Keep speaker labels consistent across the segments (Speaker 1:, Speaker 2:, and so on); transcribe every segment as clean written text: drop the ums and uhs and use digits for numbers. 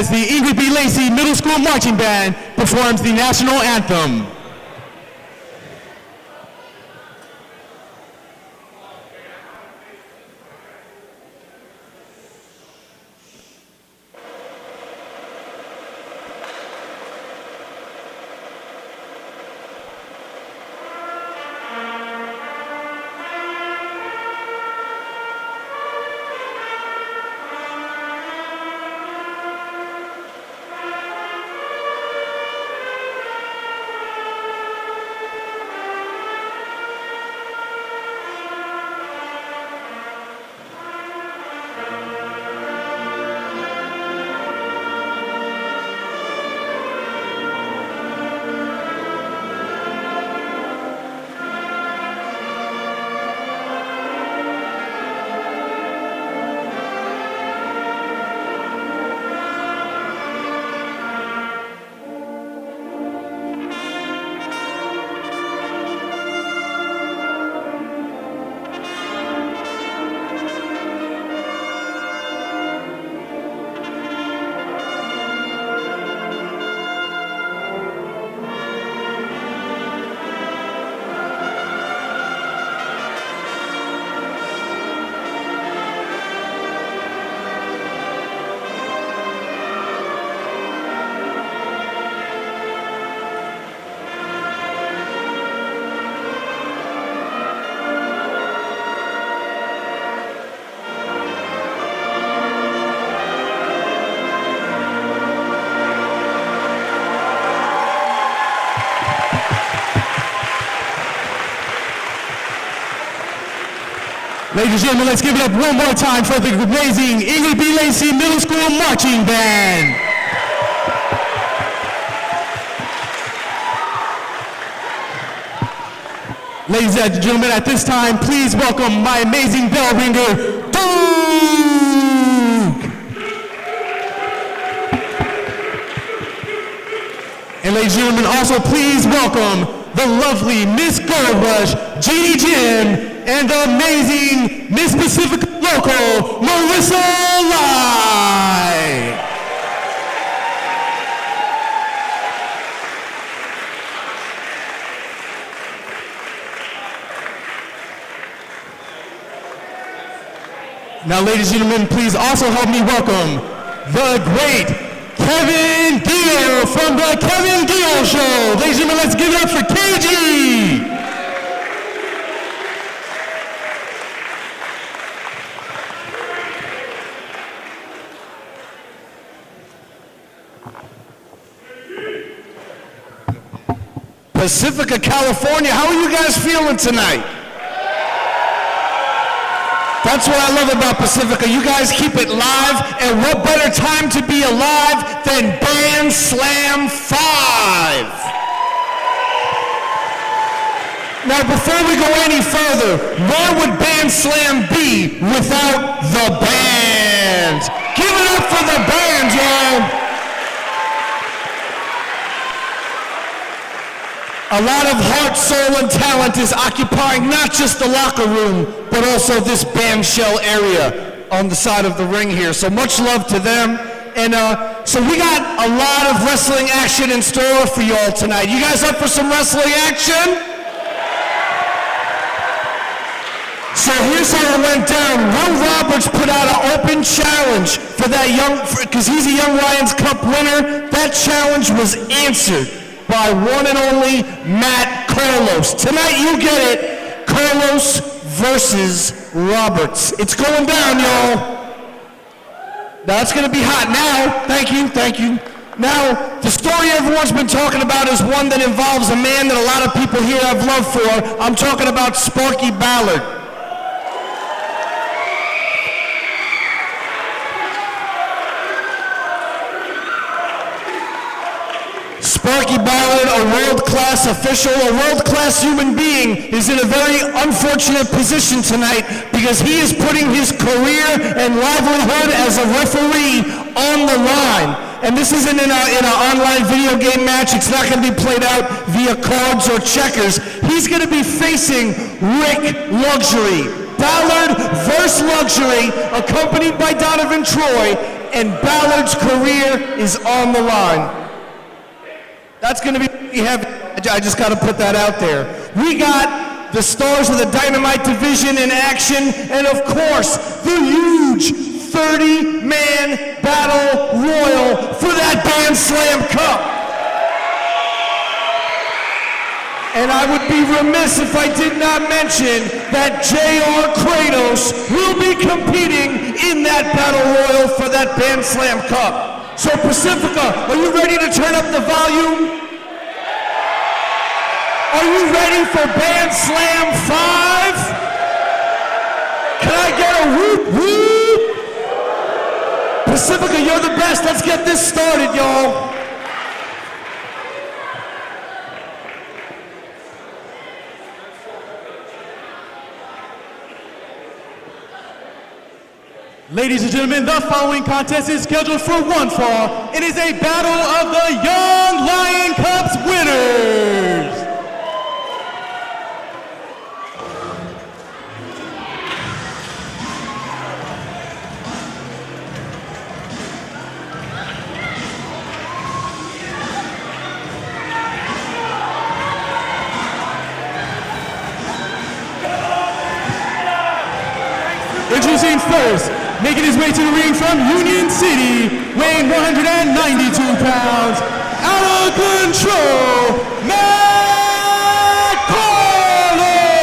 Speaker 1: As the Ingrid B. Lacey Middle School Marching Band performs the national anthem. Ladies and gentlemen, let's give it up one more time for the amazing Ingrid B. Lacey Middle School Marching Band. Ladies and gentlemen, at this time, please welcome my amazing bell ringer, Duke! And ladies and gentlemen, also please welcome the lovely Miss Gold Rush, Jeannie Jim, and the amazing Miss Pacific Local, Marissa Lai. Now, ladies and gentlemen, please also help me welcome the great Kevin Gill from the Kevin Gill Show. Ladies and gentlemen, let's give it up for KG.
Speaker 2: Pacifica, California, how are you guys feeling tonight? That's what I love about Pacifica. You guys keep it live, and what better time to be alive than Band Slam 5? Now, before we go any further, where would Band Slam be without the band? Give it up for the band, y'all. A lot of heart, soul, and talent is occupying not just the locker room, but also this band shell area on the side of the ring here. So much love to them. And so we got a lot of wrestling action in store for you all tonight. You guys up for some wrestling action? So here's how it went down. Will Roberts put out an open challenge for that because he's a Young Lions Cup winner. That challenge was answered by one and only Matt Carlos. Tonight, you get it, Carlos versus Roberts. It's going down, y'all. Now, it's gonna be hot now. Thank you. Now, the story everyone's been talking about is one that involves a man that a lot of people here have love for. I'm talking about Sparky Ballard. Sparky Ballard, a world-class official, a world-class human being, is in a very unfortunate position tonight because he is putting his career and livelihood as a referee on the line. And this isn't in an online video game match. It's not going to be played out via cards or checkers. He's going to be facing Rik Luxury. Ballard versus Luxury, accompanied by Donovan Troy. and Ballard's career is on the line. That's going to be heavy. I just got to put that out there. We got the stars of the Dynamite division in action, and of course, the huge 30-man battle royal for that Band Slam Cup. And I would be remiss if I did not mention that JR Kratos will be competing in that battle royal for that Band Slam Cup. So Pacifica, are you ready to turn up the volume? Are you ready for Band Slam 5? Can I get a whoop whoop? Pacifica, you're the best. Let's get this started, y'all.
Speaker 1: Ladies and gentlemen, the following contest is scheduled for one fall. It is a battle of the Young Lion Cup's winners. Introducing first, making his way to the ring from Union City, weighing 192 pounds, out of control, Matt Carlos!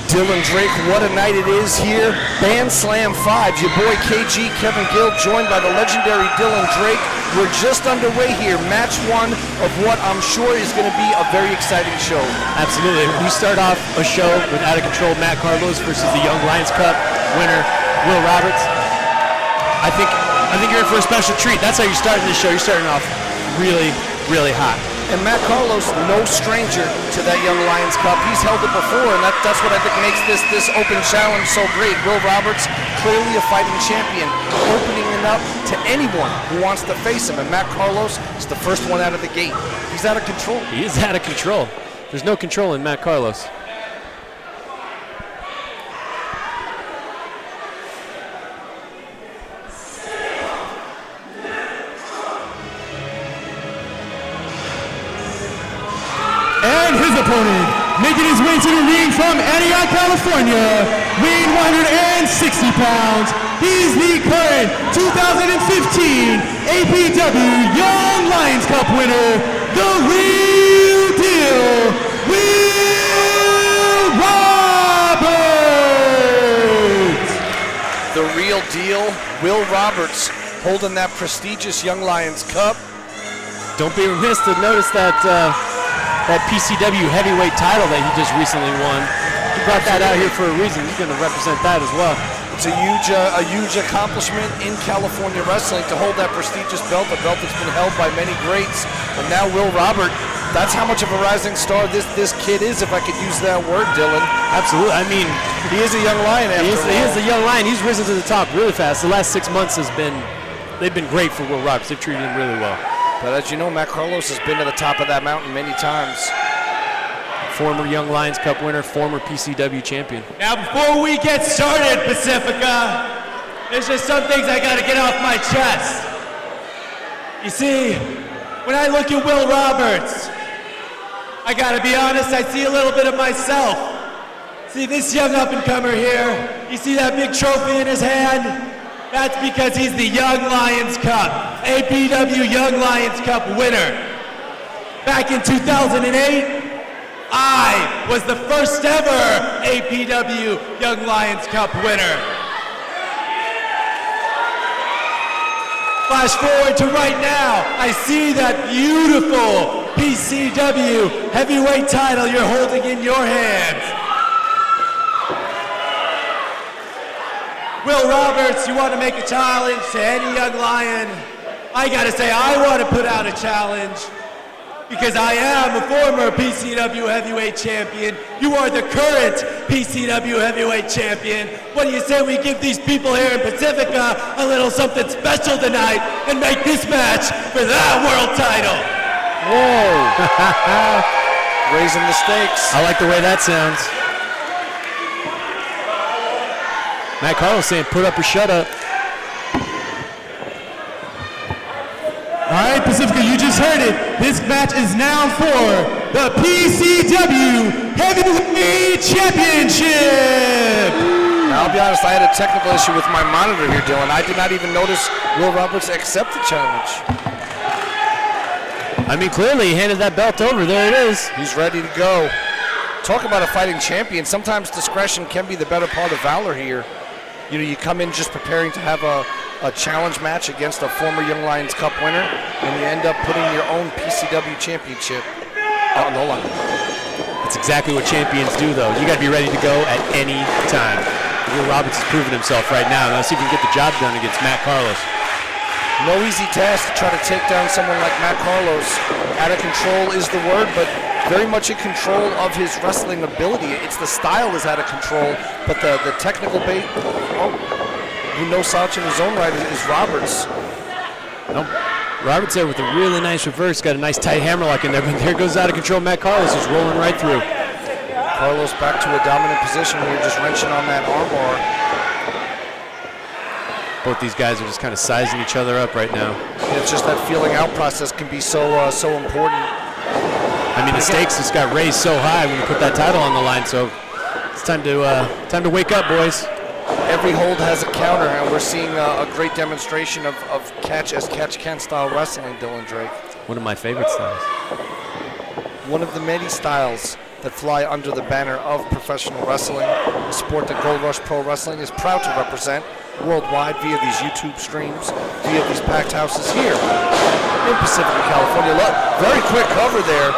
Speaker 2: Dylan Drake, what a night it is here. Band Slam 5, your boy KG, Kevin Gill, joined by the legendary Dylan Drake. We're just underway here, match one of what I'm sure is going to be a very exciting show.
Speaker 3: Absolutely. We start off a show with out of control Matt Carlos versus the Young Lions Cup winner, Will Roberts. I think you're in for a special treat. That's how you're starting this show. You're starting off really, really hot.
Speaker 2: And Matt Carlos, no stranger to that Young Lions Cup. He's held it before, and that's what I think makes this open challenge so great. Will Roberts, clearly a fighting champion, opening it up to anyone who wants to face him. And Matt Carlos is the first one out of the gate. He's out of control.
Speaker 3: He is out of control. There's no control in Matt Carlos.
Speaker 1: And his opponent, making his way to the ring from Antioch, California, weighing 160 pounds, he's the current 2015 APW Young Lions Cup winner, the real deal, Will Roberts!
Speaker 2: The real deal, Will Roberts, holding that prestigious Young Lions Cup.
Speaker 3: Don't be remiss to notice that that PCW heavyweight title that he just recently won. He brought that out here for a reason. He's going to represent that as well.
Speaker 2: It's a huge accomplishment in California wrestling to hold that prestigious belt, a belt that's been held by many greats. And now Will Robert, that's how much of a rising star this kid is, if I could use that word, Dylan.
Speaker 3: Absolutely. I mean,
Speaker 2: he is a young lion after all.
Speaker 3: He is a young lion. He's risen to the top really fast. The last 6 months they've been great for Will Roberts. They've treated him really well.
Speaker 2: But as you know, Matt Carlos has been to the top of that mountain many times.
Speaker 3: Former Young Lions Cup winner, former PCW champion.
Speaker 4: Now, before we get started, Pacifica, there's just some things I gotta get off my chest. You see, when I look at Will Roberts, I gotta be honest, I see a little bit of myself. See this young up-and-comer here, you see that big trophy in his hand? That's because he's the Young Lions Cup, APW Young Lions Cup winner. Back in 2008, I was the first ever APW Young Lions Cup winner. Flash forward to right now, I see that beautiful PCW heavyweight title you're holding in your hands. Will Roberts, you want to make a challenge to any young lion? I gotta say, I want to put out a challenge because I am a former PCW heavyweight champion. You are the current PCW heavyweight champion. What do you say we give these people here in Pacifica a little something special tonight and make this match for that world title?
Speaker 2: Whoa. Raising the stakes.
Speaker 3: I like the way that sounds. Matt Carlos saying put up or shut up.
Speaker 1: All right, Pacifica, you just heard it. This match is now for the PCW Heavyweight Championship.
Speaker 2: Now, I'll be honest, I had a technical issue with my monitor here, Dylan. I did not even notice Will Roberts accept the challenge.
Speaker 3: I mean, clearly he handed that belt over. There it is.
Speaker 2: He's ready to go. Talk about a fighting champion. Sometimes discretion can be the better part of valor here. You know, you come in just preparing to have a challenge match against a former Young Lions Cup winner, and you end up putting your own PCW championship on the line.
Speaker 3: That's exactly what champions do, though. You got to be ready to go at any time. Will Roberts has proven himself right now. Now, let's see if he can get the job done against Matt Carlos.
Speaker 2: No easy task to try to take down someone like Matt Carlos. Out of control is the word, but very much in control of his wrestling ability. It's the style is out of control, but the technical bait, who knows slouch in his own right, is Roberts.
Speaker 3: Nope. Roberts there with a really nice reverse, got a nice tight hammerlock in there, but there goes out of control Matt Carlos, who's rolling right through.
Speaker 2: Carlos back to a dominant position here, just wrenching on that armbar.
Speaker 3: Both these guys are just kind of sizing each other up right now.
Speaker 2: Yeah, it's just that feeling out process can be so important.
Speaker 3: I mean, the stakes just got raised so high when you put that title on the line, so it's time to wake up, boys.
Speaker 2: Every hold has a counter, and we're seeing a great demonstration of catch as catch can style wrestling, Dylan Drake.
Speaker 3: One of my favorite styles.
Speaker 2: One of the many styles that fly under the banner of professional wrestling, a sport that Gold Rush Pro Wrestling is proud to represent worldwide via these YouTube streams, via these packed houses here in Pacifica, California. Look, very quick cover there.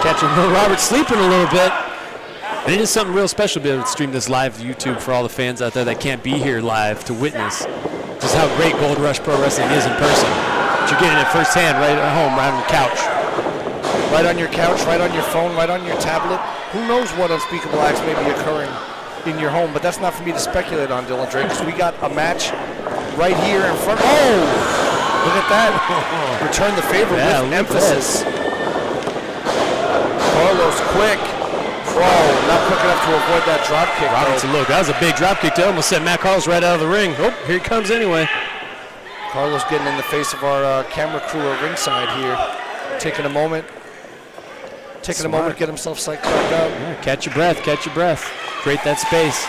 Speaker 3: Catching Will Roberts sleeping a little bit. And it is something real special to be able to stream this live to YouTube for all the fans out there that can't be here live to witness just how great Gold Rush Pro Wrestling is in person. But you're getting it firsthand right at home, right on your couch.
Speaker 2: Right on your couch, right on your phone, right on your tablet. Who knows what unspeakable acts may be occurring in your home, but that's not for me to speculate on, Dylan Drake, because we got a match right here in front. Oh, look at that. Return the favor with emphasis. Carlos quick. Whoa, not quick enough to avoid that drop kick.
Speaker 3: Robinson, look, that was a big drop kick. That almost sent Matt Carlos right out of the ring. Oh, here he comes anyway.
Speaker 2: Carlos getting in the face of our camera crew at ringside here. Taking a moment to get himself psyched back up.
Speaker 3: Yeah, catch your breath, catch your breath. Create that space.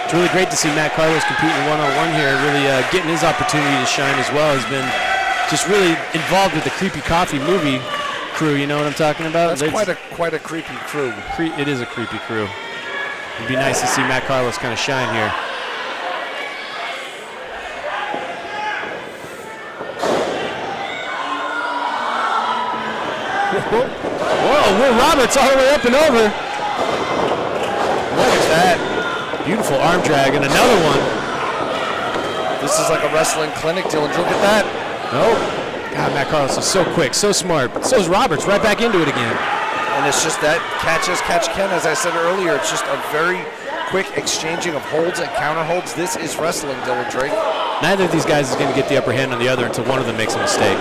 Speaker 3: It's really great to see Matt Carlos competing one-on-one here, really getting his opportunity to shine as well. He's been just really involved with the Creepy Coffee movie crew, you know what I'm talking about?
Speaker 2: That's quite a creepy crew.
Speaker 3: It is a creepy crew. It'd be nice to see Matt Carlos kind of shine here. Whoa, Will Roberts all the way up and over.
Speaker 2: Look at that.
Speaker 3: Beautiful arm drag and another one.
Speaker 2: This is like a wrestling clinic, Dylan. Look at that.
Speaker 3: Nope. God, Matt Carlos is so quick, so smart. But so is Roberts, right back into it again.
Speaker 2: And it's just that catch as catch can, as I said earlier. It's just a very quick exchanging of holds and counter holds. This is wrestling, Dylan Drake.
Speaker 3: Neither of these guys is going to get the upper hand on the other until one of them makes a mistake.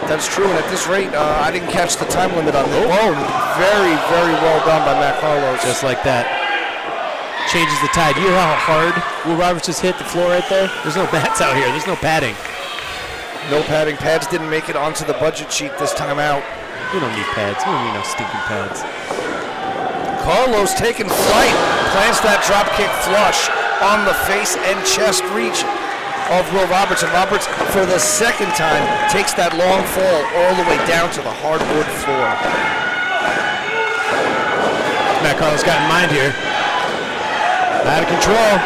Speaker 2: That's true, and at this rate, I didn't catch the time limit on this. Whoa, very, very well done by Matt Carlos.
Speaker 3: Just like that. Changes the tide. You hear how hard Will Roberts just hit the floor right there? There's no bats out here. There's no padding.
Speaker 2: No padding. Pads didn't make it onto the budget sheet this time out.
Speaker 3: We don't need pads. We don't need no stinking pads.
Speaker 2: Carlos taking flight. Plants that drop kick flush on the face and chest region of Will Roberts, and Roberts, for the second time, takes that long fall all the way down to the hardwood floor.
Speaker 3: Matt Carlos got in mind here. Out of control.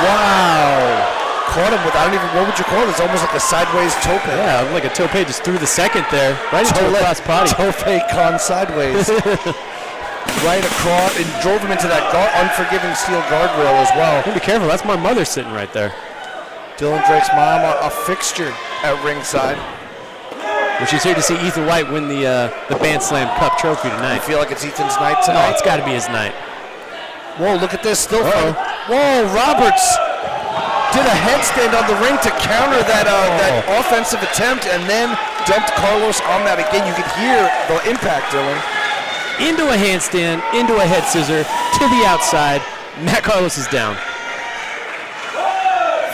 Speaker 2: Wow. Caught him with, I don't even, what would you call it? It's almost like a sideways tope.
Speaker 3: Yeah, like a tope just threw the second there, right into a cross body.
Speaker 2: Tope con sideways. Right across, and drove him into that unforgiving steel guardrail as well.
Speaker 3: Be careful, that's my mother sitting right there.
Speaker 2: Dylan Drake's mom, a fixture at ringside.
Speaker 3: Well, she's here to see Ethan White win the Band Slam Cup trophy tonight.
Speaker 2: You feel like it's Ethan's night tonight?
Speaker 3: Oh, it's got to be his night.
Speaker 2: Whoa, look at this, still fighting. Whoa, Roberts did a headstand on the ring to counter that offensive attempt, and then dumped Carlos on that again. You could hear the impact, Dylan.
Speaker 3: Into a handstand, into a head scissor, to the outside. Matt Carlos is down.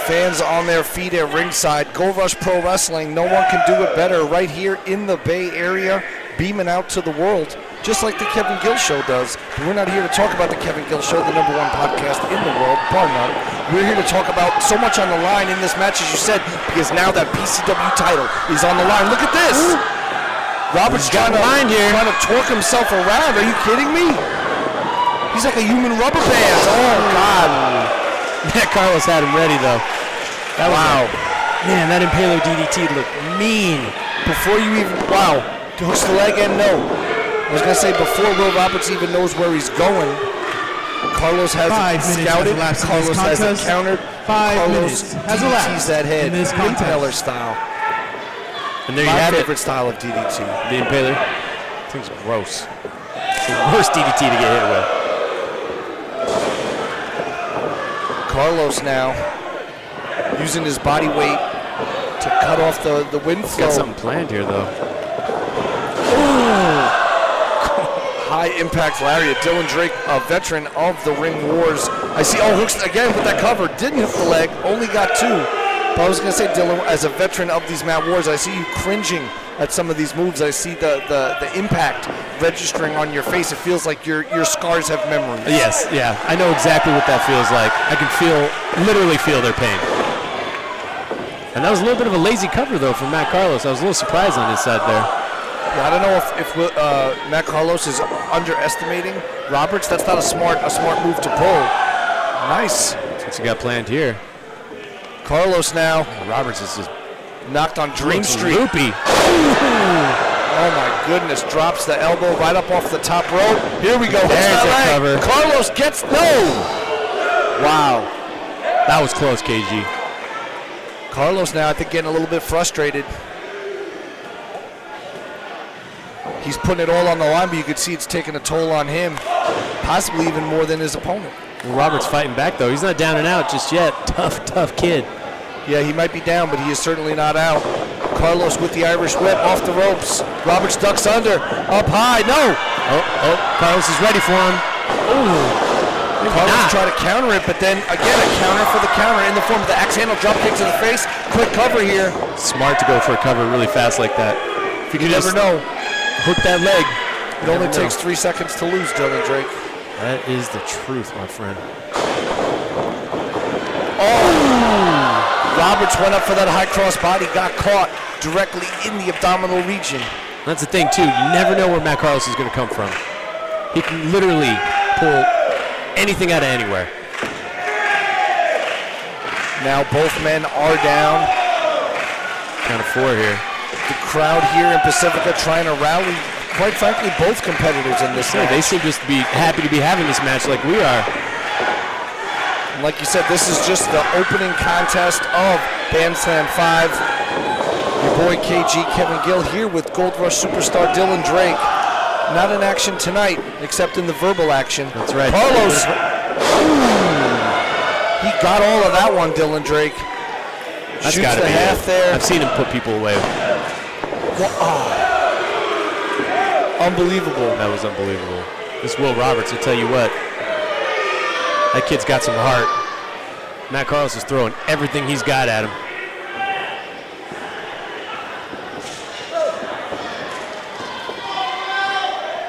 Speaker 2: Fans on their feet at ringside. Gold Rush Pro Wrestling, no one can do it better right here in the Bay Area, beaming out to the world, just like the Kevin Gill Show does. But we're not here to talk about the Kevin Gill Show, the #1 podcast in the world, bar none. We're here to talk about so much on the line in this match, as you said, because now that PCW title is on the line. Look at this. Robert's trying to torque himself around. Are you kidding me? He's like a human rubber band. Oh, God.
Speaker 3: Matt Carlos had him ready, though.
Speaker 2: Wow.
Speaker 3: Man, that Impaler DDT looked mean.
Speaker 2: Before you even, wow. Hooks the leg and no. I was going to say, before Will Roberts even knows where he's going, Carlos has it scouted. Carlos has it countered.
Speaker 1: 5 minutes has elapsed
Speaker 2: that head.
Speaker 1: in this contest.
Speaker 2: Impaler style.
Speaker 3: And there you
Speaker 2: My
Speaker 3: have
Speaker 2: favorite
Speaker 3: it.
Speaker 2: style of DDT.
Speaker 3: The Impaler. This thing's gross. It's the worst DDT to get hit with.
Speaker 2: Carlos now using his body weight to cut off the wind flow.
Speaker 3: Got something planned here, though.
Speaker 2: High impact lariat. Dylan Drake, a veteran of the Ring Wars. I see, hooks again with that cover. Didn't hit the leg, only got 2. But I was going to say, Dylan, as a veteran of these mat wars, I see you cringing at some of these moves. I see the impact registering on your face. It feels like your scars have memories.
Speaker 3: Yes, yeah. I know exactly what that feels like. I can literally feel their pain. And that was a little bit of a lazy cover, though, from Matt Carlos. I was a little surprised on his side there.
Speaker 2: Yeah, I don't know if Matt Carlos is underestimating Roberts. That's not a smart move to pull. Nice.
Speaker 3: What's he got planned here?
Speaker 2: Carlos now.
Speaker 3: Roberts is just
Speaker 2: knocked on Dream Street.
Speaker 3: loopy.
Speaker 2: Oh my goodness, drops the elbow right up off the top rope. Here we go.
Speaker 3: There's a cover.
Speaker 2: Carlos gets Wow.
Speaker 3: That was close, KG.
Speaker 2: Carlos now, I think, getting a little bit frustrated. He's putting it all on the line, but you could see it's taking a toll on him, possibly even more than his opponent.
Speaker 3: Well, Roberts fighting back, though. He's not down and out just yet. Tough kid.
Speaker 2: Yeah, he might be down, but he is certainly not out. Carlos with the Irish whip off the ropes. Roberts ducks under, up high, no!
Speaker 3: Carlos is ready for him.
Speaker 2: Carlos tried to counter it, but then again a counter for the counter in the form of the axe handle drop kick to the face. Quick cover here.
Speaker 3: Smart to go for a cover really fast like that. If you
Speaker 2: never know.
Speaker 3: Hook that leg.
Speaker 2: It only takes 3 seconds to lose, Dylan Drake.
Speaker 3: That is the truth, my friend.
Speaker 2: Roberts went up for that high cross body, got caught directly in the abdominal region.
Speaker 3: That's the thing, too. You never know where Matt Carlos is going to come from. He can literally pull anything out of anywhere.
Speaker 2: Now both men are down.
Speaker 3: Count of 4 here.
Speaker 2: The crowd here in Pacifica trying to rally, quite frankly, both competitors in this match.
Speaker 3: They seem just to be happy to be having this match like we are.
Speaker 2: Like you said, this is just the opening contest of Bandstand 5. Your boy KG, Kevin Gill, here with Gold Rush superstar Dylan Drake. Not in action tonight, except in the verbal action.
Speaker 3: That's right.
Speaker 2: Carlos, he got all of that one, Dylan Drake.
Speaker 3: That's
Speaker 2: Shoots
Speaker 3: gotta
Speaker 2: the
Speaker 3: be
Speaker 2: half
Speaker 3: it.
Speaker 2: there.
Speaker 3: I've seen him put people away.
Speaker 2: Unbelievable.
Speaker 3: That was unbelievable. This Will Roberts, I tell you what. That kid's got some heart. Matt Carlos is throwing everything he's got at him.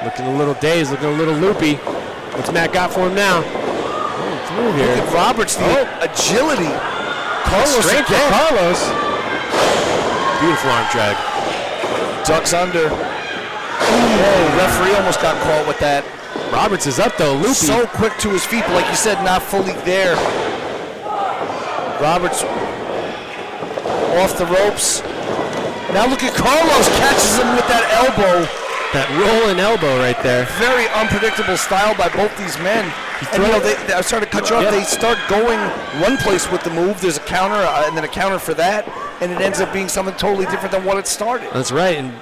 Speaker 3: Looking a little dazed, looking a little loopy. What's Matt got for him now? Going through here.
Speaker 2: Look at Roberts, the agility. Carlos
Speaker 3: Straight for
Speaker 2: again.
Speaker 3: Carlos. Beautiful arm drag.
Speaker 2: Ducks under. Whoa, referee almost got caught with that.
Speaker 3: Roberts is up though, loopy.
Speaker 2: So quick to his feet, but like you said, not fully there. Roberts off the ropes. Now look at Carlos, catches him with that elbow.
Speaker 3: That rolling elbow right there.
Speaker 2: Very unpredictable style by both these men. And you know, I started to cut you off. They start going one place with the move. There's a counter and then a counter for that, and it ends up being something totally different than what it started.
Speaker 3: That's right, and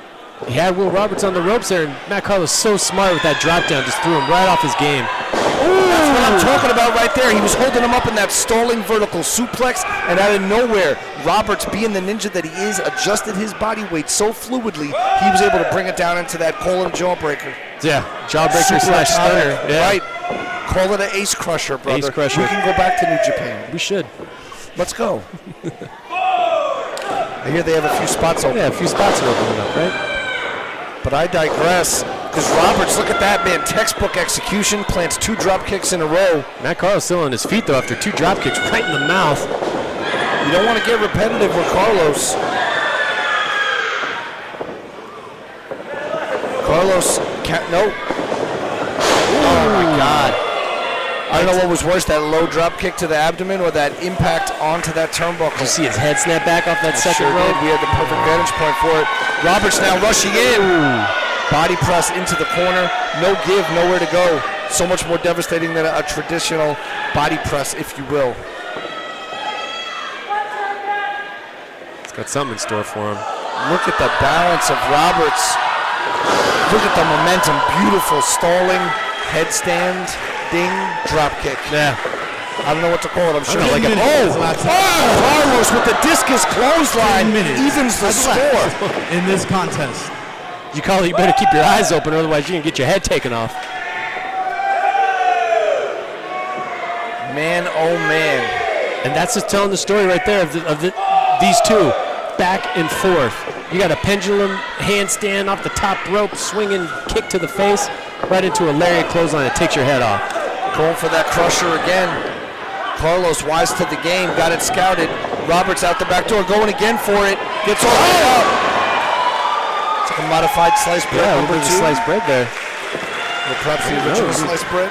Speaker 3: he had Will Roberts on the ropes there, and Matt Carlos so smart with that drop down, just threw him right off his game.
Speaker 2: Ooh, That's what I'm talking about right there. He was holding him up in that stalling vertical suplex, and out of nowhere, Roberts, being the ninja that he is, adjusted his body weight so fluidly, he was able to bring it down into that colon jawbreaker.
Speaker 3: Yeah, jawbreaker slash stunner. Yeah.
Speaker 2: Right. Call it an ace crusher, brother.
Speaker 3: Ace crusher.
Speaker 2: We can go back to New Japan.
Speaker 3: We should.
Speaker 2: Let's go. I hear they have a few spots open.
Speaker 3: Yeah, a few spots are opening up, right?
Speaker 2: But I digress, because Roberts, look at that, man. Textbook execution, plants 2 drop kicks in a row.
Speaker 3: Matt Carlos still on his feet, though, after 2 drop kicks right in the mouth.
Speaker 2: You don't want to get repetitive with Carlos. Carlos can't, nope. Oh my God. I don't know what was worse, that low drop kick to the abdomen or that impact onto that turnbuckle.
Speaker 3: Did you see his head snap back off that second rope?
Speaker 2: We had the perfect vantage point for it. Roberts now rushing in. Body press into the corner. No give, nowhere to go. So much more devastating than a traditional body press, if you will.
Speaker 3: It's got something in store for him.
Speaker 2: Look at the balance of Roberts. Look at the momentum. Beautiful stalling, headstand, ding, drop kick.
Speaker 3: Yeah.
Speaker 2: I don't know what to call it. I'm sure.
Speaker 1: Like
Speaker 2: Carlos with the discus clothesline evens the score.
Speaker 1: In this contest.
Speaker 3: You call it, you better keep your eyes open, otherwise you can get your head taken off.
Speaker 2: Man, oh man.
Speaker 3: And that's just telling the story right there of these two, back and forth. You got a pendulum handstand off the top rope, swinging kick to the face, right into a lariat clothesline that takes your head off.
Speaker 2: Going for that crusher again. Carlos, wise to the game, got it scouted. Roberts out the back door, going again for it. Gets all the way up. It's like a modified sliced bread.
Speaker 3: Yeah,
Speaker 2: number 2.
Speaker 3: sliced bread there.
Speaker 2: Or perhaps the original sliced bread.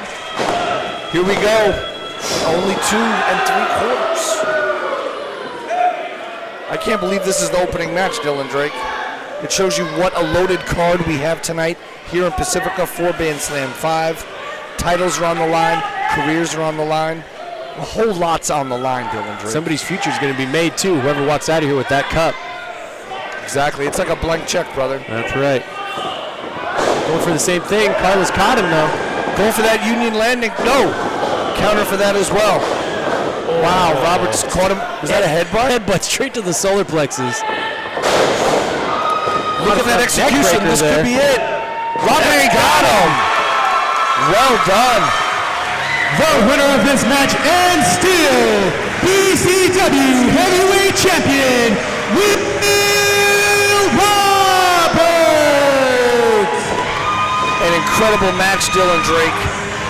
Speaker 2: Here we go. Only 2 3/4. I can't believe this is the opening match, Dylan Drake. It shows you what a loaded card we have tonight here in Pacifica for Band Slam 5. Titles are on the line. Careers are on the line. A whole lot's on the line, Dylan Drake.
Speaker 3: Somebody's future is going to be made, too, whoever walks out of here with that cup.
Speaker 2: Exactly. It's like a blank check, brother.
Speaker 3: That's right. Going for the same thing. Carlos caught him, though.
Speaker 2: Going for that Union landing. No. Counter for that as well. Wow, Roberts caught him. Was that a headbutt?
Speaker 3: Headbutt straight to the solar plexus.
Speaker 2: Look at that execution. This could be it. Roberts got him. Well done.
Speaker 1: The winner of this match and still BCW Heavyweight Champion, Will Roberts.
Speaker 2: An incredible match, Dylan Drake.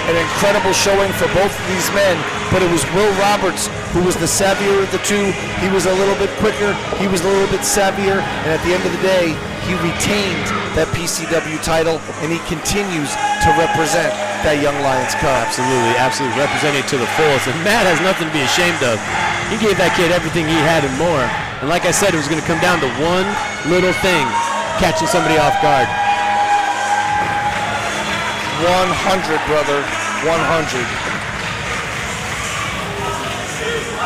Speaker 2: An incredible showing for both of these men, but it was Will Roberts who was the savvier of the two. He was a little bit quicker, he was a little bit savvier, and at the end of the day, he retained that PCW title, and he continues to represent that Young Lions Cup.
Speaker 3: Absolutely, absolutely, representing to the fullest. And Matt has nothing to be ashamed of. He gave that kid everything he had and more. And like I said, it was going to come down to one little thing, catching somebody off guard.
Speaker 2: 100, brother, 100.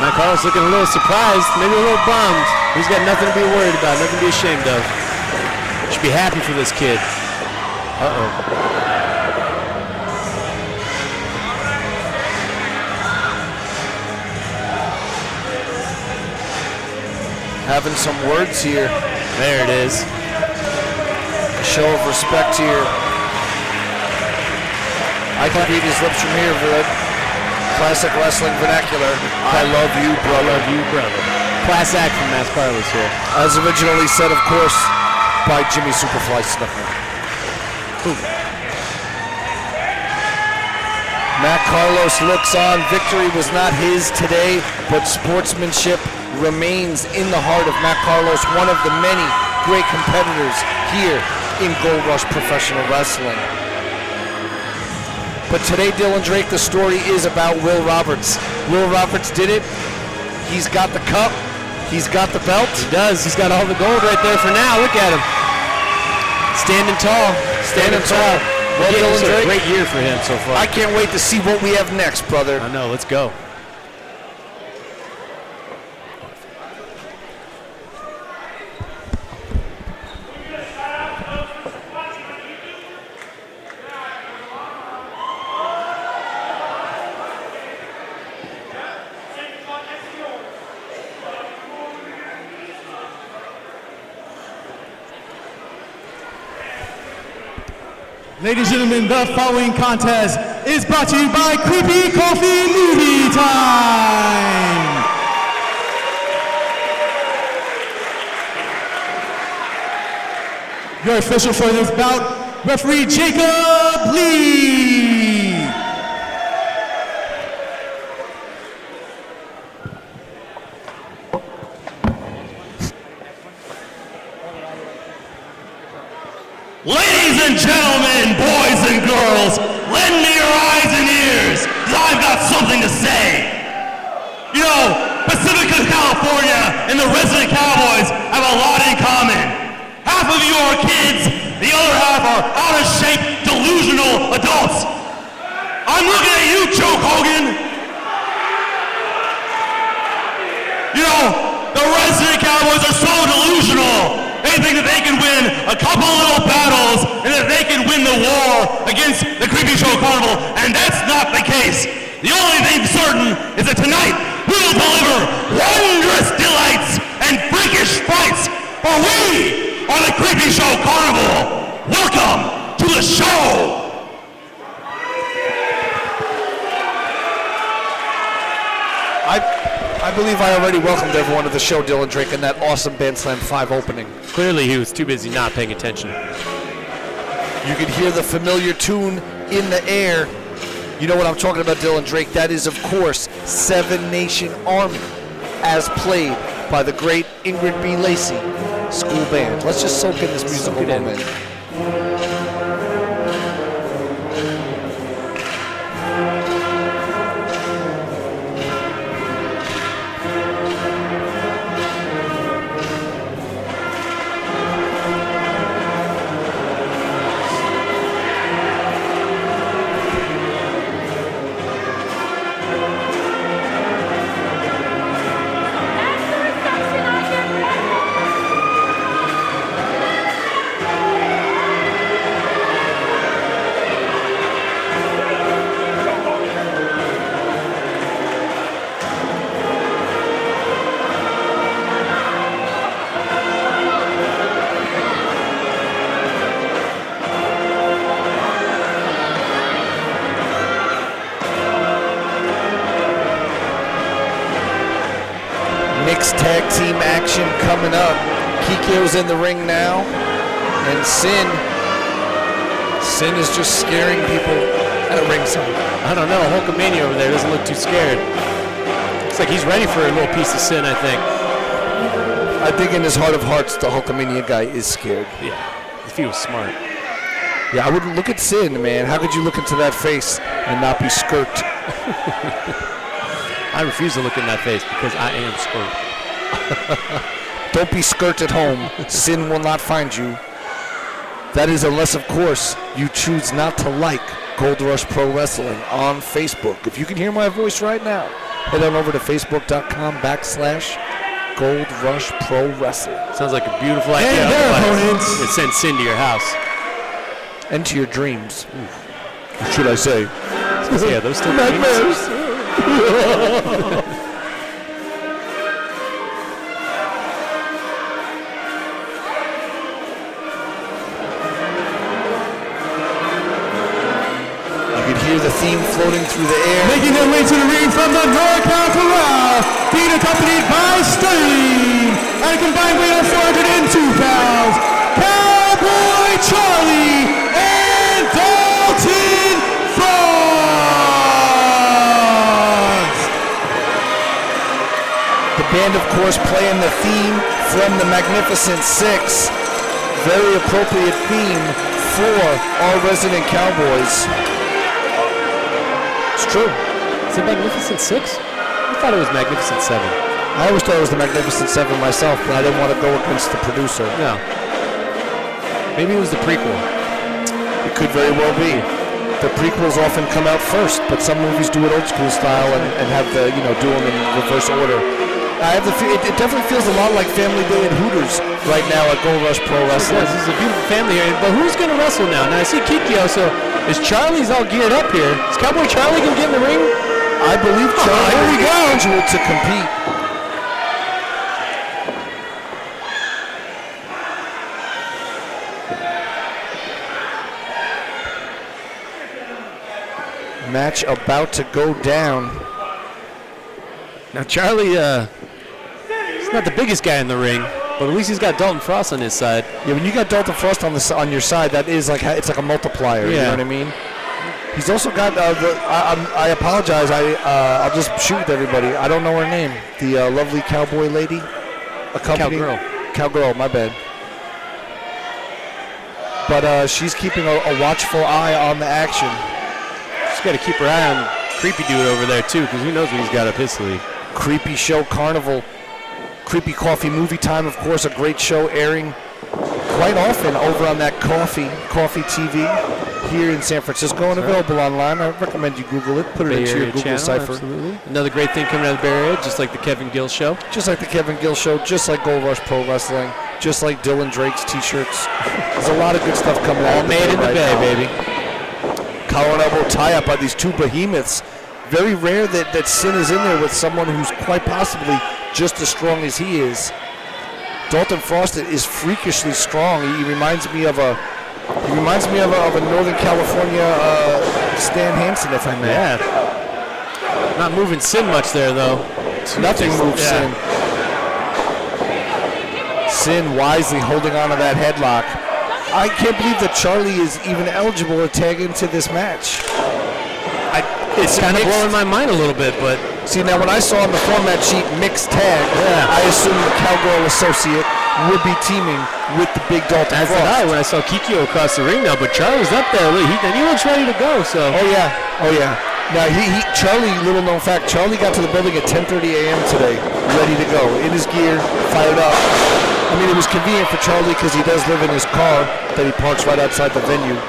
Speaker 3: Now Carlos looking a little surprised, maybe a little bummed. He's got nothing to be worried about, nothing to be ashamed of. Should be happy for this kid. Uh-oh.
Speaker 2: Having some words here.
Speaker 3: There it is.
Speaker 2: A show of respect here. I can read his lips from here for that classic wrestling vernacular. I love you, brother.
Speaker 3: I love you, brother. Class act from Matt Carlos here.
Speaker 2: As originally said, of course, by Jimmy Superfly Snuka. Matt Carlos looks on. Victory was not his today, but sportsmanship remains in the heart of Matt Carlos, one of the many great competitors here in Gold Rush Professional Wrestling. But today, Dylan Drake, the story is about Will Roberts. Will Roberts did it. He's got the cup. He's got the belt.
Speaker 3: He does. He's got all the gold right there for now. Look at him. Standing tall. Standing tall.
Speaker 2: Well, Dylan Drake,
Speaker 3: great year for him so far.
Speaker 2: I can't wait to see what we have next, brother.
Speaker 3: I know. Let's go.
Speaker 1: Ladies and gentlemen, the following contest is brought to you by Creepy Coffee Movie Time. Your official for this bout, referee Jacob Lee.
Speaker 2: Ladies and gentlemen, boys and girls, lend me your eyes and ears, because I've got something to say. You know, Pacifica, California, and the resident cowboys have a lot in common. Half of you are kids, the other half are out-of-shape, delusional adults. I'm looking at you, Joe Hogan. You know, the resident cowboys are so delusional. They think that they can win a couple little battles and that they can win the war against the Creepy Show Carnival, and that's not the case. The only thing certain is that tonight we will deliver wondrous delights and freakish fights, for we are the Creepy Show Carnival. Welcome to the show.
Speaker 5: I believe I already welcomed everyone to the show, Dylan Drake, in that awesome Band Slam 5 opening.
Speaker 3: Clearly he was too busy not paying attention.
Speaker 5: You could hear the familiar tune in the air. You know what I'm talking about, Dylan Drake? That is, of course, Seven Nation Army, as played by the great Ingrid B. Lacey School Band. Let's just soak in this musical moment. Mixed tag team action coming up. Kikyo's in the ring now, and Sin is just scaring people at ringside.
Speaker 3: I don't know, Hulkamania over there doesn't look too scared. Looks like he's ready for a little piece of Sin, I think.
Speaker 5: I think in his heart of hearts, the Hulkamania guy is scared.
Speaker 3: Yeah, if he was smart.
Speaker 5: Yeah, I wouldn't look at Sin, man. How could you look into that face and not be skirked?
Speaker 3: I refuse to look in that face because I am skirt.
Speaker 5: Don't be skirt at home. Sin will not find you. That is unless, of course, you choose not to like Gold Rush Pro Wrestling on Facebook. If you can hear my voice right now, head on over to facebook.com/Gold Rush Pro Wrestling.
Speaker 3: Sounds like a beautiful idea.
Speaker 1: And their opponents.
Speaker 3: It sends Sin to your house.
Speaker 5: And to your dreams. What should I say?
Speaker 3: Yeah, those still
Speaker 5: Nightmares. Hear the theme floating through the air.
Speaker 1: Making their way to the ring from the NorCal Corral, being accompanied by Sterling, at a combined weight of 402 pounds, Cowboy Charlie and Dalton Frost.
Speaker 5: The band, of course, playing the theme from the Magnificent Six. Very appropriate theme for our resident Cowboys. It's true.
Speaker 3: Is it Magnificent Six? I thought it was Magnificent Seven.
Speaker 5: I always thought it was the Magnificent Seven myself, but I didn't want to go against the producer.
Speaker 3: No. Maybe it was the prequel.
Speaker 5: It could very well be. The prequels often come out first, but some movies do it old school style and have the, do them in reverse order. I have it definitely feels a lot like Family Day at Hooters right now at Gold Rush Pro Wrestling.
Speaker 3: This is a beautiful family here, but who's going to wrestle now? Now I see Kikyo, so is Charlie's all geared up here? Is Cowboy Charlie going to get in the ring?
Speaker 5: I believe Charlie is scheduled to compete. Match about to go down.
Speaker 3: Now Charlie, he's not the biggest guy in the ring, but at least he's got Dalton Frost on his side.
Speaker 5: Yeah, when you got Dalton Frost on your side, that is like it's like a multiplier. You know what I mean? He's also got I apologize. I'll just shoot with everybody. I don't know her name. The lovely cowboy lady, Cowgirl. My bad. But she's keeping a watchful eye on the action.
Speaker 3: She's got to keep her eye on Creepy Dude over there too, because who knows what he's got up his sleeve.
Speaker 5: Creepy Show Carnival. Creepy Coffee Movie Time, of course, a great show airing quite often over on that Coffee TV here in San Francisco and available online. I recommend you Google it. Put it into your Google cipher.
Speaker 3: Absolutely. Another great thing coming out of the Bay Area, just like the Kevin Gill Show.
Speaker 5: Just like the Kevin Gill Show, just like Gold Rush Pro Wrestling, just like Dylan Drake's T-shirts. There's a lot of good stuff coming out.
Speaker 3: All made in the Bay, baby.
Speaker 5: Collar and elbow tie-up by these two behemoths. Very rare that Sin is in there with someone who's quite possibly just as strong as he is. Dalton Frost is freakishly strong. He reminds me of a Northern California Stan Hansen, if I may.
Speaker 3: Yeah. Not moving Sin much there though.
Speaker 5: Nothing moves Sin. Sin wisely holding on to that headlock. I can't believe that Charlie is even eligible to tag into this match.
Speaker 3: It's kind of blowing my mind a little bit, but
Speaker 5: see, now when I saw on the format sheet mixed tag, I assumed the Cowgirl associate would be teaming with the big Dalton Frost.
Speaker 3: As did I when I saw Kikyo across the ring now, but Charlie's up there, and he looks ready to go. So.
Speaker 5: Oh yeah. Now Charlie, little known fact, Charlie got to the building at 10:30 a.m. today, ready to go, in his gear, fired up. I mean, it was convenient for Charlie because he does live in his car that he parks right outside the venue.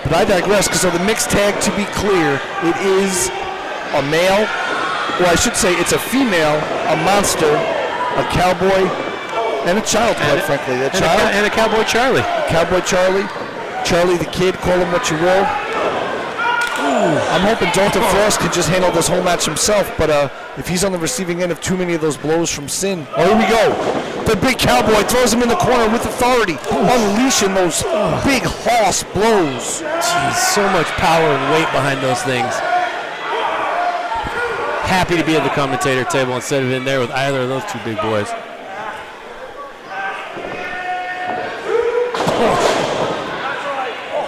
Speaker 5: But I digress, because of the mixed tag, to be clear, it is a male, or I should say it's a female, a monster, a cowboy, and a child, quite frankly.
Speaker 3: And a Cowboy Charlie.
Speaker 5: Cowboy Charlie. Charlie the Kid, call him what you will. I'm hoping Dalton Frost can just handle this whole match himself, but if he's on the receiving end of too many of those blows from Sin. Oh, here we go. The big cowboy throws him in the corner with authority, unleashing those big hoss blows.
Speaker 3: Jeez, so much power and weight behind those things. Happy to be at the commentator table instead of in there with either of those two big boys.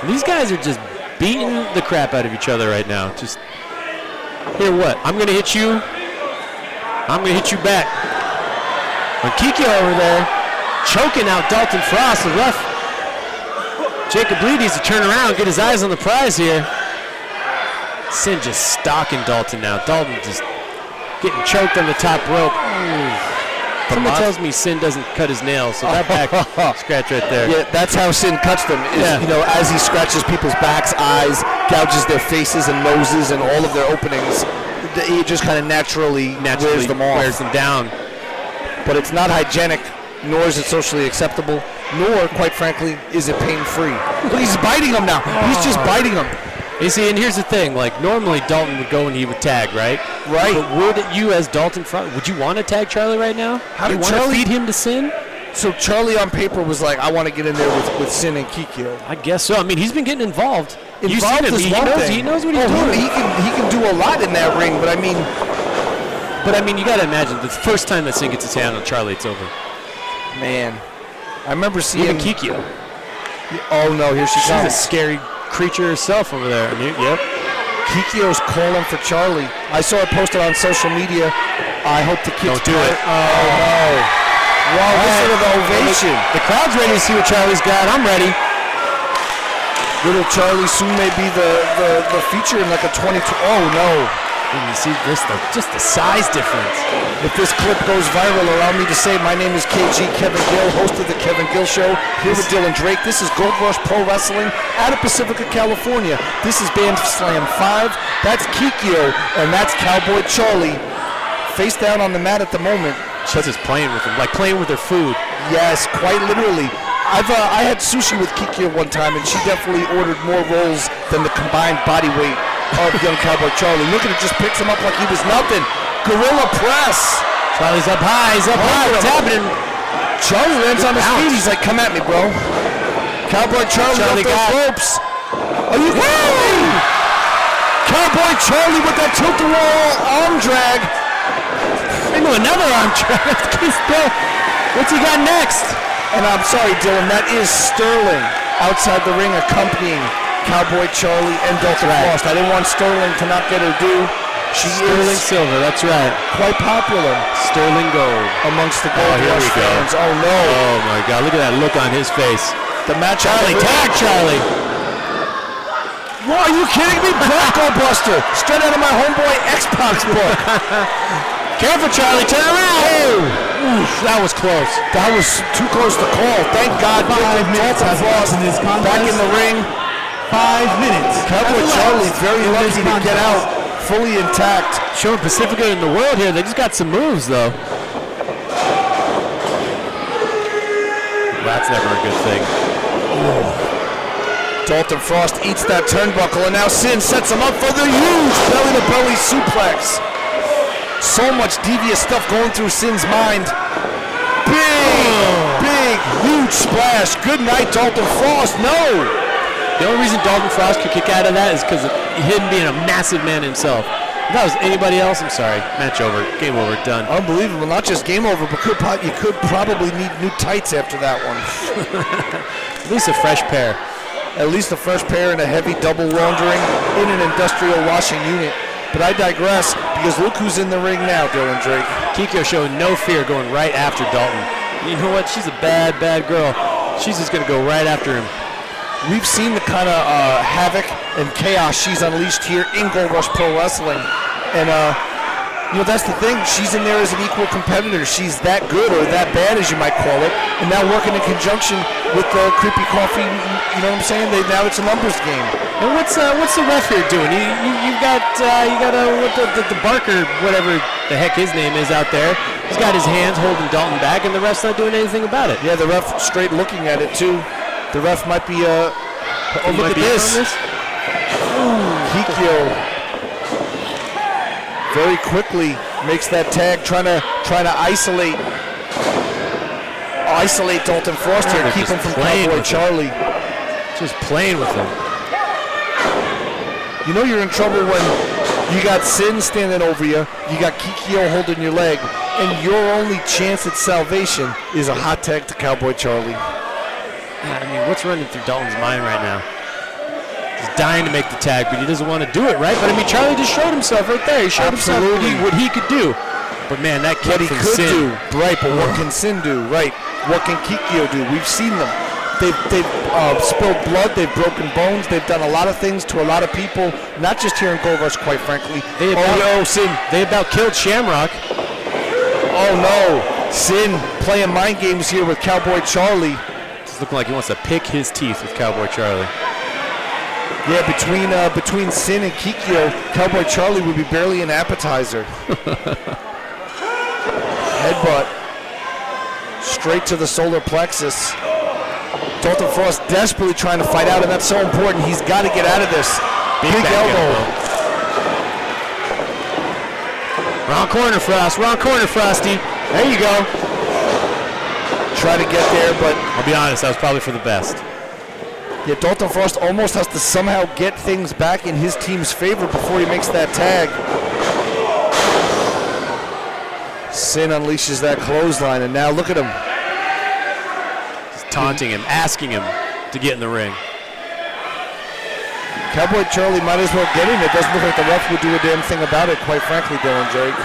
Speaker 3: These guys are just beating the crap out of each other right now. Just, here what? I'm going to hit you. I'm going to hit you back. When Kikyo over there, choking out Dalton Frost, the ref. Jacob Lee needs to turn around, get his eyes on the prize here. Sin just stalking Dalton now. Dalton just getting choked on the top rope. Someone tells me Sin doesn't cut his nails, so that back scratch right there.
Speaker 5: Yeah, that's how Sin cuts them. Is, you know, as he scratches people's backs, eyes, gouges their faces and noses and all of their openings, he just kind of naturally wears them off.
Speaker 3: Wears them down.
Speaker 5: But it's not hygienic, nor is it socially acceptable, nor, quite frankly, is it pain-free. But he's biting him now. He's just biting him.
Speaker 3: You see, and here's the thing, like, normally Dalton would go and he would tag, right?
Speaker 5: Right.
Speaker 3: But would you, as Dalton Frost, would you want to tag Charlie right now?
Speaker 5: How did
Speaker 3: you want
Speaker 5: Charlie
Speaker 3: to feed him to Sin?
Speaker 5: So Charlie on paper was like, I want to get in there with Sin and Kikyo.
Speaker 3: I guess so. I mean, he's been getting involved. You've
Speaker 5: Involved
Speaker 3: seen him.
Speaker 5: is
Speaker 3: He
Speaker 5: one
Speaker 3: knows,
Speaker 5: thing.
Speaker 3: he knows what he's doing.
Speaker 5: He can do a lot in that ring, but I mean,
Speaker 3: you got to imagine, the first time that Sin gets his hand on Charlie, it's over.
Speaker 5: man, I remember seeing
Speaker 3: Even Kikyo.
Speaker 5: Oh no, here she
Speaker 3: She's
Speaker 5: comes.
Speaker 3: a scary creature herself over there. Yep.
Speaker 5: Kikyo's calling for Charlie. I saw it posted on social media. I hope the kids
Speaker 3: Don't do it.
Speaker 5: Oh no. Wow, listen to the ovation.
Speaker 3: The crowd's ready to see what Charlie's got. I'm ready.
Speaker 5: Little Charlie soon may be the feature in like a 22. Oh no.
Speaker 3: And you see this, just the size difference.
Speaker 5: If this clip goes viral, allow me to say my name is KG Kevin Gill, host of the Kevin Gill Show, here with Dylan Drake. This is Gold Rush Pro Wrestling out of Pacifica, California. This is Band Slam 5. That's Kikyo, and that's Cowboy Charlie. Face down on the mat at the moment.
Speaker 3: She's just playing with them, like playing with their food.
Speaker 5: Yes, quite literally. I had sushi with Kikyo one time, and she definitely ordered more rolls than the combined body weight of young Cowboy Charlie. Look at it, just picks him up like he was nothing. Gorilla press.
Speaker 3: Charlie's up high, he's up high. What's happening?
Speaker 5: Charlie lands on his feet. He's like, come at me, bro. Cowboy Charlie up those ropes. Are you kidding me? Cowboy Charlie with that tilt-a-whirl arm drag.
Speaker 3: Into another arm drag. What's he got next?
Speaker 5: And I'm sorry, Dylan, that is Sterling outside the ring accompanying Cowboy Charlie and Delta Frost. I didn't want Sterling to not get her due.
Speaker 3: Sterling Silver, that's right.
Speaker 5: Quite popular
Speaker 3: Sterling Gold.
Speaker 5: amongst the Gold
Speaker 3: here
Speaker 5: Rush
Speaker 3: we go.
Speaker 5: fans. Oh no.
Speaker 3: Oh my God, look at that look on his face.
Speaker 5: The match.
Speaker 3: Charlie, tag Charlie.
Speaker 5: What, are you kidding me? Bronco Buster. Straight out of my homeboy Xbox book.
Speaker 3: Careful, Charlie, turn around.
Speaker 5: Oh.
Speaker 3: Oof, that was close.
Speaker 5: That was too close to call. Thank God.
Speaker 1: 5 minutes has passed in this contest.
Speaker 5: Back in the ring.
Speaker 1: 5 minutes.
Speaker 5: Cowboy Charlie very lucky to get out fully intact.
Speaker 3: Showing Pacifica in the world here. They just got some moves, though. That's never a good thing.
Speaker 5: Dalton Frost eats that turnbuckle, and now Sin sets him up for the huge belly-to-belly suplex. So much devious stuff going through Sin's mind. Big, huge splash. Good night, Dalton Frost. No!
Speaker 3: The only reason Dalton Frost could kick out of that is because of him being a massive man himself. If that was anybody else, I'm sorry. Match over. Game over. Done.
Speaker 5: Unbelievable. Not just game over, but you could probably need new tights after that one.
Speaker 3: At least a fresh pair.
Speaker 5: At least a fresh pair and a heavy double laundering in an industrial washing unit. But I digress, because look who's in the ring now, Dylan Drake.
Speaker 3: Kikyo showing no fear going right after Dalton. You know what? She's a bad, bad girl. She's just going to go right after him.
Speaker 5: We've seen the kind of havoc and chaos she's unleashed here in Gold Rush Pro Wrestling. And, that's the thing. She's in there as an equal competitor. She's that good or that bad, as you might call it. And now working in conjunction with Creepy Coffee, you know what I'm saying? Now it's a numbers game.
Speaker 3: And what's the ref here doing? You've got the Barker, whatever the heck his name is out there. He's got his hands holding Dalton back, and the ref's not doing anything about it.
Speaker 5: Yeah, the ref straight looking at it too. The ref might be oh, look at this. Kikyo very quickly makes that tag, trying to isolate Dalton Frost here, keep him from Cowboy Charlie.
Speaker 3: Just playing with him.
Speaker 5: You know you're in trouble when you got Sin standing over you, you got Kikyo holding your leg, and your only chance at salvation is a hot tag to Cowboy Charlie.
Speaker 3: I mean, what's running through Dalton's mind right now? He's dying to make the tag, but he doesn't want to do it, right? But I mean, Charlie just showed himself right there. He showed himself what he could do. But man, that kick from Sin.
Speaker 5: Right, but what can Sin do? Right, what can Kikyo do? We've seen them. They've spilled blood, they've broken bones, they've done a lot of things to a lot of people, not just here in Gold Rush, quite frankly.
Speaker 3: They about killed Shamrock.
Speaker 5: Oh no, Sin playing mind games here with Cowboy Charlie.
Speaker 3: It's looking like he wants to pick his teeth with Cowboy Charlie.
Speaker 5: Yeah, between Sin and Kikyo, Cowboy Charlie would be barely an appetizer. Headbutt. Straight to the solar plexus. Dalton Frost desperately trying to fight out, and that's so important. He's got to get out of this. Big elbow.
Speaker 3: Wrong corner, Frost. Wrong corner, Frosty. There you go.
Speaker 5: Try to get there, but
Speaker 3: I'll be honest, that was probably for the best.
Speaker 5: Yeah, Dalton Frost almost has to somehow get things back in his team's favor before he makes that tag. Sin unleashes that clothesline, and now look at him.
Speaker 3: Just taunting him, asking him to get in the ring.
Speaker 5: Cowboy Charlie might as well get in. It doesn't look like the ref would do a damn thing about it, quite frankly, Dylan Drake.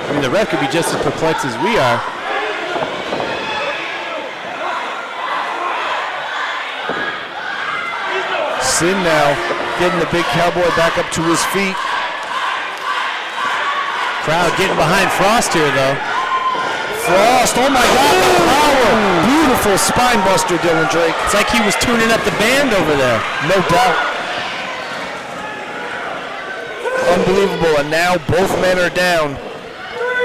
Speaker 3: I mean, the ref could be just as perplexed as we are.
Speaker 5: Sin now getting the big cowboy back up to his feet.
Speaker 3: Crowd getting behind Frost here, though.
Speaker 5: Frost, oh my God, the power. Beautiful spine buster, Dylan Drake.
Speaker 3: It's like he was tuning up the band over there.
Speaker 5: No doubt. Unbelievable, and now both men are down.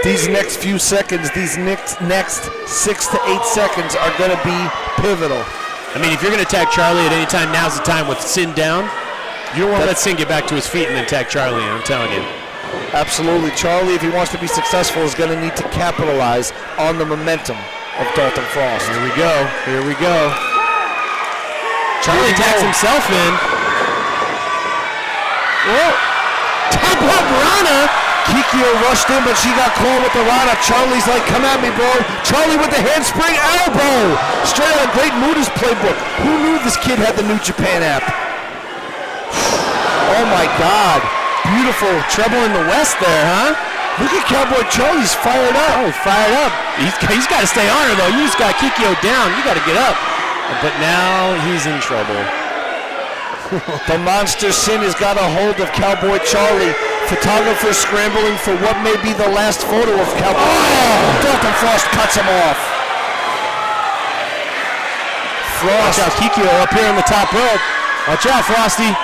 Speaker 5: These next few seconds, these next 6 to 8 seconds are going to be pivotal.
Speaker 3: I mean, if you're going to attack Charlie at any time, now's the time with Sin down. You don't want to let Sin get back to his feet and then attack Charlie, I'm telling you.
Speaker 5: Absolutely. Charlie, if he wants to be successful, is going to need to capitalize on the momentum of Dalton Frost.
Speaker 3: Here we go. Here we go. Charlie attacks himself in.
Speaker 2: Whoa. Top rope Rana.
Speaker 5: Kikyo rushed in, but she got caught with the Rana. Charlie's like, come at me, bro. Charlie with the handspring elbow. Straight out of Great Muda's playbook. Who knew this kid had the New Japan app? Oh my God. Beautiful treble in the West there, huh? Look at Cowboy Charlie's fired up.
Speaker 3: Oh, fired up. He's got to stay on her, though. You just got Kikyo down. You got to get up. But now he's in trouble.
Speaker 5: The monster Sin has got a hold of Cowboy Charlie. Photographer scrambling for what may be the last photo of Cowboy. Oh! Dalton Frost cuts him off. Frost.
Speaker 3: Watch out, Kikyo up here on the top rope. Watch out, Frosty.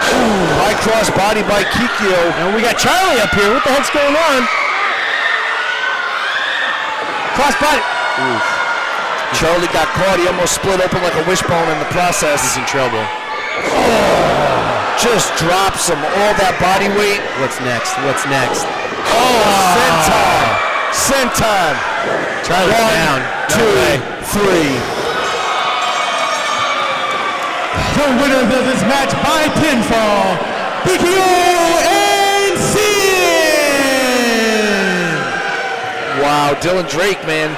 Speaker 5: Ooh, high cross body by Kikyo.
Speaker 3: And we got Charlie up here. What the heck's going on? Cross body. Oof.
Speaker 5: Charlie got caught. He almost split open like a wishbone in the process.
Speaker 3: He's in trouble.
Speaker 5: Just drops him. All that body weight.
Speaker 3: What's next? What's next?
Speaker 5: Oh, senton. Senton.
Speaker 3: Charlie's down.
Speaker 5: One, two, three.
Speaker 1: The winners of this match by pinfall, Kikyo and Sin!
Speaker 5: Wow, Dylan Drake, man.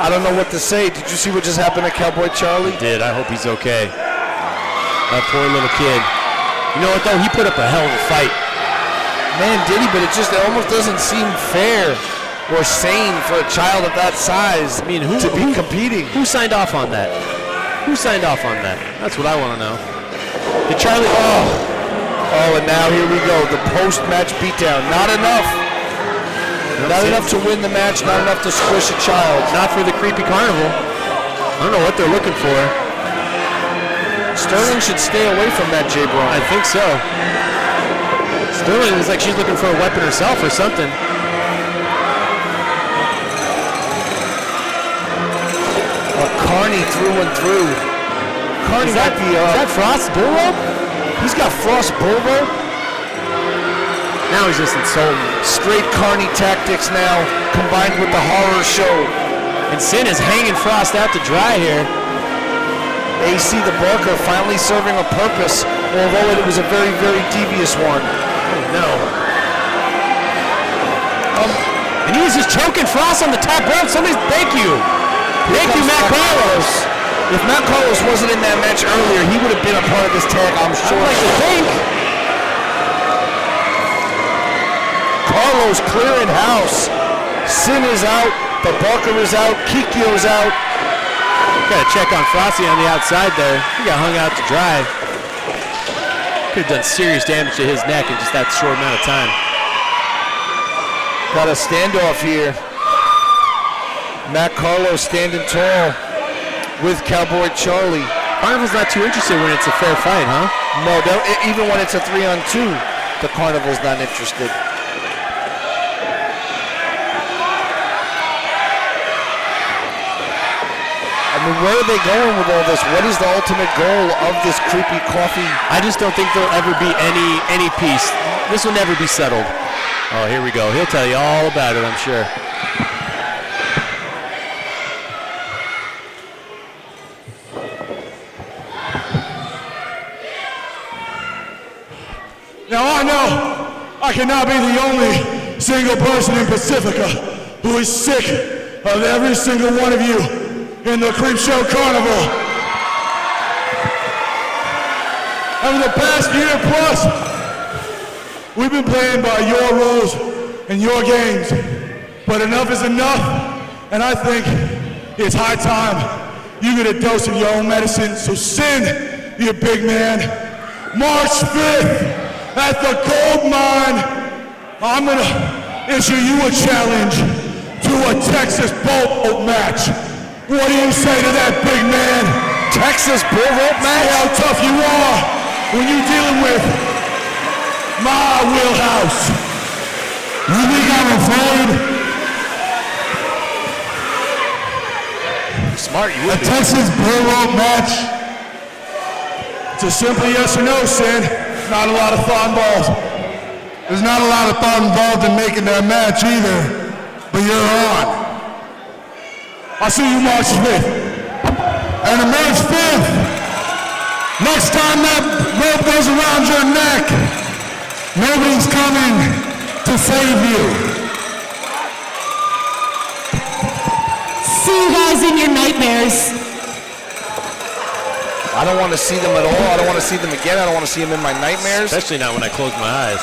Speaker 5: I don't know what to say. Did you see what just happened to Cowboy Charlie?
Speaker 3: Did. I hope he's okay. That poor little kid. You know what, though? He put up a hell of a fight.
Speaker 5: Man, did he? But it almost doesn't seem fair or sane for a child of that size
Speaker 3: I mean,
Speaker 5: to be competing.
Speaker 3: Who signed off on that? Who signed off on that? That's what I want to know. Did Charlie...
Speaker 5: Oh, and now here we go. The post-match beatdown. Not enough. Not enough to win the match. Not enough to squish a child.
Speaker 3: Not for the creepy carnival. I don't know what they're looking for.
Speaker 5: Sterling should stay away from that, Jay Braun.
Speaker 3: I think so. Sterling is like she's looking for a weapon herself or something.
Speaker 5: Carney through and through. Carney might be...
Speaker 3: Is that Frost's bull rope?
Speaker 5: He's got Frost bull rope.
Speaker 3: Now he's just insulting.
Speaker 5: Straight Carney tactics now, combined with the horror show.
Speaker 3: And Sin is hanging Frost out to dry here.
Speaker 5: AC the Barker finally serving a purpose, although it was a very, very devious one.
Speaker 3: Oh no. And he was just choking Frost on the top rope. Somebody's thank you. Thank you, Matt Carlos.
Speaker 5: If Matt Carlos wasn't in that match earlier, he would have been a part of this tag, I'm sure.
Speaker 3: I'd like to think.
Speaker 5: Carlos clearing house. Sin is out. The Barker is out. Kikyo's out.
Speaker 3: Got to check on Frosty on the outside there. He got hung out to dry. Could have done serious damage to his neck in just that short amount of time.
Speaker 5: Got a standoff here. Matt Carlos standing tall with Cowboy Charlie.
Speaker 3: Carnival's not too interested when it's a fair fight, huh?
Speaker 5: No, even when it's a 3-on-2, the Carnival's not interested. I mean, where are they going with all this? What is the ultimate goal of this creepy coffee?
Speaker 3: I just don't think there'll ever be any peace. This will never be settled. Oh, here we go. He'll tell you all about it, I'm sure.
Speaker 1: Now I know I cannot be the only single person in Pacifica who is sick of every single one of you in the Creep Show Carnival. Over the past year plus, we've been playing by your rules and your games, but enough is enough, and I think it's high time you get a dose of your own medicine. So Sin, you big man, March 5th, at the gold mine, I'm gonna issue you a challenge to a Texas bull rope match. What do you say to that, big man?
Speaker 5: Texas bull rope match?
Speaker 1: See how tough you are when you're dealing with my wheelhouse. You think I'm afraid?
Speaker 3: Smart, you would be.
Speaker 1: A Texas bull rope match. It's a simple yes or no, Sin. Not a lot of thought involved. There's not a lot of thought involved in making that match either, but you're on. I'll see you March 5th. And on March 5th, next time that
Speaker 2: rope goes around your neck, nobody's coming to save you.
Speaker 6: See you guys in your nightmares.
Speaker 5: I don't want to see them at all. I don't want to see them again. I don't want to see them in my nightmares.
Speaker 3: Especially not when I close my eyes.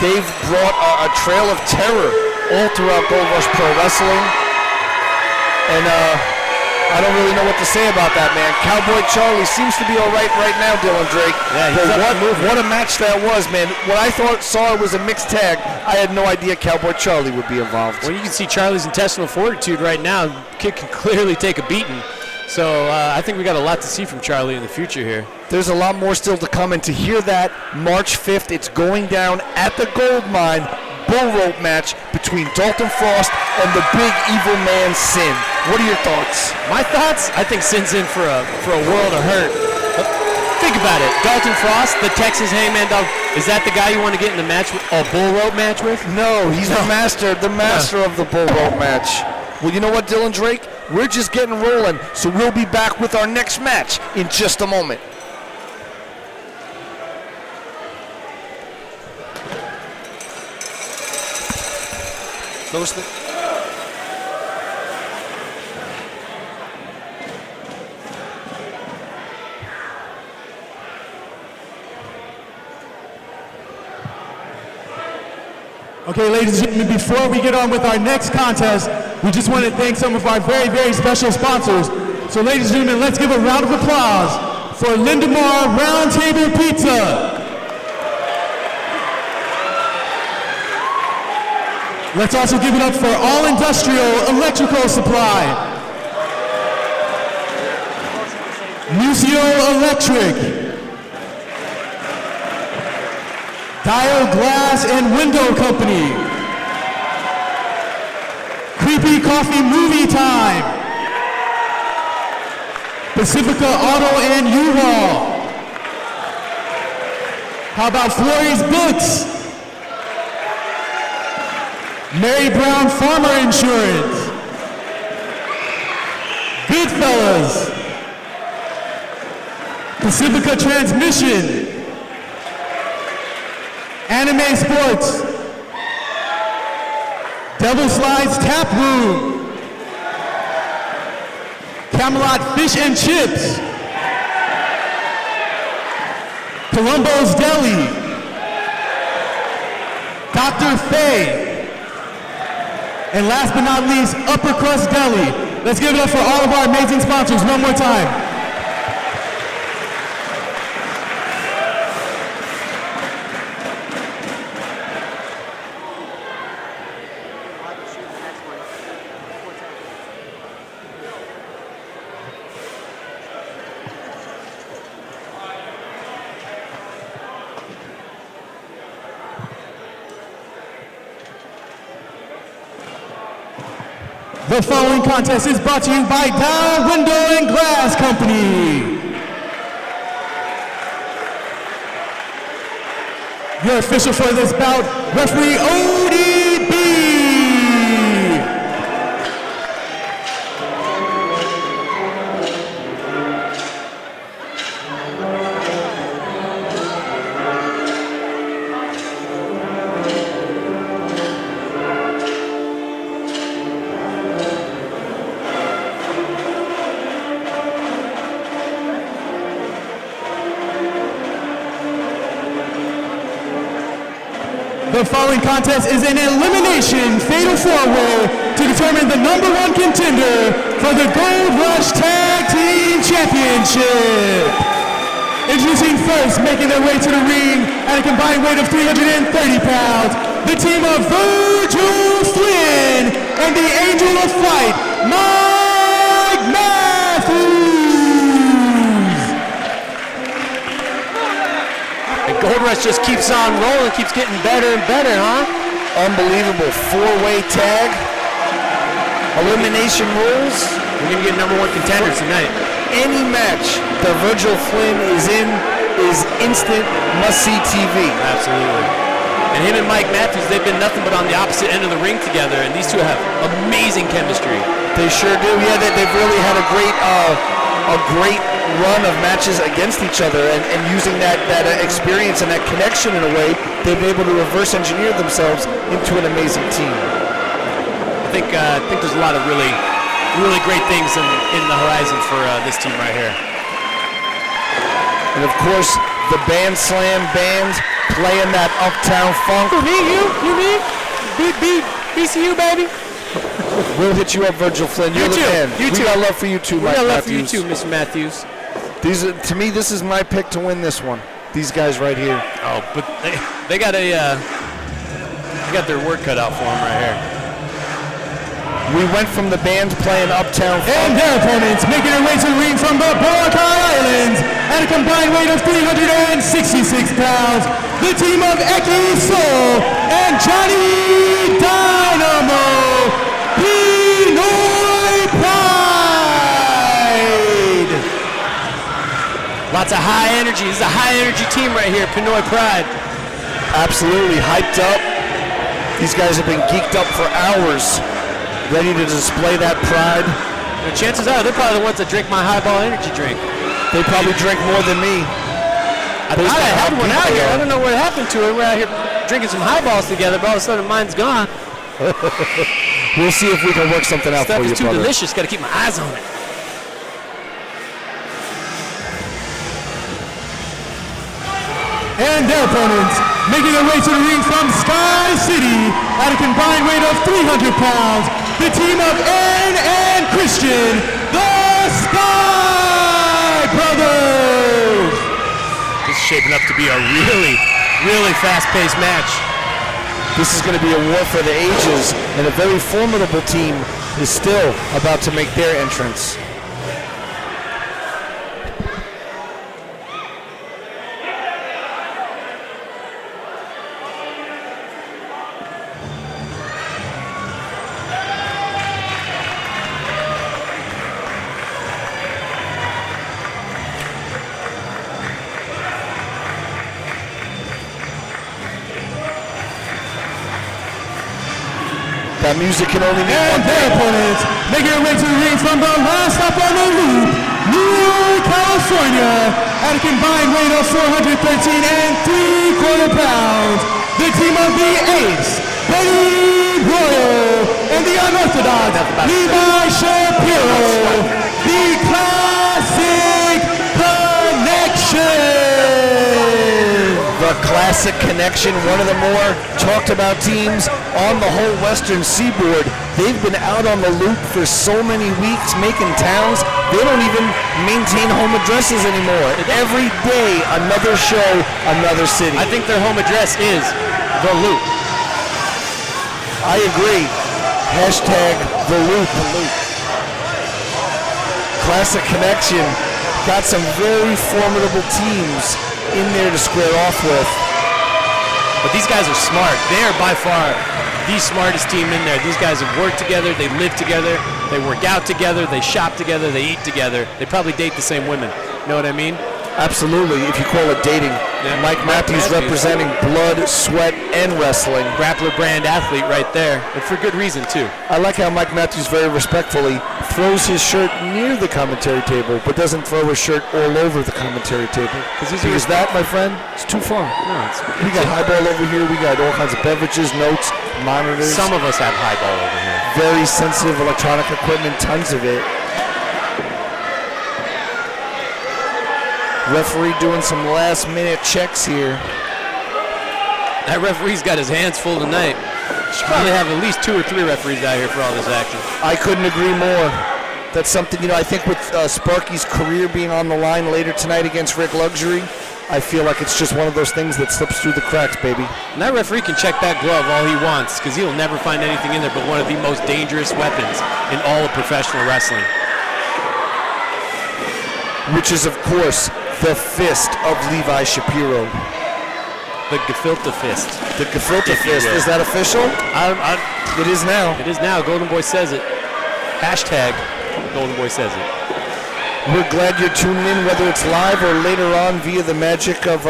Speaker 5: They've brought a trail of terror all throughout Gold Rush Pro Wrestling. And I don't really know what to say about that, man. Cowboy Charlie seems to be all right now, Dylan Drake.
Speaker 3: Yeah,
Speaker 5: but what a match that was, man. What I saw it was a mixed tag. I had no idea Cowboy Charlie would be involved.
Speaker 3: Well, you can see Charlie's intestinal fortitude right now. Kid can clearly take a beating. So I think we got a lot to see from Charlie in the future here.
Speaker 5: There's a lot more still to come, and to hear that March 5th, it's going down at the Gold Mine, bull rope match between Dalton Frost and the big evil man Sin. What are your thoughts?
Speaker 3: My thoughts? I think Sin's in for a world of hurt. Think about it. Dalton Frost, the Texas Hangman Dog, is that the guy you want to get in the match, a bull rope match with?
Speaker 5: No, he's the master of the bull rope match. Well, you know what, Dylan Drake? We're just getting rolling, so we'll be back with our next match in just a moment.
Speaker 1: Okay, ladies and gentlemen, before we get on with our next contest, we just want to thank some of our very, very special sponsors. So ladies and gentlemen, let's give a round of applause for Lindemar Round Table Pizza. Let's also give it up for All Industrial Electrical Supply. Museo Electric. Dial Glass and Window Company. Creepy Coffee Movie Time. Pacifica Auto and U-Haul. How about Florey's Books? Mary Brown Farmer Insurance. Goodfellas. Pacifica Transmission. Anime Sports. Devil Slides Tap Room. Camelot Fish and Chips. Columbo's Deli. Dr. Faye. And last but not least, Upper Crust Deli. Let's give it up for all of our amazing sponsors one more time. The following contest is brought to you by Dow Window and Glass Company. Your official for this bout, referee ODB. The following contest is an elimination fatal four-way to determine the #1 contender for the Gold Rush Tag Team Championship. Introducing first, making their way to the ring at a combined weight of 330 pounds, the team of Virgil Flynn and the Angel of Flight, Mike Matthews.
Speaker 3: Gold Rush just keeps on rolling, keeps getting better and better, huh?
Speaker 5: Unbelievable four-way tag. Elimination rules.
Speaker 3: We're going to get #1 contenders tonight.
Speaker 5: Any match that Virgil Flynn is in is instant must-see TV.
Speaker 3: Absolutely. And him and Mike Matthews, they've been nothing but on the opposite end of the ring together, and these two have amazing chemistry.
Speaker 5: They sure do. Yeah, they've really had a great a great run of matches against each other, and using that experience and that connection in a way, they've been able to reverse engineer themselves into an amazing team.
Speaker 3: I think there's a lot of really great things in the horizon for this team right here.
Speaker 5: And of course, the Band Slam band playing that Uptown Funk.
Speaker 3: You mean? BCU, baby.
Speaker 5: We'll hit you up, Virgil Flynn. You're the man.
Speaker 3: You too.
Speaker 5: We got love for you too, Mike
Speaker 3: We got love
Speaker 5: Matthews.
Speaker 3: for you too, Mr. Matthews.
Speaker 5: To me, this is my pick to win this one. These guys right here.
Speaker 3: Oh, but they got they got their work cut out for them right here.
Speaker 5: We went from the band playing Uptown Funk.
Speaker 1: And their opponents making their way to the ring from the Boracay Islands at a combined weight of 366 pounds, the team of Eki Soul and Johnny Dynamo Pinoy Pride.
Speaker 3: Lots of high energy. This is a high energy team right here, Pinoy Pride.
Speaker 5: Absolutely hyped up. These guys have been geeked up for hours, ready to display that pride.
Speaker 3: And chances are they're probably the ones that drink my highball energy drink.
Speaker 5: They probably drink more than me.
Speaker 3: I thought I had one out here. I don't know what happened to it. We're out here drinking some highballs together, but all of a sudden mine's gone.
Speaker 5: We'll see if we can work something out
Speaker 3: Stuff
Speaker 5: for you,
Speaker 3: is too
Speaker 5: brother.
Speaker 3: delicious. Got to keep my eyes on it.
Speaker 1: And their opponents making their way to the ring from Sky City at a combined weight of 300 pounds, the team of Aaron and Christian, the Sky Brothers.
Speaker 3: This is shaping up to be a really fast-paced match.
Speaker 5: This is going to be a war for the ages, and a very formidable team is still about to make their entrance. That music can only mean
Speaker 1: And
Speaker 5: one
Speaker 1: their
Speaker 5: thing.
Speaker 1: opponents making their way to the ring from the last stop on the loop, New York, California, at a combined weight of 413 3/4 pounds, the team of the Ace, Buddy Royale, and the unorthodox Levi Shapiro, the Classic Connection.
Speaker 5: The Classic Connection, one of the more talked about teams on the whole Western Seaboard. They've been out on the loop for so many weeks making towns, they don't even maintain home addresses anymore. Every day, another show, another city.
Speaker 3: I think their home address is the Loop.
Speaker 5: I agree. Hashtag the loop. Classic Connection got some very formidable teams in there to square off with.
Speaker 3: But these guys are smart. They are by far the smartest team in there. These guys have worked together, they live together, they work out together, they shop together, they eat together. They probably date the same women. You know what I mean?
Speaker 5: Absolutely, if you call it dating.
Speaker 3: Yeah.
Speaker 5: Mike Matthews representing blood, sweat, and wrestling.
Speaker 3: Grappler brand athlete right there. And for good reason, too.
Speaker 5: I like how Mike Matthews very respectfully throws his shirt near the commentary table, but doesn't throw his shirt all over the commentary table. Because that, my friend, is too far. We got highball over here, we got all kinds of beverages, notes, monitors.
Speaker 3: Some of us have highball over here.
Speaker 5: Very sensitive electronic equipment, tons of it. Referee doing some last minute checks here.
Speaker 3: That referee's got his hands full tonight. Should probably have at least 2 or 3 referees out here for all this action.
Speaker 5: I couldn't agree more. That's something, I think with Sparky's career being on the line later tonight against Rik Luxury, I feel like it's just one of those things that slips through the cracks, baby.
Speaker 3: And that referee can check that glove all he wants, because he'll never find anything in there but one of the most dangerous weapons in all of professional wrestling.
Speaker 5: Which is, of course, the fist of Levi Shapiro.
Speaker 3: The gefilte fist.
Speaker 5: The gefilte
Speaker 3: If you
Speaker 5: fist.
Speaker 3: will.
Speaker 5: Is that official? It is now.
Speaker 3: It is now. Golden Boy says it. Hashtag Golden Boy says it.
Speaker 5: We're glad you're tuning in, whether it's live or later on via the magic of,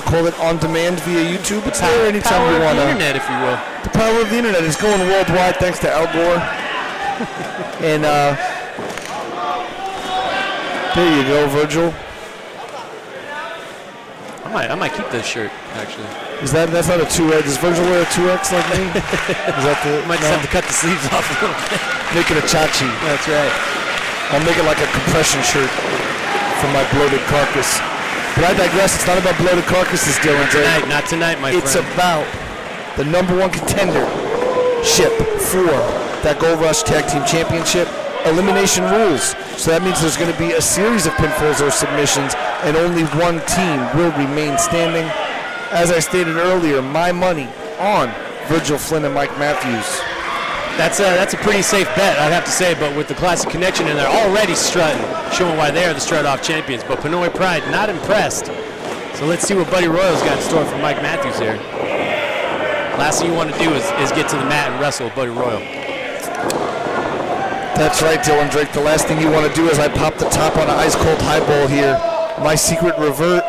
Speaker 5: call it on demand via YouTube. It's there anytime
Speaker 3: Power
Speaker 5: you
Speaker 3: of
Speaker 5: want
Speaker 3: the
Speaker 5: to.
Speaker 3: internet, if you will.
Speaker 5: The power of the internet is going worldwide thanks to Al Gore. And There you go, Virgil.
Speaker 3: I might keep this shirt, actually.
Speaker 5: That's not a 2X? Does Virgil wear a 2X like me? Is that the?
Speaker 3: Might just have to cut the sleeves off a little bit.
Speaker 5: Make it a chachi.
Speaker 3: That's right.
Speaker 5: I'll make it like a compression shirt for my bloated carcass. But I digress. It's not about bloated carcasses, Dylan.
Speaker 3: Not tonight, my friend.
Speaker 5: It's about the #1 contender ship for that Gold Rush Tag Team Championship. Elimination rules. So that means there's going to be a series of pinfalls or submissions, and only one team will remain standing. As I stated earlier, my money on Virgil Flynn and Mike Matthews.
Speaker 3: That's a pretty safe bet, I'd have to say, but with the Classic Connection in there already strutting, showing why they are the strut-off champions. But Pinoy Pride not impressed. So let's see what Buddy Royale's got in store for Mike Matthews here. Last thing you want to do is get to the mat and wrestle with Buddy Royale.
Speaker 5: That's right, Dylan Drake. The last thing you want to do is I pop the top on an ice-cold highball here. My secret revert.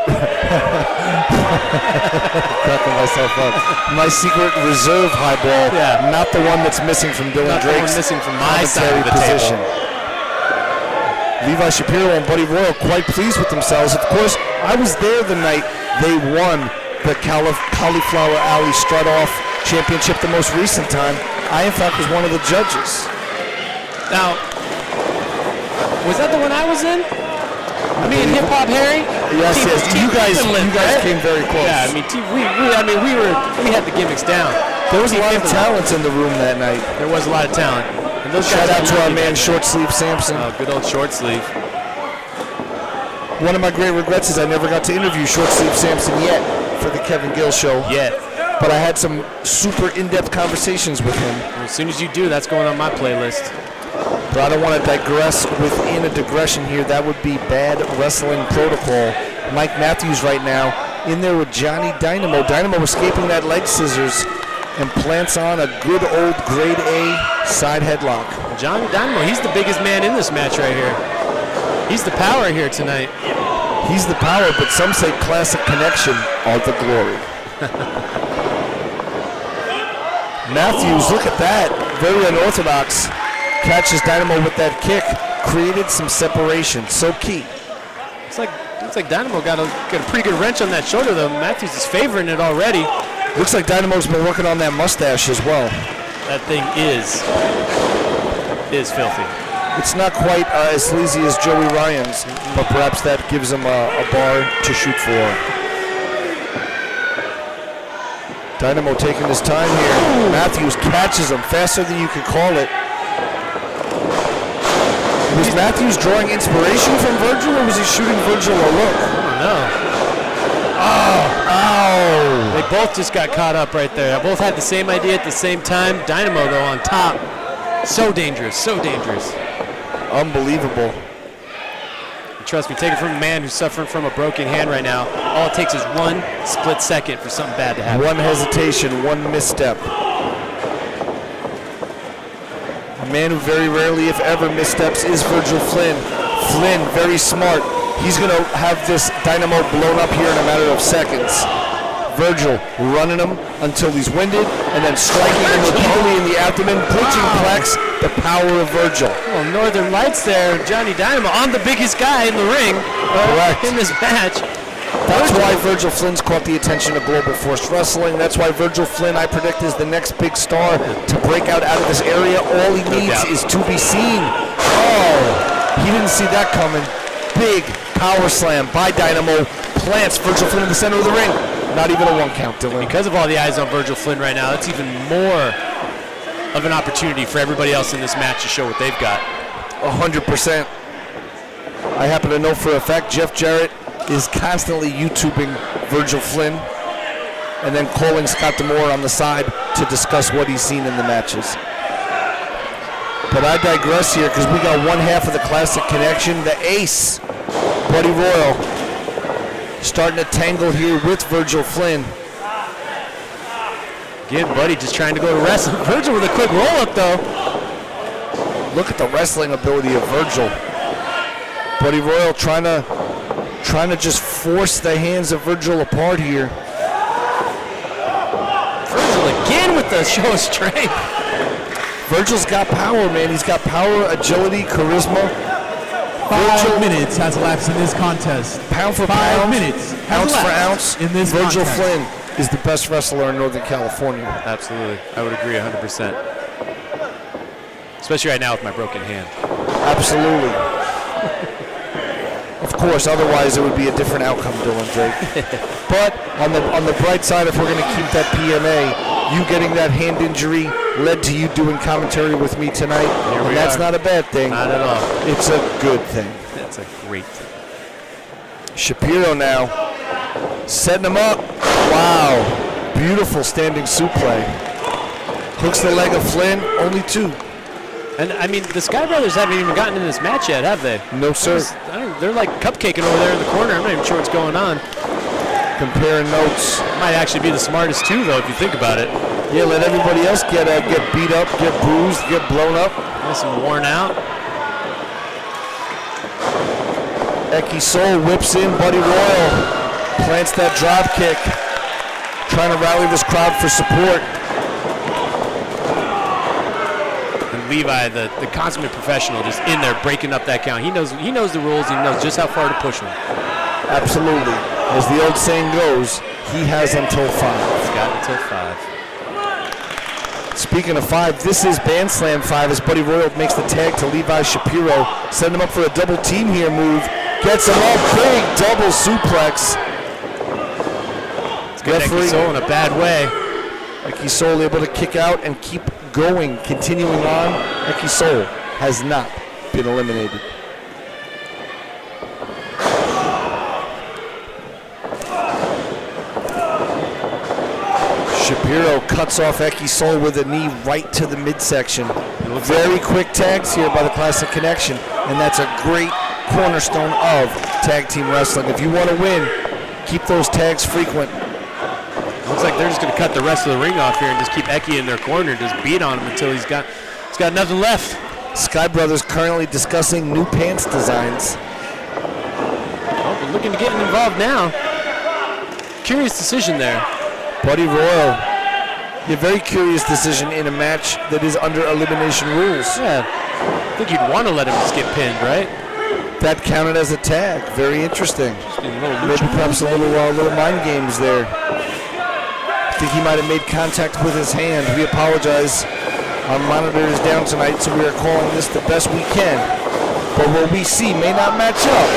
Speaker 5: Cracking myself up. My secret reserve highball, not the one that's missing from Dylan
Speaker 3: Not
Speaker 5: Drake's
Speaker 3: the one missing from my side of the
Speaker 5: position.
Speaker 3: table.
Speaker 5: Levi Shapiro and Buddy Royale quite pleased with themselves. Of course, I was there the night they won the Cauliflower Alley Strut-Off Championship the most recent time. I, in fact, was one of the judges.
Speaker 3: Now, was that the one I was in? Me and Hip Hop Harry?
Speaker 5: Yes, you guys came very close.
Speaker 3: Yeah, we had the gimmicks down.
Speaker 5: There was a lot of talent in the room that night.
Speaker 3: There was a lot of talent. And those
Speaker 5: Shout
Speaker 3: guys
Speaker 5: out to our man Short Sleeve Sampson.
Speaker 3: Oh, good old Short Sleeve.
Speaker 5: One of my great regrets is I never got to interview Short Sleeve Sampson yet for the Kevin Gill show. But I had some super in-depth conversations with him.
Speaker 3: Well, as soon as you do, that's going on my playlist.
Speaker 5: But I don't want to digress within a digression here. That would be bad wrestling protocol. Mike Matthews right now in there with Johnny Dynamo. Dynamo escaping that leg scissors and plants on a good old grade A side headlock.
Speaker 3: Johnny Dynamo, he's the biggest man in this match right here. He's the power here tonight.
Speaker 5: He's the power, but some say Classic Connection are the glory. Matthews, look at that. Very unorthodox. Catches Dynamo with that kick. Created some separation. So key.
Speaker 3: It's like Dynamo got a pretty good wrench on that shoulder, though. Matthews is favoring it already.
Speaker 5: Looks like Dynamo's been working on that mustache as well.
Speaker 3: That thing is filthy.
Speaker 5: It's not quite as sleazy as Joey Ryan's, but perhaps that gives him a bar to shoot for. Dynamo taking his time here. Matthews catches him faster than you could call it. Was Matthews drawing inspiration from Virgil, or was he shooting Virgil a look?
Speaker 3: I don't know.
Speaker 5: Ow!
Speaker 3: They both just got caught up right there. They both had the same idea at the same time. Dynamo, though, on top. So dangerous, so dangerous.
Speaker 5: Unbelievable.
Speaker 3: And trust me, take it from a man who's suffering from a broken hand right now. All it takes is one split second for something bad to happen.
Speaker 5: One hesitation, one misstep. A man who very rarely, if ever, missteps is Virgil Flynn. Flynn, very smart. He's going to have this Dynamo blown up here in a matter of seconds. Virgil running him until he's winded and then striking him repeatedly in the abdomen. Bridging Plex, the power of Virgil.
Speaker 3: Well, Northern Lights there, Johnny Dynamo on the biggest guy in the ring in this match.
Speaker 5: That's why Virgil Flynn's caught the attention of Global Force Wrestling. That's why Virgil Flynn, I predict, is the next big star to break out of this area. All he needs is to be seen. Oh, he didn't see that coming. Big power slam by Dynamo. Plants Virgil Flynn in the center of the ring. Not even a 1 count, Dylan.
Speaker 3: Because of all the eyes on Virgil Flynn right now, that's even more of an opportunity for everybody else in this match to show what they've got.
Speaker 5: 100%. I happen to know for a fact Jeff Jarrett is constantly YouTubing Virgil Flynn and then calling Scott D'Amore on the side to discuss what he's seen in the matches. But I digress here because we got one half of the Classic Connection, the ace, Buddy Royale, starting to tangle here with Virgil Flynn.
Speaker 3: Again, Buddy just trying to go to wrestle. Virgil with a quick roll-up, though.
Speaker 5: Look at the wrestling ability of Virgil. Buddy Royale trying to just force the hands of Virgil apart here.
Speaker 3: Virgil again with the show of strength.
Speaker 5: Virgil's got power, man. He's got power, agility, charisma.
Speaker 1: 5 minutes has elapsed in this contest.
Speaker 5: Pound for
Speaker 1: 5
Speaker 5: pound,
Speaker 1: minutes has
Speaker 5: ounce for
Speaker 1: elapsed
Speaker 5: ounce,
Speaker 1: in this
Speaker 5: Virgil
Speaker 1: contest.
Speaker 5: Flynn is the best wrestler in Northern California.
Speaker 3: Absolutely. I would agree 100%. Especially right now with my broken hand.
Speaker 5: Absolutely. Of course, otherwise it would be a different outcome, Dylan Drake. But on the bright side, if we're going to keep that PMA, you getting that hand injury led to you doing commentary with me tonight, and that's not a bad thing.
Speaker 3: Not at all.
Speaker 5: It's a good thing.
Speaker 3: That's a great thing.
Speaker 5: Shapiro now setting him up. Wow, beautiful standing suplex. Hooks the leg of Flynn, only 2.
Speaker 3: And I mean, the Sky Brothers haven't even gotten in this match yet, have they?
Speaker 5: No, sir.
Speaker 3: They're like cupcaking over there in the corner. I'm not even sure what's going on.
Speaker 5: Comparing notes.
Speaker 3: Might actually be the smartest too, though, if you think about it.
Speaker 5: Yeah, let everybody else get beat up, get bruised, get blown up.
Speaker 3: Nice and worn out.
Speaker 5: Eki Soul whips in Buddy Royal, plants that drop kick, trying to rally this crowd for support.
Speaker 3: And Levi, the consummate professional, just in there breaking up that count. He knows the rules. He knows just how far to push them.
Speaker 5: Absolutely. As the old saying goes, he has until 5.
Speaker 3: He's got until 5.
Speaker 5: Speaking of 5, this is Band Slam 5 as Buddy Royal makes the tag to Levi Shapiro. Send him up for a double team here move. Gets him up, big double suplex.
Speaker 3: It's got Eki Soul in a bad way.
Speaker 5: Eki Soul able to kick out and keep going, continuing on. Eki Soul has not been eliminated. Shapiro cuts off Eki Soul with a knee right to the midsection. Very quick tags here by the Classic Connection, and that's a great cornerstone of tag team wrestling. If you want to win, keep those tags frequent.
Speaker 3: Looks like they're just going to cut the rest of the ring off here and just keep Eki in their corner, just beat on him until he's got nothing left.
Speaker 5: Sky Brothers currently discussing new pants designs.
Speaker 3: Oh, but looking to get involved now. Curious decision there.
Speaker 5: Buddy Royal, a very curious decision in a match that is under elimination rules.
Speaker 3: Yeah, I think you'd want to let him just get pinned, right?
Speaker 5: That counted as a tag. Very interesting. Maybe perhaps a little mind games there. I think he might have made contact with his hand. We apologize. Our monitor is down tonight, so we are calling this the best we can. But what we see may not match up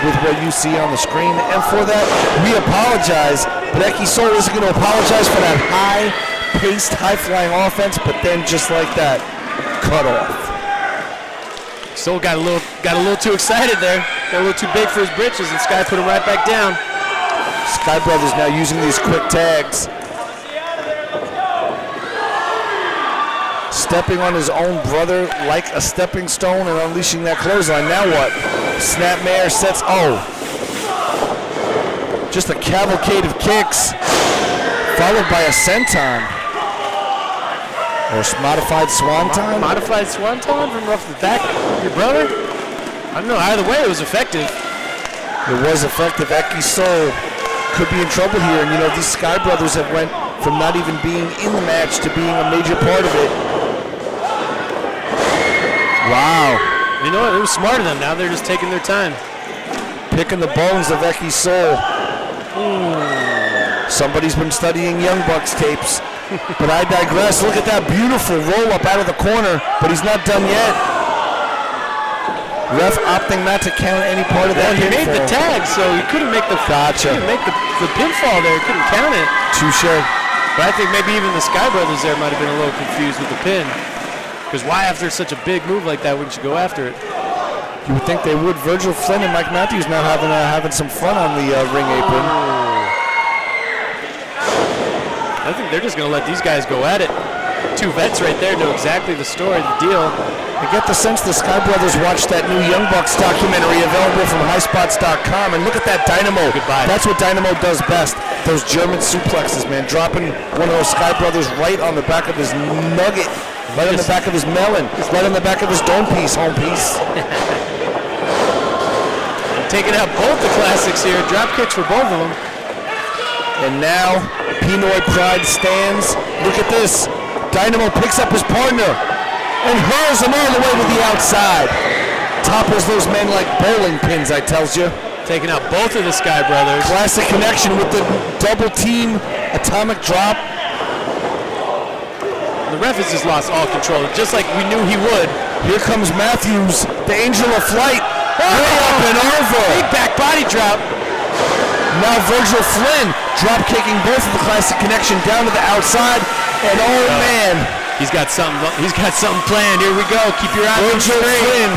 Speaker 5: with what you see on the screen. And for that, we apologize. But Eki Soul isn't going to apologize for that high-paced, high-flying offense, but then just like that, cut off.
Speaker 3: Soul got a little too excited there. Got a little too big for his britches, and Sky put him right back down.
Speaker 5: Sky Brothers now using these quick tags. Stepping on his own brother like a stepping stone and unleashing that clothesline. Now what? Snapmare sets, just a cavalcade of kicks, followed by a senton. Or modified swanton?
Speaker 3: Modified swanton from off the back of your brother? I don't know, either way it was effective.
Speaker 5: It was effective. Eki Soul could be in trouble here. And you know, these Sky Brothers have went from not even being in the match to being a major part of it. Wow.
Speaker 3: You know what, it was smart of them. Now they're just taking their time.
Speaker 5: Picking the bones of Eki Soul. Somebody's been studying Young Bucks tapes. But I digress. Look at that beautiful roll-up out of the corner, but he's not done yet. Ref opting not to count any part of that
Speaker 3: pinfall. He made the tag, so he couldn't make the the pinfall there. He couldn't count it.
Speaker 5: Touche.
Speaker 3: But I think maybe even the Sky Brothers there might have been a little confused with the pin. Because why after such a big move like that wouldn't you go after it?
Speaker 5: You would think they would. Virgil Flynn and Mike Matthews now having some fun on the ring apron.
Speaker 3: I think they're just going to let these guys go at it. Two vets right there know exactly the story, the deal.
Speaker 5: I get the sense the Sky Brothers watched that new Young Bucks documentary available from highspots.com, and look at that Dynamo.
Speaker 3: Goodbye.
Speaker 5: That's what Dynamo does best. Those German suplexes, man. Dropping one of those Sky Brothers right on the back of his nugget, right on the back of his melon, right on the back of his home piece.
Speaker 3: Taking out both the classics here. Drop kicks for both of them.
Speaker 5: And now, Pinoy Pride stands. Look at this. Dynamo picks up his partner and hurls him all the way to the outside. topples those men like bowling pins, I tells you.
Speaker 3: Taking out both of the Sky Brothers.
Speaker 5: Classic connection with the double team atomic drop.
Speaker 3: The ref has just lost all control, just like we knew he would.
Speaker 5: Here comes Matthews, the angel of flight. Way up and over.
Speaker 3: Big back body drop.
Speaker 5: Now Virgil Flynn drop kicking both of the classic connection down to the outside. And oh man.
Speaker 3: He's got something planned. Here we go. Keep your eyes on straight.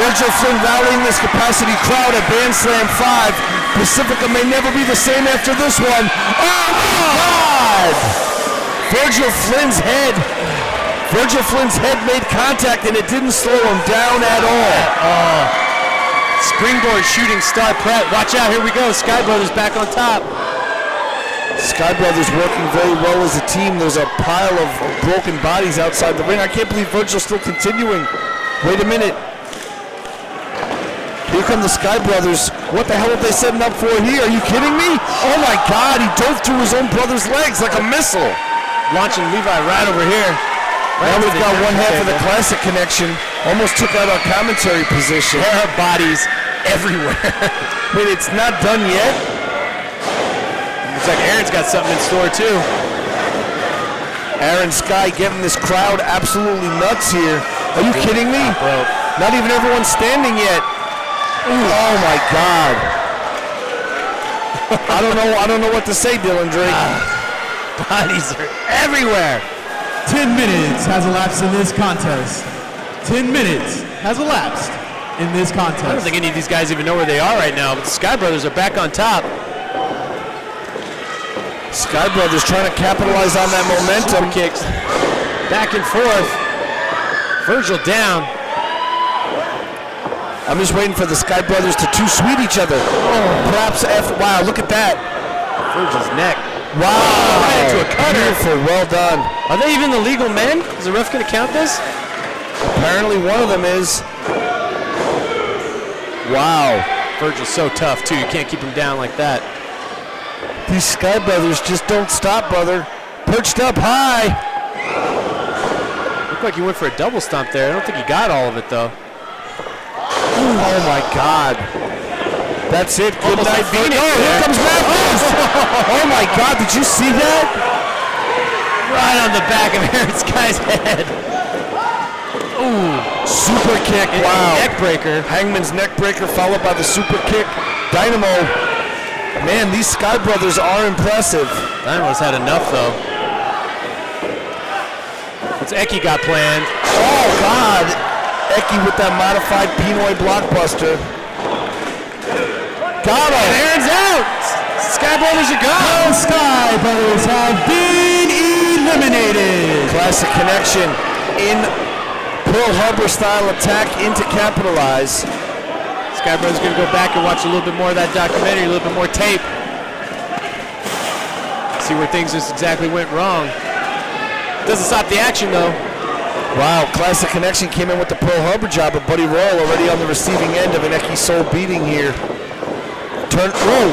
Speaker 5: Virgil Flynn rallying this capacity crowd at Bandslam 5. Pacifica may never be the same after this one. Oh my God! Virgil Flynn's head made contact and it didn't slow him down at all.
Speaker 3: Springboard shooting star prep. Watch out, here we go. Sky Brothers back on top.
Speaker 5: Sky Brothers working very well as a team. There's a pile of broken bodies outside the ring. I can't believe Virgil's still continuing. Wait a minute. Here come the Sky Brothers. What the hell are they setting up for here? Are you kidding me? Oh my God, he dove through his own brother's legs like a missile.
Speaker 3: Launching Levi right over here.
Speaker 5: Now we've got one half of the classic connection. Almost took out our commentary position.
Speaker 3: There are bodies everywhere.
Speaker 5: Wait, it's not done yet?
Speaker 3: Looks like Aaron's got something in store too.
Speaker 5: Aaron Sky getting this crowd absolutely nuts here. Are you kidding me? Not even everyone's standing yet. Ooh. Oh my God. I don't know what to say, Dylan Drake.
Speaker 3: Bodies are everywhere.
Speaker 1: 10 minutes has elapsed in this contest. 10 minutes has elapsed in this contest.
Speaker 3: I don't think any of these guys even know where they are right now, but the Sky Brothers are back on top.
Speaker 5: Sky Brothers trying to capitalize on that momentum.
Speaker 3: Super kicks back and forth. Virgil down.
Speaker 5: I'm just waiting for the Sky Brothers to sweep each other. Perhaps wow, look at that.
Speaker 3: Virgil's neck.
Speaker 5: Wow.
Speaker 3: Right into a cutter.
Speaker 5: Beautiful, well done.
Speaker 3: Are they even the legal men? Is the ref going to count this?
Speaker 5: Apparently one of them is. Wow.
Speaker 3: Virgil's so tough too. You can't keep him down like that.
Speaker 5: These Sky Brothers just don't stop, brother. Perched up high.
Speaker 3: Looked like he went for a double stomp there. I don't think he got all of it though.
Speaker 5: Oh my God. That's it. Good night, Phoenix. Oh, here comes Matthews. Oh my God, did you see that?
Speaker 3: Right on the back of Aaron Sky's head. Ooh.
Speaker 5: Super kick. Wow.
Speaker 3: Neck breaker.
Speaker 5: Hangman's neck breaker followed by the super kick. Dynamo. Man, these Sky Brothers are impressive.
Speaker 3: Dynamo's had enough though. What's Eki got planned?
Speaker 5: Oh God. Eki with that modified Pinoy blockbuster. Got him.
Speaker 3: And Aaron's out. Sky Brothers are gone.
Speaker 1: The Sky Brothers have been eliminated.
Speaker 5: Classic connection in Pearl Harbor style attack into capitalize.
Speaker 3: Sky Brothers going to go back and watch a little bit more of that documentary, a little bit more tape. See where things just exactly went wrong. Doesn't stop the action though.
Speaker 5: Wow, Classic Connection came in with the Pearl Harbor job, but Buddy Royale already on the receiving end of an Eki Soul beating here. Turn, whoa!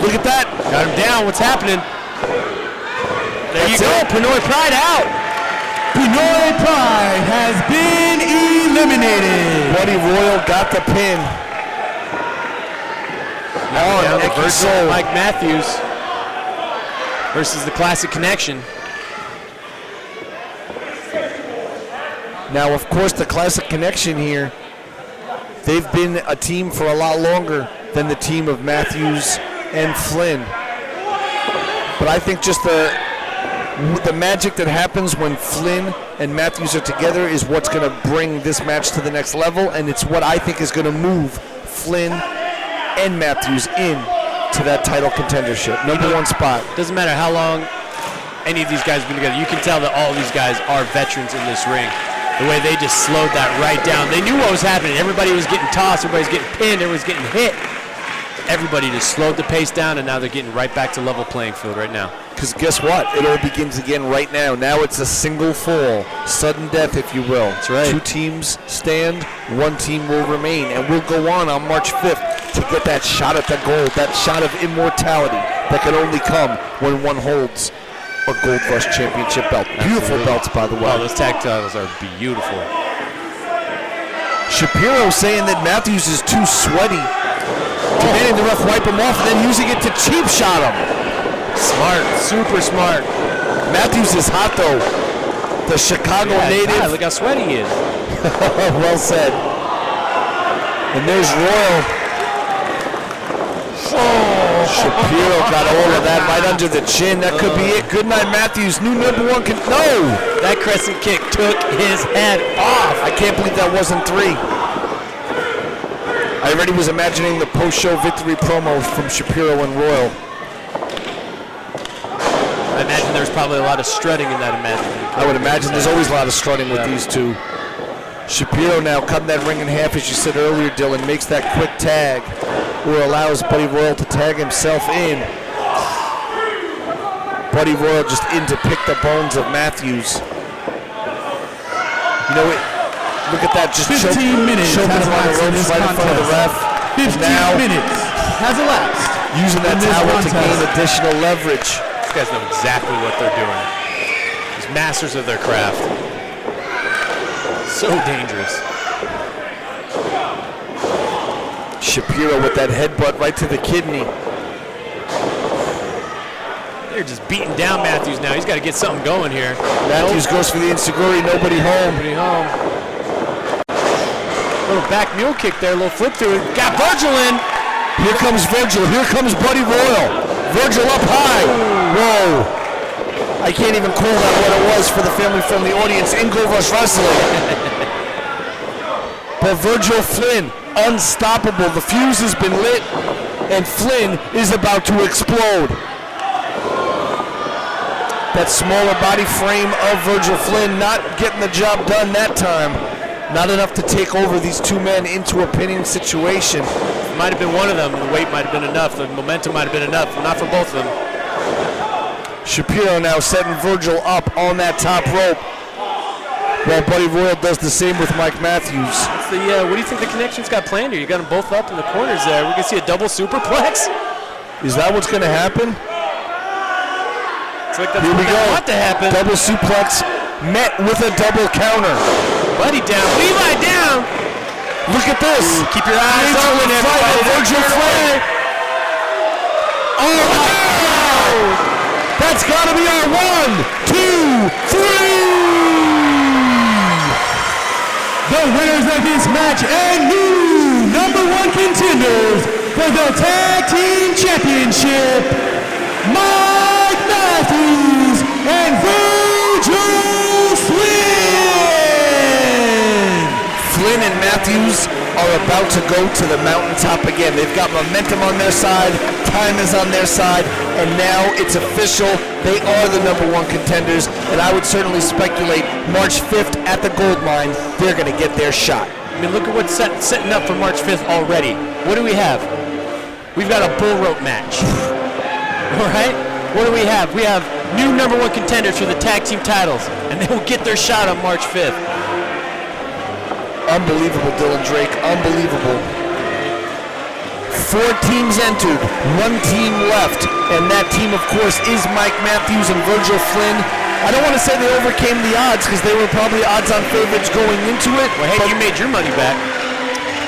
Speaker 5: Look at that!
Speaker 3: Got him down, what's happening? There
Speaker 5: That's
Speaker 3: you go,
Speaker 5: it.
Speaker 3: Pinoy Pride out!
Speaker 1: Pinoy Pride has been eliminated.
Speaker 5: Buddy Royale got the pin.
Speaker 3: Now
Speaker 5: Oh,
Speaker 3: the
Speaker 5: Eki
Speaker 3: Virgil
Speaker 5: Soul.
Speaker 3: Mike Matthews versus the Classic Connection.
Speaker 5: Now, of course, the Classic Connection here, they've been a team for a lot longer than the team of Matthews and Flynn. But I think just the magic that happens when Flynn and Matthews are together is what's going to bring this match to the next level, and it's what I think is going to move Flynn and Matthews in to that title contendership. Number one spot.
Speaker 3: Doesn't matter how long any of these guys have been together. You can tell that all these guys are veterans in this ring. The way they just slowed that right down. They knew what was happening. Everybody was getting tossed. Everybody's getting pinned. Everybody's getting hit. Everybody just slowed the pace down, and now they're getting right back to level playing field right now.
Speaker 5: Because guess what? It all begins again right now. Now it's a single fall, sudden death, if you will.
Speaker 3: That's right.
Speaker 5: Two teams stand, one team will remain, and we'll go on March 5th to get that shot at the gold, that shot of immortality that can only come when one holds a Gold Rush Championship belt. Beautiful belts, by the way.
Speaker 3: Wow, those tag titles are beautiful.
Speaker 5: Shapiro saying that Matthews is too sweaty. Demanding the ref wipe him off and then using it to cheap shot him.
Speaker 3: Smart, super smart.
Speaker 5: Matthews is hot though. The Chicago native.
Speaker 3: God, look how sweaty he is.
Speaker 5: Well said. And there's Royal. Oh, Shapiro got all of that right under the chin. That could be it. Good night, Matthews. New number one. No!
Speaker 3: That crescent kick took his head off.
Speaker 5: I can't believe that wasn't 3. I already was imagining the post-show victory promo from Shapiro and Royal.
Speaker 3: I imagine there's probably a lot of strutting in that imaginary.
Speaker 5: I would imagine there's always a lot of strutting with these two. Shapiro now cutting that ring in half, as you said earlier, Dylan, makes that quick tag, or allows Buddy Royal to tag himself in. Buddy Royal just in to pick the bones of Matthews. You know, look at that, just
Speaker 1: 15 minutes
Speaker 5: choking
Speaker 1: has
Speaker 5: him on the
Speaker 1: elapsed in
Speaker 5: ropes
Speaker 1: this
Speaker 5: right in front of the ref.
Speaker 1: 15
Speaker 5: Now,
Speaker 1: minutes has elapsed.
Speaker 5: using that
Speaker 1: in this
Speaker 5: towel to
Speaker 1: contest.
Speaker 5: gain additional leverage.
Speaker 3: These guys know exactly what they're doing. These masters of their craft. So dangerous.
Speaker 5: Shapiro with that headbutt right to the kidney.
Speaker 3: They're just beating down Matthews now. He's got to get something going here.
Speaker 5: Matthews goes for the Inseguri, nobody home.
Speaker 3: Nobody home. Little back mule kick there, little flip through it. Got Virgil in.
Speaker 5: Here comes Virgil, here comes Buddy Royal. Virgil up high. Whoa. I can't even call that what it was for the family-friendly audience in Gold Rush Wrestling. But Virgil Flynn, unstoppable. The fuse has been lit, and Flynn is about to explode. That smaller body frame of Virgil Flynn not getting the job done that time. Not enough to take over these two men into a pinning situation.
Speaker 3: Might have been one of them. The weight might have been enough. The momentum might have been enough. Not for both of them.
Speaker 5: Shapiro now setting Virgil up on that top rope, while Buddy Royal does the same with Mike Matthews.
Speaker 3: What do you think the connection's got planned here? You got them both up in the corners there. We can see a double superplex.
Speaker 5: Is that what's going to happen?
Speaker 3: It's like that's
Speaker 5: Here we
Speaker 3: what
Speaker 5: go.
Speaker 3: they want to happen.
Speaker 5: Double suplex met with a double counter.
Speaker 3: Buddy down. Levi down.
Speaker 5: Look at this.
Speaker 3: Keep your eyes
Speaker 5: Into
Speaker 3: open,
Speaker 5: the fight
Speaker 3: everybody.
Speaker 5: of Virgil Flynn. Oh, wow. That's got to be our 1, 2, 3.
Speaker 1: The winners of this match and new number 1 contenders for the Tag Team Championship, Mike Matthews and Virgil Flynn.
Speaker 5: Flynn and Matthews are about to go to the mountaintop again. They've got momentum on their side, time is on their side, and now it's official. They are the number 1 contenders, and I would certainly speculate March 5th at the Gold Mine, they're going to get their shot.
Speaker 3: I mean, look at what's setting up for March 5th already. What do we have? We've got a bull rope match. All right? What do we have? We have new number 1 contenders for the tag team titles, and they will get their shot on March 5th.
Speaker 5: Unbelievable, Dylan Drake, unbelievable. 4 teams entered, 1 team left, and that team, of course, is Mike Matthews and Virgil Flynn. I don't want to say they overcame the odds, because they were probably odds-on favorites going into it.
Speaker 3: Well, hey, you made your money back.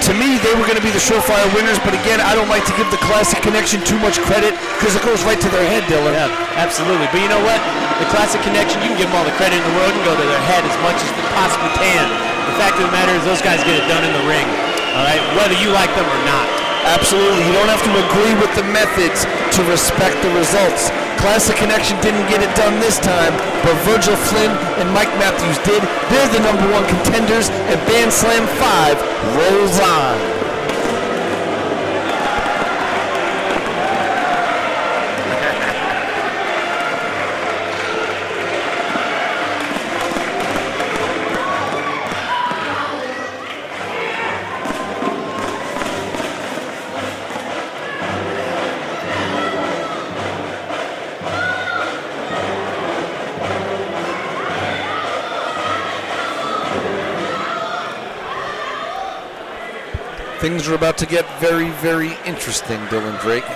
Speaker 5: To me, they were going to be the surefire winners, but again, I don't like to give the Classic Connection too much credit, because it goes right to their head, Dylan.
Speaker 3: Yeah, absolutely. But you know what? The Classic Connection, you can give them all the credit in the world and go to their head as much as they possibly can. The fact of the matter is those guys get it done in the ring, all right, whether you like them or not.
Speaker 5: Absolutely. You don't have to agree with the methods to respect the results. Classic Connection didn't get it done this time, but Virgil Flynn and Mike Matthews did. They're the number 1 contenders, and Band Slam 5 rolls on. Things are about to get very, very interesting, Dylan Drake.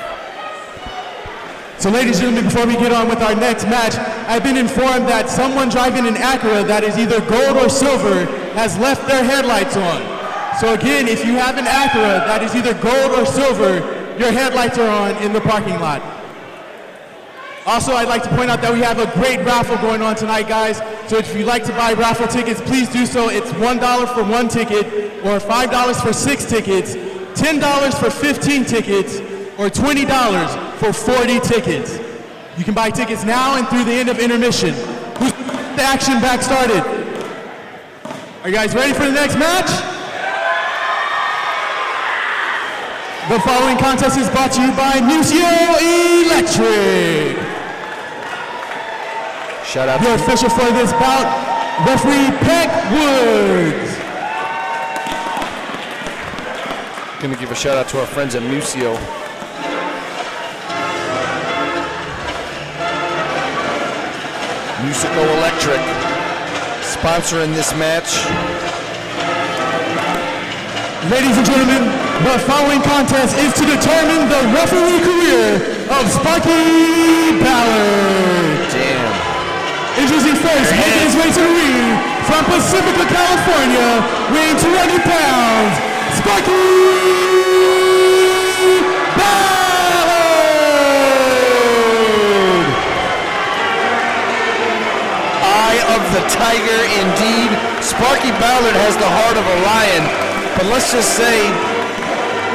Speaker 1: So ladies and gentlemen, before we get on with our next match, I've been informed that someone driving an Acura that is either gold or silver has left their headlights on. So again, if you have an Acura that is either gold or silver, your headlights are on in the parking lot. Also, I'd like to point out that we have a great raffle going on tonight, guys. So if you'd like to buy raffle tickets, please do so. It's $1 for 1 ticket, or $5 for 6 tickets, $10 for 15 tickets, or $20 for 40 tickets. You can buy tickets now and through the end of intermission. Who's the action back started? Are you guys ready for the next match? The following contest is brought to you by Boyce Electric.
Speaker 5: Shout out
Speaker 1: The official for this bout, referee Peck Woods.
Speaker 5: Gonna give a shout out to our friends at Museo. Musical Electric sponsoring this match.
Speaker 1: Ladies and gentlemen, the following contest is to determine the referee career of Sparky Ballard.
Speaker 5: Damn.
Speaker 1: Introducing first, making his way to the ring from Pacifica, California, weighing 200 pounds, Sparky Ballard!
Speaker 5: Eye of the tiger, indeed. Sparky Ballard has the heart of a lion, but let's just say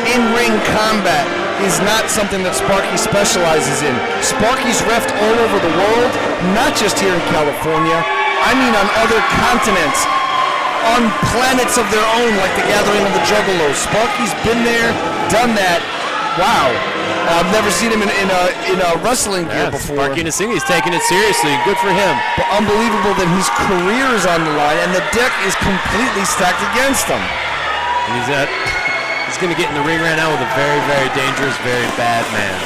Speaker 5: in-ring combat is not something that Sparky specializes in. Sparky's reffed all over the world, not just here in California. I mean on other continents, on planets of their own, like the Gathering of the Juggalos. Sparky's been there, done that. Wow. I've never seen him in a wrestling gear before.
Speaker 3: Sparky Nasingi, he's taking it seriously. Good for him.
Speaker 5: But unbelievable that his career is on the line and the deck is completely stacked against him.
Speaker 3: And he's going to get in the ring right now with a very, very dangerous, very bad man.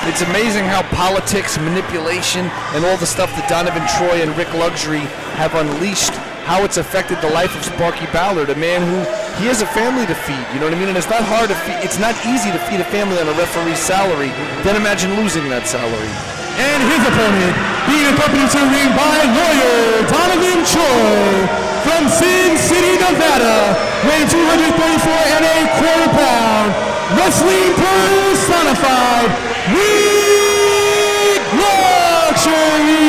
Speaker 5: It's amazing how politics, manipulation, and all the stuff that Donovan Troy and Rik Luxury have unleashed, how it's affected the life of Sparky Ballard, a man who, he has a family to feed, you know what I mean? And it's not hard to feed, it's not easy to feed a family on a referee's salary. Then imagine losing that salary.
Speaker 1: And his opponent, being accompanied to the ring by lawyer Donovan Troy from Sin City, Nevada, weighing 234.25 pounds, wrestling personified, Rik Luxury.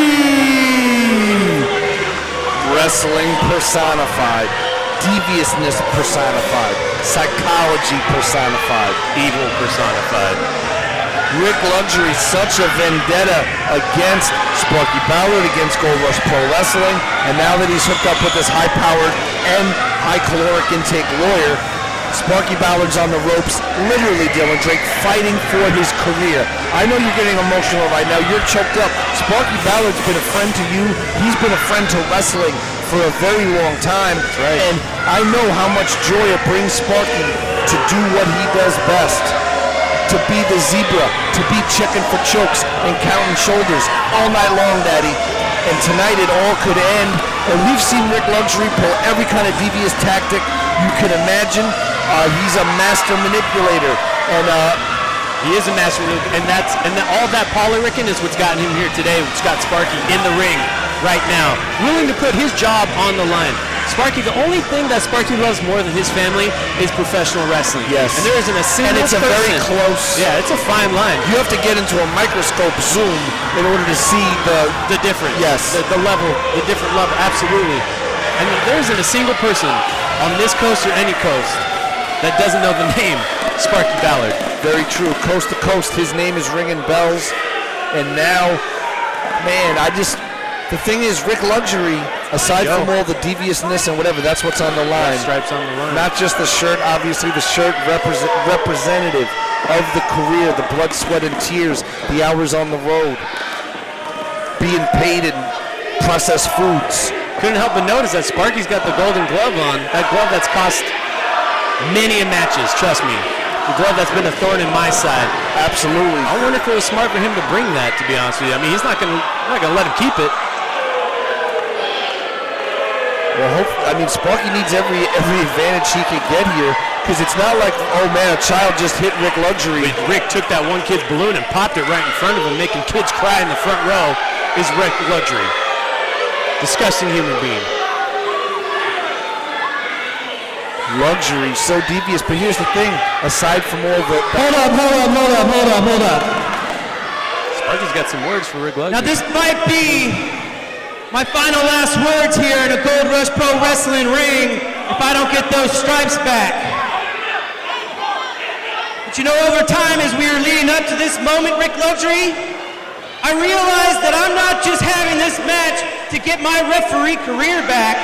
Speaker 5: Wrestling personified, deviousness personified, psychology personified,
Speaker 3: Evil personified.
Speaker 5: Rik Luxury, such a vendetta against Sparky Ballard, against Gold Rush Pro Wrestling, and now that he's hooked up with this high-powered and high-caloric intake lawyer, Sparky Ballard's on the ropes, literally, Dylan Drake, fighting for his career. I know you're getting emotional right now. You're choked up. Sparky Ballard's been a friend to you. He's been a friend to wrestling for a very long time.
Speaker 3: That's right.
Speaker 5: And I know how much joy it brings Sparky to do what he does best. To be the zebra, to be checking for chokes and counting shoulders all night long, Daddy. And tonight it all could end. And we've seen Rik Luxury pull every kind of devious tactic you can imagine. He's a master manipulator. And
Speaker 3: He is a master, and all that polyricking is what's gotten him here today. What's got Sparky in the ring right now, willing to put his job on the line. Sparky, the only thing that Sparky loves more than his family is professional wrestling.
Speaker 5: Yes.
Speaker 3: And there isn't a single
Speaker 5: and it's a very close.
Speaker 3: Yeah, it's a fine line.
Speaker 5: You have to get into a microscope zoom in order to see
Speaker 3: The difference.
Speaker 5: Yes.
Speaker 3: The level, the different level, absolutely. And there isn't a single person on this coast or any coast that doesn't know the name Sparky Ballard.
Speaker 5: Very true. Coast to coast, his name is ringing bells. And now, man, the thing is, Rik Luxury, aside from all the deviousness and whatever, that's what's on the line.
Speaker 3: Stripes on the line.
Speaker 5: Not just the shirt, obviously the shirt representative of the career, the blood, sweat, and tears, the hours on the road, being paid in processed foods.
Speaker 3: Couldn't help but notice that Sparky's got the golden glove on. That glove that's cost many a matches, trust me. The glove that's been a thorn in my side.
Speaker 5: Absolutely.
Speaker 3: I wonder if it was smart for him to bring that, to be honest with you. I mean, he's not gonna let him keep it.
Speaker 5: Well, Sparky needs every advantage he can get here, because it's not like, oh man, a child just hit Rik Luxury.
Speaker 3: Rik took that one kid's balloon and popped it right in front of him, making kids cry in the front row. Is Rik Luxury. Disgusting human being.
Speaker 5: Luxury, so devious. But here's the thing, aside from all the...
Speaker 1: Hold up.
Speaker 3: Sparky's got some words for Rik Luxury.
Speaker 4: Now this might be my final last words here in a Gold Rush Pro Wrestling ring if I don't get those stripes back. But you know, over time as we were leading up to this moment, Rik Luxury, I realized that I'm not just having this match to get my referee career back.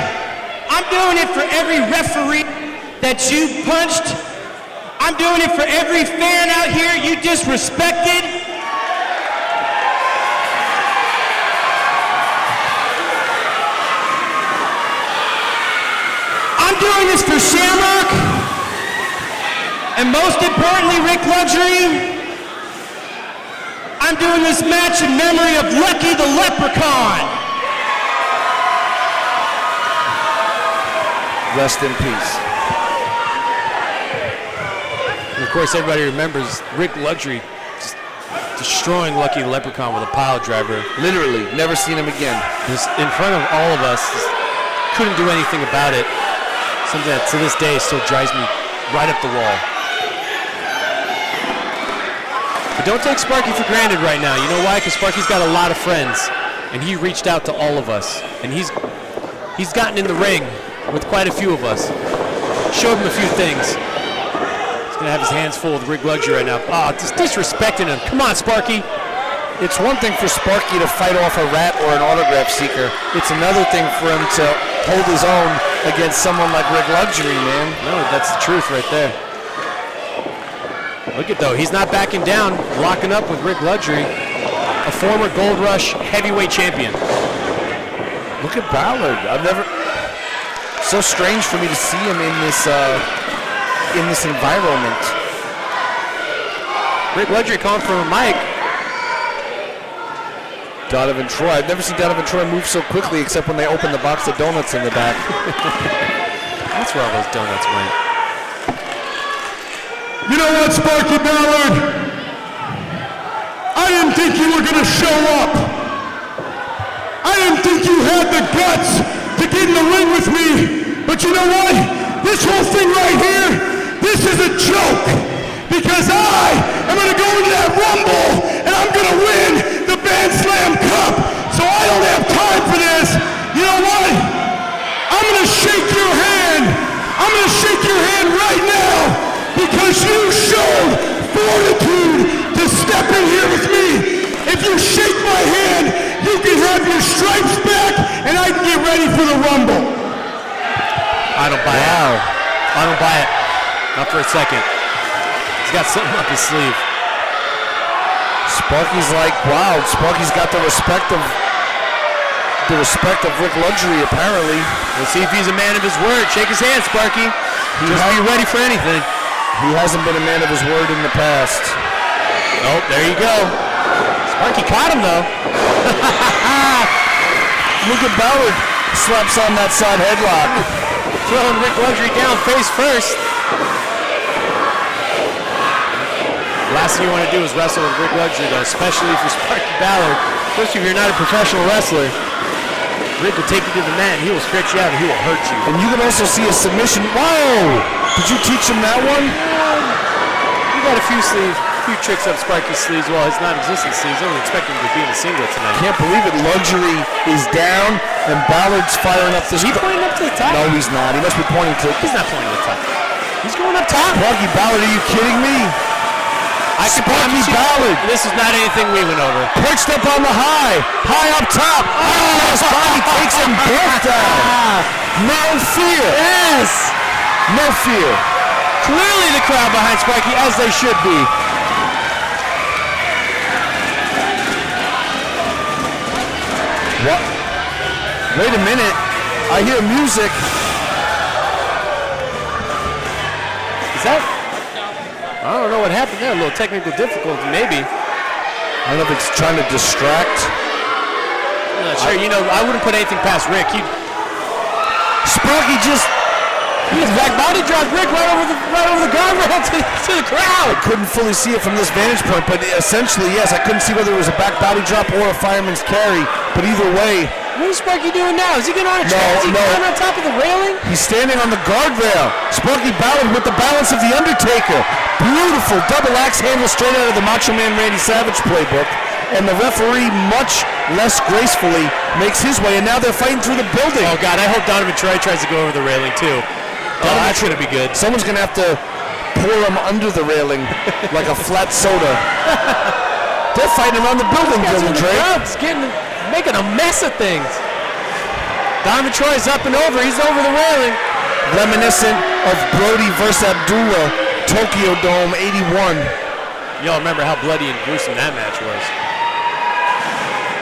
Speaker 4: I'm doing it for every referee that you punched. I'm doing it for every fan out here you disrespected. I'm doing this for Shamrock. And most importantly, Rik Luxury, I'm doing this match in memory of Lucky the Leprechaun.
Speaker 5: Rest in peace.
Speaker 3: And of course, everybody remembers Rik Luxury just destroying Lucky the Leprechaun with a pile driver.
Speaker 5: Literally, never seen him again.
Speaker 3: Just in front of all of us, just couldn't do anything about it. Something that to this day still drives me right up the wall. But don't take Sparky for granted right now. You know why? Because Sparky's got a lot of friends, and he reached out to all of us, and he's gotten in the ring with quite a few of us. Showed him a few things. He's gonna have his hands full with Rik Luxury right now. Just disrespecting him. Come on, Sparky.
Speaker 5: It's one thing for Sparky to fight off a rat or an autograph seeker. It's another thing for him to hold his own against someone like Rik Luxury, man.
Speaker 3: No, that's the truth right there. Look at though, he's not backing down, locking up with Rik Luxury, a former Gold Rush heavyweight champion.
Speaker 5: Look at Ballard. So strange for me to see him in this environment.
Speaker 3: Rik Luxury calling for a mic.
Speaker 5: Donovan Troy. I've never seen Donovan Troy move so quickly except when they open the box of donuts in the back.
Speaker 3: That's where all those donuts went.
Speaker 1: You know what, Sparky Ballard? I didn't think you were gonna show up. I didn't think you had the guts to get in the ring with me. But you know what? This whole thing right here, this is a joke. Because I am gonna go into that Rumble and I'm gonna win the Band Slam Cup. So I don't have time for this. You know what? I'm gonna shake your hand. I'm gonna shake your hand right now because you showed fortitude to step in here with me. If you shake my hand, you can have your stripes back and I can get ready for the Rumble.
Speaker 3: I don't buy it. I don't buy it. Not for a second. He's got something up his sleeve.
Speaker 5: Sparky's like, wow, Sparky's got the respect of Rik Luxury, apparently.
Speaker 3: We'll see if he's a man of his word. Shake his hand, Sparky. Just be ready for anything.
Speaker 5: He hasn't been a man of his word in the past.
Speaker 3: Oh, there you go. Sparky caught him, though.
Speaker 5: Look at Ballard. Slaps on that side headlock.
Speaker 3: Throwing Rik Luxury down face first. Last thing you want to do is wrestle with Rik Luxury, though, especially for Sparky Ballard. Especially if you're not a professional wrestler. Rik will take you to the mat, and he will stretch you out, and he will hurt you.
Speaker 5: And you can also see a submission. Whoa! Did you teach him that one?
Speaker 3: You got a few tricks up Sparky's sleeves. Well, his non-existent sleeves. I was expecting him to be in the singlet tonight.
Speaker 5: Can't believe it. Luxury is down, and Ballard's firing up this.
Speaker 3: Is he pointing up to the top?
Speaker 5: No, he's not. He must be pointing to.
Speaker 3: He's not pointing to the top. He's going up top.
Speaker 5: Sparky Ballard, are you kidding me?
Speaker 3: Sparky Ballard. This is not anything we went over.
Speaker 5: Perched up on the high up top. Oh, Sparky takes them both down. No fear.
Speaker 3: Yes.
Speaker 5: No fear.
Speaker 3: Clearly the crowd behind Sparky, as they should be.
Speaker 5: What? Wait a minute. I hear music.
Speaker 3: Is that? I don't know what happened there. A little technical difficulty, maybe.
Speaker 5: I don't know if it's trying to distract.
Speaker 3: I'm not sure. I wouldn't put anything past Rik.
Speaker 5: Sparky just.
Speaker 3: He's back body dropped Rik right over the guardrail to the crowd.
Speaker 5: I couldn't fully see it from this vantage point, but essentially, yes, I couldn't see whether it was a back body drop or a fireman's carry. But either way,
Speaker 3: What is Sparky doing now? Is he going on a track? Is he climbing on top of the railing?
Speaker 2: He's standing on the guardrail. Sparky Ballard with the balance of the Undertaker. Beautiful double axe handle straight out of the Macho Man Randy Savage playbook. And the referee, much less gracefully, makes his way. And now they're fighting through the building.
Speaker 3: Oh, God, I hope Donovan Troy tries to go over the railing, too. Oh, that's going to be good.
Speaker 2: Someone's going to have to pour him under the railing like a flat soda. They're fighting around the building, Dylan Drake.
Speaker 3: Making a mess of things. Donovan Troy's up and over. He's over the railing.
Speaker 2: Reminiscent of Brody versus Abdullah, Tokyo Dome 81.
Speaker 3: Y'all remember how bloody and gruesome that match was.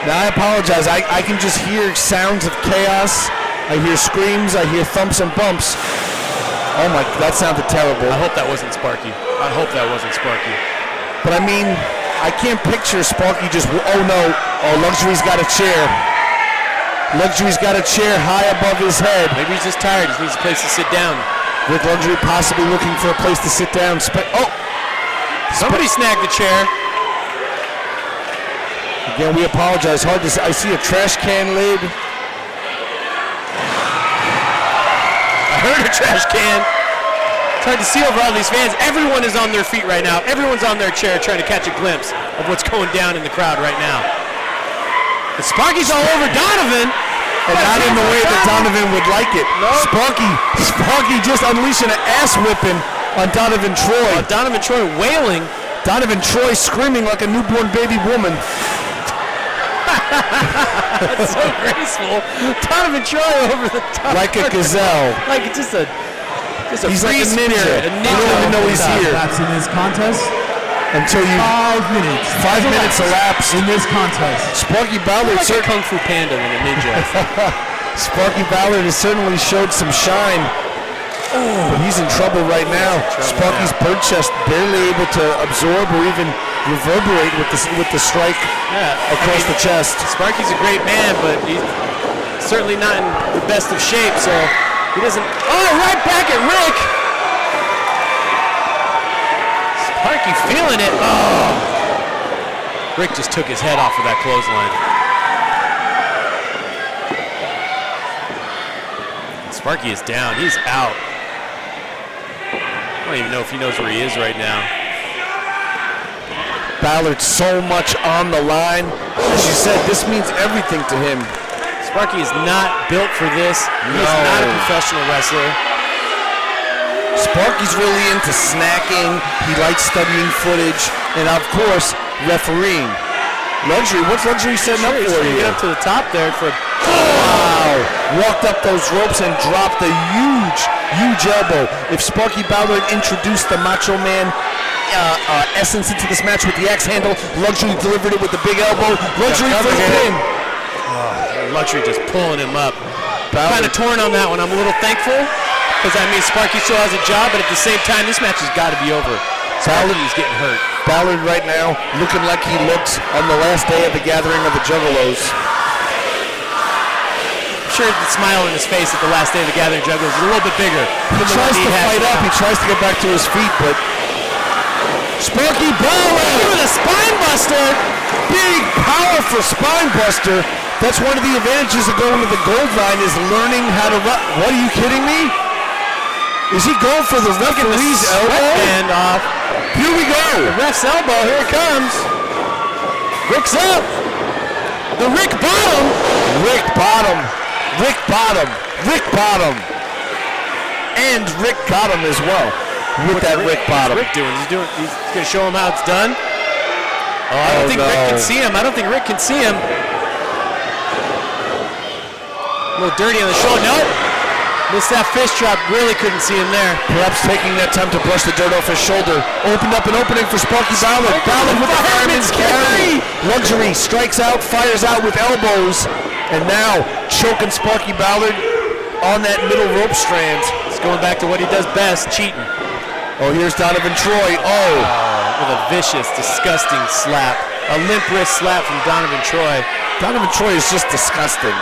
Speaker 2: Now I apologize. I can just hear sounds of chaos. I hear screams. I hear thumps and bumps. Oh my, that sounded terrible.
Speaker 3: I hope that wasn't Sparky. I hope that wasn't Sparky.
Speaker 2: But I mean, I can't picture Sparky just, oh no, oh, Luxury's got a chair. Luxury's got a chair high above his head.
Speaker 3: Maybe he's just tired. He needs a place to sit down.
Speaker 2: With Luxury possibly looking for a place to sit down.
Speaker 3: Somebody snagged the chair.
Speaker 2: Again, we apologize. Hard to see. I see a trash can lid.
Speaker 3: I heard a trash can. It's hard to see over all these fans. Everyone is on their feet right now. Everyone's on their chair trying to catch a glimpse of what's going down in the crowd right now. And Sparky's all over Donovan.
Speaker 2: And not in the way that Donovan would like it. No. Sparky just unleashing an ass whipping on Donovan Troy.
Speaker 3: Donovan Troy wailing.
Speaker 2: Donovan Troy screaming like a newborn baby woman.
Speaker 3: That's so graceful. Donovan Troy over the top.
Speaker 2: Like a gazelle.
Speaker 3: Like just a
Speaker 2: he's like a ninja.
Speaker 3: Spirit,
Speaker 2: You don't even know he's here.
Speaker 1: That's in this contest.
Speaker 2: Until you
Speaker 1: 5 minutes.
Speaker 2: 5 minutes elapsed
Speaker 1: in this contest.
Speaker 2: Sparky Ballard,
Speaker 3: like a Kung Fu Panda than a ninja.
Speaker 2: Sparky Ballard has certainly showed some shine, but he's in trouble right now. Sparky's bird chest barely able to absorb or even reverberate with the strike across the chest.
Speaker 3: Sparky's a great man, but he's certainly not in the best of shape, so he doesn't. Oh, right back at Rik. Sparky feeling it. Oh. Rik just took his head off of that clothesline. Sparky is down. He's out. I don't even know if he knows where he is right now.
Speaker 2: Ballard so much on the line. As you said, this means everything to him.
Speaker 3: Sparky is not built for this. He's not a professional wrestler.
Speaker 2: Sparky's really into snacking. He likes studying footage, and of course, refereeing. Luxury, what's Luxury setting up for you?
Speaker 3: Get up to the top there for.
Speaker 2: Wow! Walked up those ropes and dropped a huge elbow. If Sparky Ballard introduced the Macho Man essence into this match with the axe handle, Luxury delivered it with the big elbow. Luxury for the pin.
Speaker 3: Luxury just pulling him up. Kind of torn on that one. I'm a little thankful. Because that means Sparky still has a job, but at the same time, this match has got to be over. Sparky's getting hurt.
Speaker 2: Ballard right now looking like he looked on the last day of the gathering of the Juggalos.
Speaker 3: I'm sure the smile on his face at the last day of the gathering of the Juggalos is a little bit bigger.
Speaker 2: He tries to fight up. He tries to get back to his feet, but Sparky Ballard
Speaker 3: with a spine buster.
Speaker 2: Big, powerful spine buster. That's one of the advantages of going to the gold line is learning how to run. What, are you kidding me? Is he going for the referee's elbow?
Speaker 3: And off.
Speaker 2: Here we go.
Speaker 3: The ref's elbow. Here it comes. Rik's up. The Rik bottom.
Speaker 2: Rik bottom. Rik bottom. Rik bottom. And Rik got him as well with that Rik bottom.
Speaker 3: What's Rik doing? He's going to show him how it's done. Oh, I don't think Rik can see him. I don't think Rik can see him. A little dirty on the shoulder. Nope. Missed that fist drop. Really couldn't see him there.
Speaker 2: Perhaps taking that time to brush the dirt off his shoulder. Opened up an opening for Sparky Ballard. Ballard with the fireman's carry. Luxury strikes out, fires out with elbows. And now choking Sparky Ballard on that middle rope strand.
Speaker 3: He's going back to what he does best, cheating.
Speaker 2: Oh, here's Donovan Troy.
Speaker 3: With a vicious, disgusting slap. A limp wrist slap from Donovan Troy.
Speaker 2: Donovan Troy is just disgusting.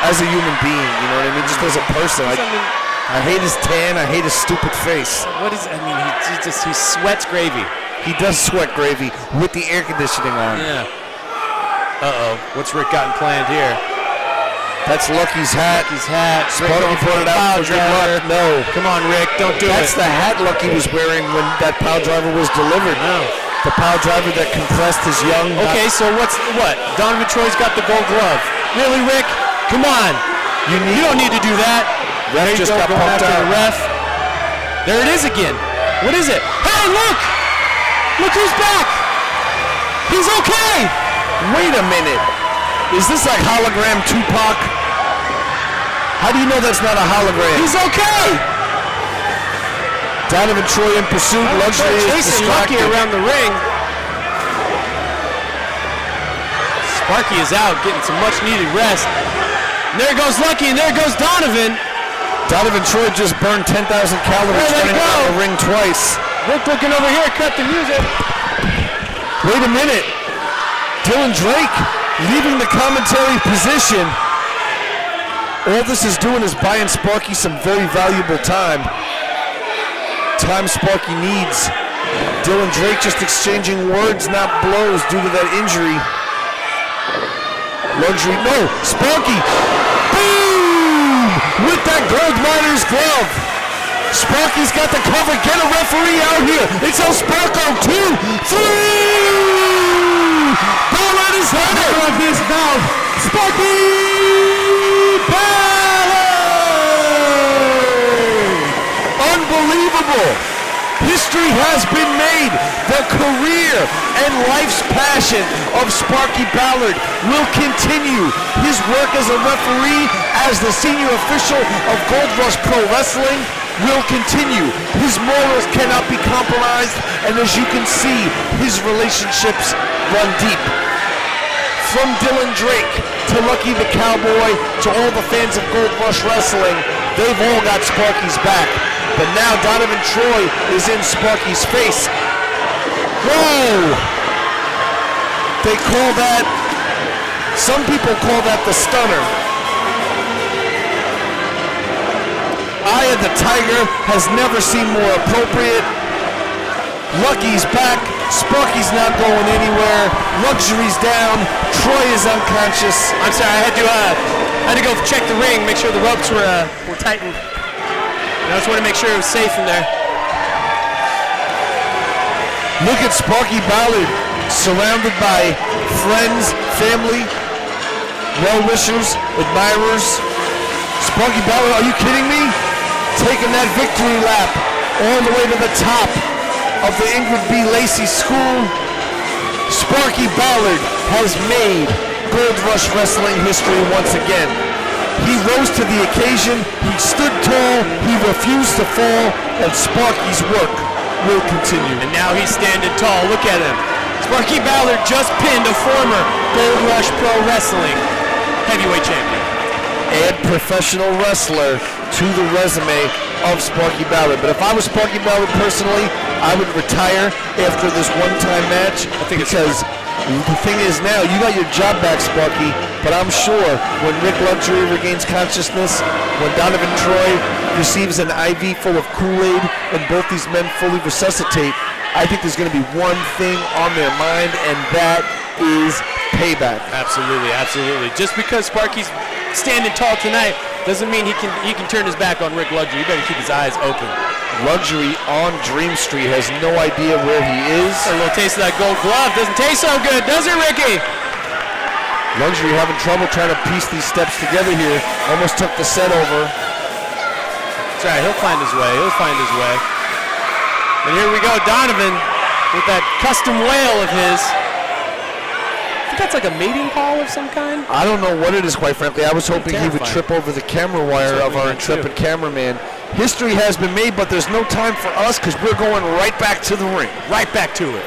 Speaker 2: As a human being, you know what I mean? Just as a person. I hate his tan, I hate his stupid face.
Speaker 3: He sweats gravy.
Speaker 2: He does sweat gravy with the air conditioning on.
Speaker 3: Yeah. Uh-oh. What's Rik gotten planned here?
Speaker 5: That's Lucky's hat.
Speaker 3: Lucky's hat.
Speaker 5: Sparky put it out for good luck. No.
Speaker 3: Come on, Rick, don't do
Speaker 5: That's
Speaker 3: it.
Speaker 5: the hat Lucky was wearing when that pile driver was delivered.
Speaker 3: No.
Speaker 5: The pile driver that compressed his young.
Speaker 3: Okay, so what? Donovan Troy's got the gold glove. Really, Rick? Come on. You don't need to do that.
Speaker 5: Ref just got
Speaker 3: going
Speaker 5: pumped
Speaker 3: after
Speaker 5: out.
Speaker 3: the ref. There it is again. What is it? Hey, look! Look who's back! He's okay!
Speaker 5: Wait a minute. Is this like hologram Tupac? How do you know that's not a hologram?
Speaker 3: He's okay!
Speaker 5: Donovan Troy in pursuit. Luxury is
Speaker 3: Chasing Lucky
Speaker 5: distracted.
Speaker 3: around the ring. Sparky is out, getting some much-needed rest. And there goes Lucky, and there goes Donovan.
Speaker 5: Donovan Troy just burned 10,000 calories
Speaker 3: There they
Speaker 5: running
Speaker 3: go.
Speaker 5: around the ring twice.
Speaker 3: Rick looking over here, cut the music.
Speaker 5: Wait a minute. Dylan Drake leaving the commentary position. All this is doing is buying Sparky some very valuable time. Time Sparky needs. Dylan Drake just exchanging words, not blows, due to that injury. Luxury, no, Sparky, boom! With that gold miner's glove. Sparky's got the cover, get a referee out here. It's El Sparko, 2, 3! Ballard is headed.
Speaker 1: Of his mouth, Sparky Ballard!
Speaker 5: Unbelievable. History has been made. The career and life's passion of Sparky Ballard will continue. His work as a referee, as the senior official of Gold Rush Pro Wrestling, will continue. His morals cannot be compromised, and as you can see, his relationships run deep. From Dylan Drake to Lucky the Cowboy to all the fans of Gold Rush Wrestling, they've all got Sparky's back. But now Donovan Troy is in Sparky's face. Whoa! They call that, some people call that the stunner. Eye of the Tiger has never seemed more appropriate. Lucky's back, Sparky's not going anywhere, Luxury's down, Troy is unconscious.
Speaker 3: I'm sorry, I had to go check the ring, make sure the ropes were tightened. I just want to make sure it was safe in there.
Speaker 5: Look at Sparky Ballard, surrounded by friends, family, well-wishers, admirers. Sparky Ballard, are you kidding me? Taking that victory lap all the way to the top of the Ingrid B. Lacey School. Sparky Ballard has made Gold Rush Wrestling history once again. He rose to the occasion, he stood tall, he refused to fall, and Sparky's work will continue.
Speaker 3: And now he's standing tall. Look at him. Sparky Ballard just pinned a former Gold Rush Pro Wrestling heavyweight champion.
Speaker 5: Add professional wrestler to the resume of Sparky Ballard. But if I was Sparky Ballard personally, I would retire after this one-time match. Because the thing is now, you got your job back, Sparky, but I'm sure when Rik Luxury regains consciousness, when Donovan Troy receives an IV full of Kool-Aid, and both these men fully resuscitate, I think there's going to be one thing on their mind, and that is payback.
Speaker 3: Absolutely, absolutely. Just because Sparky's standing tall tonight doesn't mean he can turn his back on Rik Luxury. You better keep his eyes open.
Speaker 5: Luxury on Dream Street has no idea where he is.
Speaker 3: A little taste of that gold glove. Doesn't taste so good, does it, Ricky?
Speaker 5: Luxury having trouble trying to piece these steps together here. Almost took the set over.
Speaker 3: That's right, he'll find his way. He'll find his way. And here we go, Donovan with that custom wail of his. I think that's like a mating call of some kind.
Speaker 5: I don't know what it is, quite frankly. I was hoping he would trip over the camera wire of our intrepid cameraman. History has been made, but there's no time for us because we're going right back to the ring.
Speaker 3: Right back to it.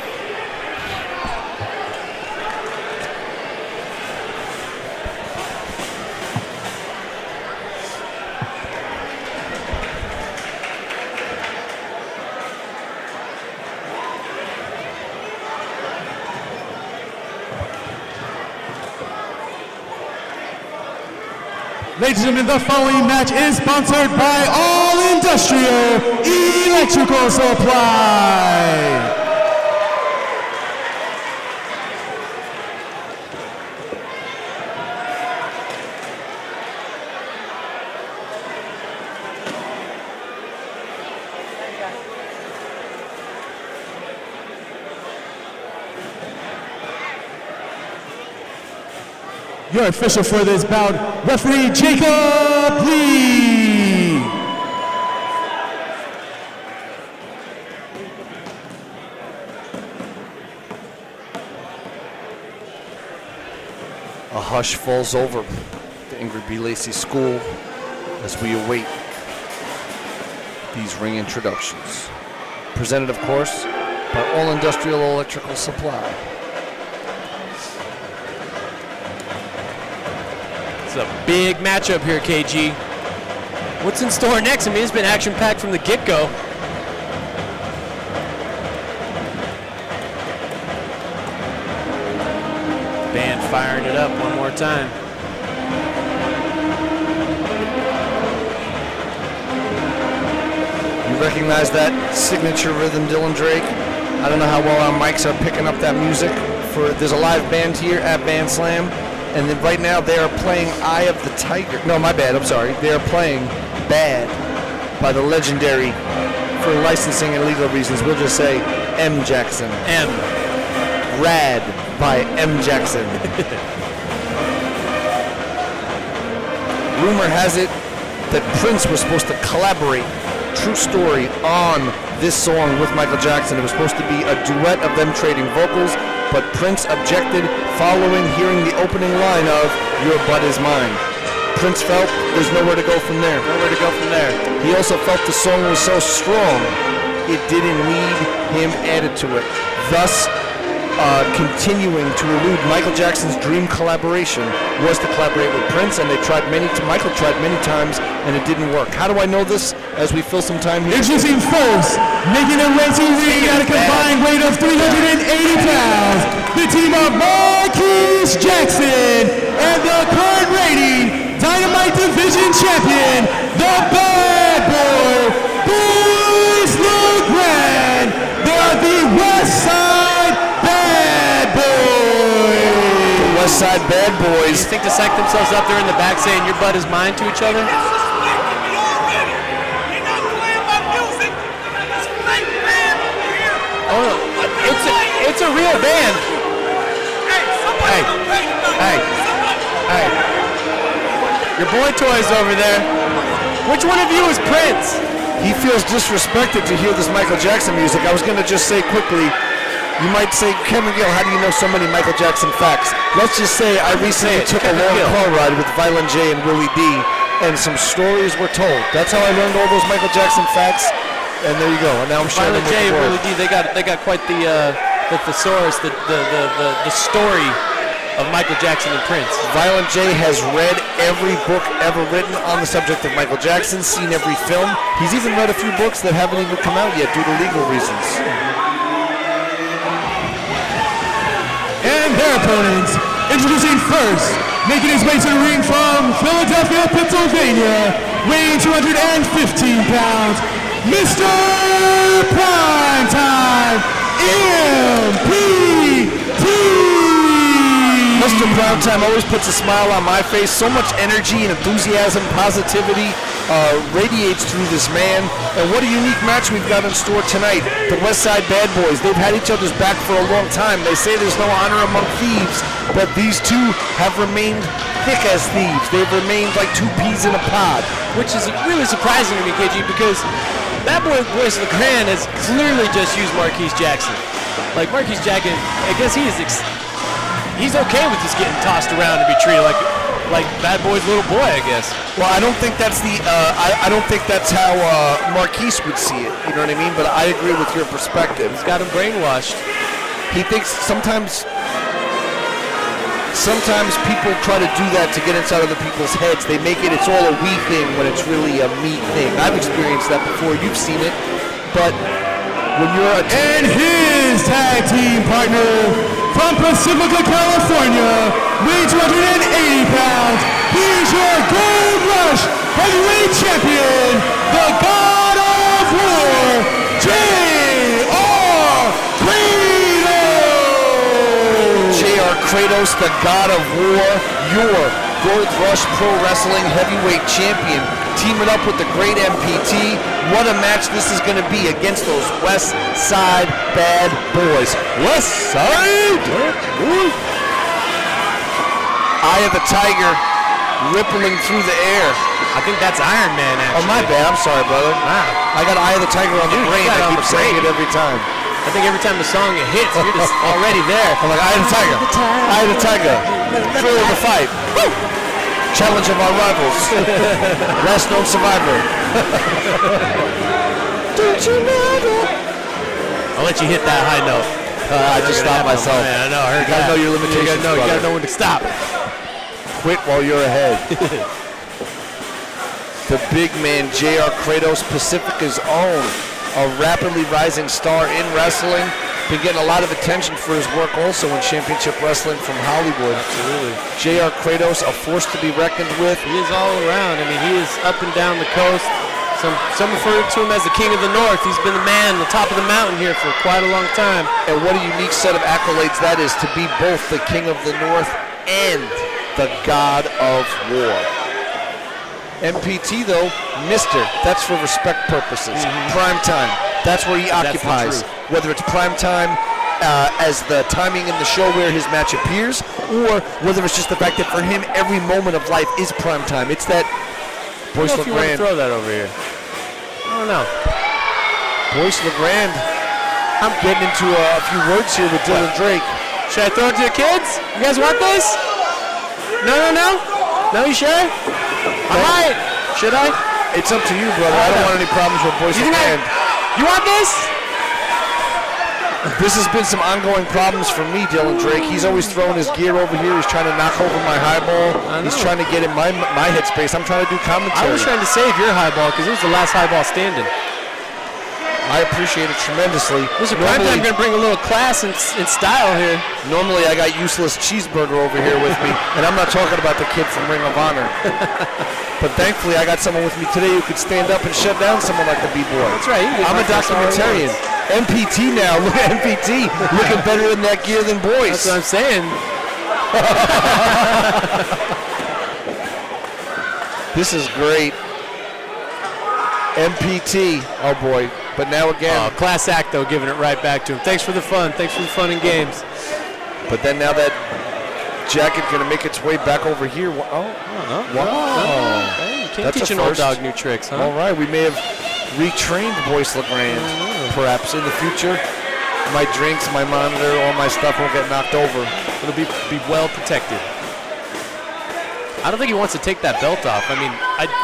Speaker 1: Ladies and gentlemen, the following match is sponsored by All Industrial Electrical Supply. Your official for this bout, referee Jacob Lee.
Speaker 5: A hush falls over the Ingrid B. Lacey School as we await these ring introductions. Presented, of course, by All Industrial Electrical Supply.
Speaker 3: It's a big matchup here, KG. What's in store next? I mean, it's been action-packed from the get-go. Band firing it up one more time.
Speaker 5: You recognize that signature rhythm, Dylan Drake? I don't know how well our mics are picking up that music. There's a live band here at Band Slam, and then right now they are playing Eye of the Tiger. No, my bad, I'm sorry. They are playing Bad by the legendary, for licensing and legal reasons, we'll just say M. Jackson.
Speaker 3: M.
Speaker 5: Rad by M. Jackson. Rumor has it that Prince was supposed to collaborate, true story, on this song with Michael Jackson. It was supposed to be a duet of them trading vocals, but Prince objected following hearing the opening line of Your Butt Is Mine. Prince felt there's nowhere to go from there.
Speaker 3: Nowhere to go from there.
Speaker 5: He also felt the song was so strong, it didn't need him added to it. Thus, continuing to elude Michael Jackson's dream collaboration was to collaborate with Prince, and Michael tried many times, and it didn't work. How do I know this? As we fill some time here.
Speaker 1: Introducing first, making their way to the ring at a combined weight of 380 pounds, the team of Marquise Jackson and the current reigning Dynamite Division Champion, the Bad Boy, Boyce LeGrande. They are the West Side Bad Boys.
Speaker 5: West Side Bad Boys.
Speaker 3: You think to psych themselves up there in the back saying your butt is mine to each other? It's a real band. Hey. Your boy toy's over there. Which one of you is Prince?
Speaker 5: He feels disrespected to hear this Michael Jackson music. I was going to just say quickly, you might say, Kevin Gill, how do you know so many Michael Jackson facts? Let's just say I recently took a long car ride with Violent J and Willie D, and some stories were told. That's how I learned all those Michael Jackson facts, and there you go. And now I'm sharing them with
Speaker 3: J
Speaker 5: the
Speaker 3: and
Speaker 5: world.
Speaker 3: Willie D, they got quite the thesaurus, the story of Michael Jackson and Prince.
Speaker 5: Violent J has read every book ever written on the subject of Michael Jackson, seen every film. He's even read a few books that haven't even come out yet due to legal reasons.
Speaker 1: And their opponents, introducing first, making his way to the ring from Philadelphia, Pennsylvania, weighing 215 pounds, Mr. Primetime MPT.
Speaker 5: Mr. Primetime always puts a smile on my face. So much energy and enthusiasm, positivity radiates through this man. And what a unique match we've got in store tonight. The West Side Bad Boys, they've had each other's back for a long time. They say there's no honor among thieves, but these two have remained thick as thieves. They've remained like two peas in a pod.
Speaker 3: Which is really surprising to me, KG, because Bad Boy Boyce LeGrande has clearly just used Marquise Jackson. Like Marquise Jackson, I guess he's okay with just getting tossed around and be treated like Bad Boy's little boy, I guess.
Speaker 5: Well, I don't think that's I don't think that's how Marquise would see it. You know what I mean? But I agree with your perspective.
Speaker 3: He's got him brainwashed.
Speaker 5: He thinks sometimes people try to do that to get inside other people's heads. They make it's all a we thing when it's really a me thing. I've experienced that before. You've seen it. But when you're
Speaker 1: and his tag team partner from Pacifica, California, weighing 280 pounds, he's your Gold Rush Heavyweight Champion, the God of War, J.R. Kratos!
Speaker 5: J.R. Kratos, the God of War, your Gold Rush Pro Wrestling Heavyweight Champion, teaming up with the great MPT. What a match this is going to be against those West Side Bad Boys. West Side Bad Boys. Eye of the Tiger rippling through the air.
Speaker 3: I think that's Iron Man, actually.
Speaker 5: Oh, my bad. I'm sorry, brother.
Speaker 3: Wow.
Speaker 5: I got Eye of the Tiger on the brain.
Speaker 3: you got it
Speaker 5: I
Speaker 3: on
Speaker 5: keep
Speaker 3: the
Speaker 5: saying
Speaker 3: brain.
Speaker 5: it every time.
Speaker 3: I think every time the song hits, you're just already there.
Speaker 5: I'm like, Eye of the Tiger. Eye of the Tiger. Thrill of the fight. Challenge of our rivals. Last known survivor. Don't you know that?
Speaker 3: I'll let you hit that high note.
Speaker 5: I just stopped myself.
Speaker 3: Yeah, I know. I heard
Speaker 5: You gotta
Speaker 3: that.
Speaker 5: know your limitations,
Speaker 3: You gotta
Speaker 5: brother.
Speaker 3: know when to stop.
Speaker 5: Quit while you're ahead. The big man, JR Kratos, Pacifica's own, a rapidly rising star in wrestling. Been getting a lot of attention for his work also in Championship Wrestling from Hollywood.
Speaker 3: Absolutely.
Speaker 5: JR Kratos, a force to be reckoned with.
Speaker 3: He is all around. I mean, he is up and down the coast. Some refer to him as the King of the North. He's been the man on the top of the mountain here for quite a long time.
Speaker 5: And what a unique set of accolades that is, to be both the King of the North and the God of War. MPT, though, Mr. That's for respect purposes. Prime time. That's where he occupies. Whether it's prime time as the timing in the show where his match appears, or whether it's just the fact that for him, every moment of life is prime time. It's that Boyce
Speaker 3: I don't know if you want to
Speaker 5: LeGrande.
Speaker 3: throw that over here. I don't know.
Speaker 5: Boyce LeGrande. I'm getting into a few words here with Dylan Drake.
Speaker 3: Should I throw it to the kids? You guys want this? No? No, you sure? I might. Should I?
Speaker 5: It's up to you, brother. I don't want any problems with Boyce
Speaker 3: You think
Speaker 5: LeGrande.
Speaker 3: You want this?
Speaker 5: This has been some ongoing problems for me, Dylan Drake. He's always throwing his gear over here. He's trying to knock over my highball. He's trying to get in my headspace. I'm trying to do commentary.
Speaker 3: I was trying to save your highball because it was the last highball standing.
Speaker 5: I appreciate it tremendously.
Speaker 3: Mr. Primetime going to bring a little class and style here.
Speaker 5: Normally, I got useless cheeseburger over here with me, and I'm not talking about the kid from Ring of Honor. But thankfully, I got someone with me today who could stand up and shut down someone like the B-Boy.
Speaker 3: That's right.
Speaker 5: I'm a documentarian. MPT now. Look at MPT looking better in that gear than Boyce.
Speaker 3: That's what I'm saying.
Speaker 5: This is great. MPT. Oh, boy. But now again.
Speaker 3: Class act, though, giving it right back to him. Thanks for the fun. Thanks for the fun and games.
Speaker 5: But then now that jacket going to make its way back over here. Wow.
Speaker 3: Hey, you can't
Speaker 5: That's
Speaker 3: teach
Speaker 5: a
Speaker 3: an old
Speaker 5: first.
Speaker 3: dog new tricks, huh?
Speaker 5: All right, we may have retrained Boyce LeGrande, perhaps in the future. My drinks, my monitor, all my stuff won't get knocked over.
Speaker 3: It'll be well protected. I don't think he wants to take that belt off. I mean,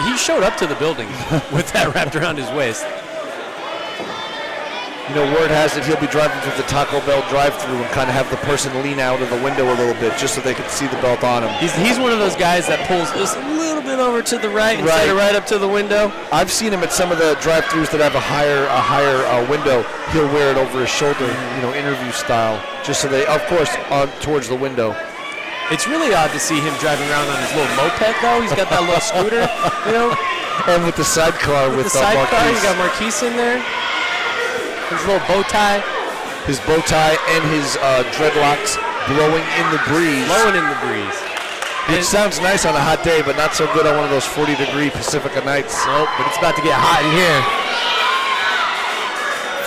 Speaker 3: he showed up to the building with that wrapped around his waist.
Speaker 5: You know, word has it he'll be driving through the Taco Bell drive-thru and kind of have the person lean out of the window a little bit just so they can see the belt on him.
Speaker 3: He's one of those guys that pulls just a little bit over to the right instead of right up to the window.
Speaker 5: I've seen him at some of the drive-thrus that have a higher window. He'll wear it over his shoulder, interview style, just so they, of course, on towards the window.
Speaker 3: It's really odd to see him driving around on his little moped, though. He's got that little scooter,
Speaker 5: And with the sidecar with
Speaker 3: the sidecar,
Speaker 5: Marquise.
Speaker 3: you got Marquise in there. His little bow tie.
Speaker 5: His bow tie and his dreadlocks blowing in the breeze.
Speaker 3: Blowing in the breeze.
Speaker 5: Which sounds nice on a hot day, but not so good on one of those 40-degree Pacifica nights.
Speaker 3: Nope, but it's about to get hot in here.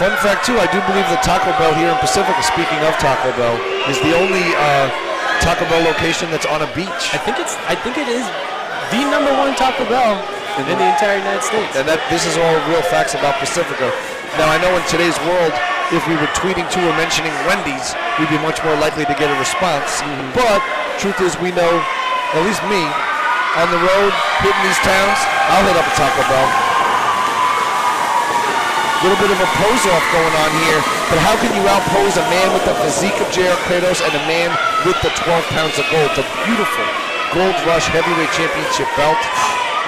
Speaker 5: Fun fact, too, I do believe the Taco Bell here in Pacifica, speaking of Taco Bell, is the only Taco Bell location that's on a beach.
Speaker 3: I think it is the #1 Taco Bell in the entire United States.
Speaker 5: And this is all real facts about Pacifica. Now, I know in today's world, if we were tweeting to or mentioning Wendy's, we'd be much more likely to get a response. But truth is, we know, at least me, on the road, hitting these towns, I'll hit up a Taco Bell. A little bit of a pose-off going on here, but how can you outpose a man with the physique of JR Kratos and a man with the 12 pounds of gold? The beautiful Gold Rush Heavyweight Championship belt.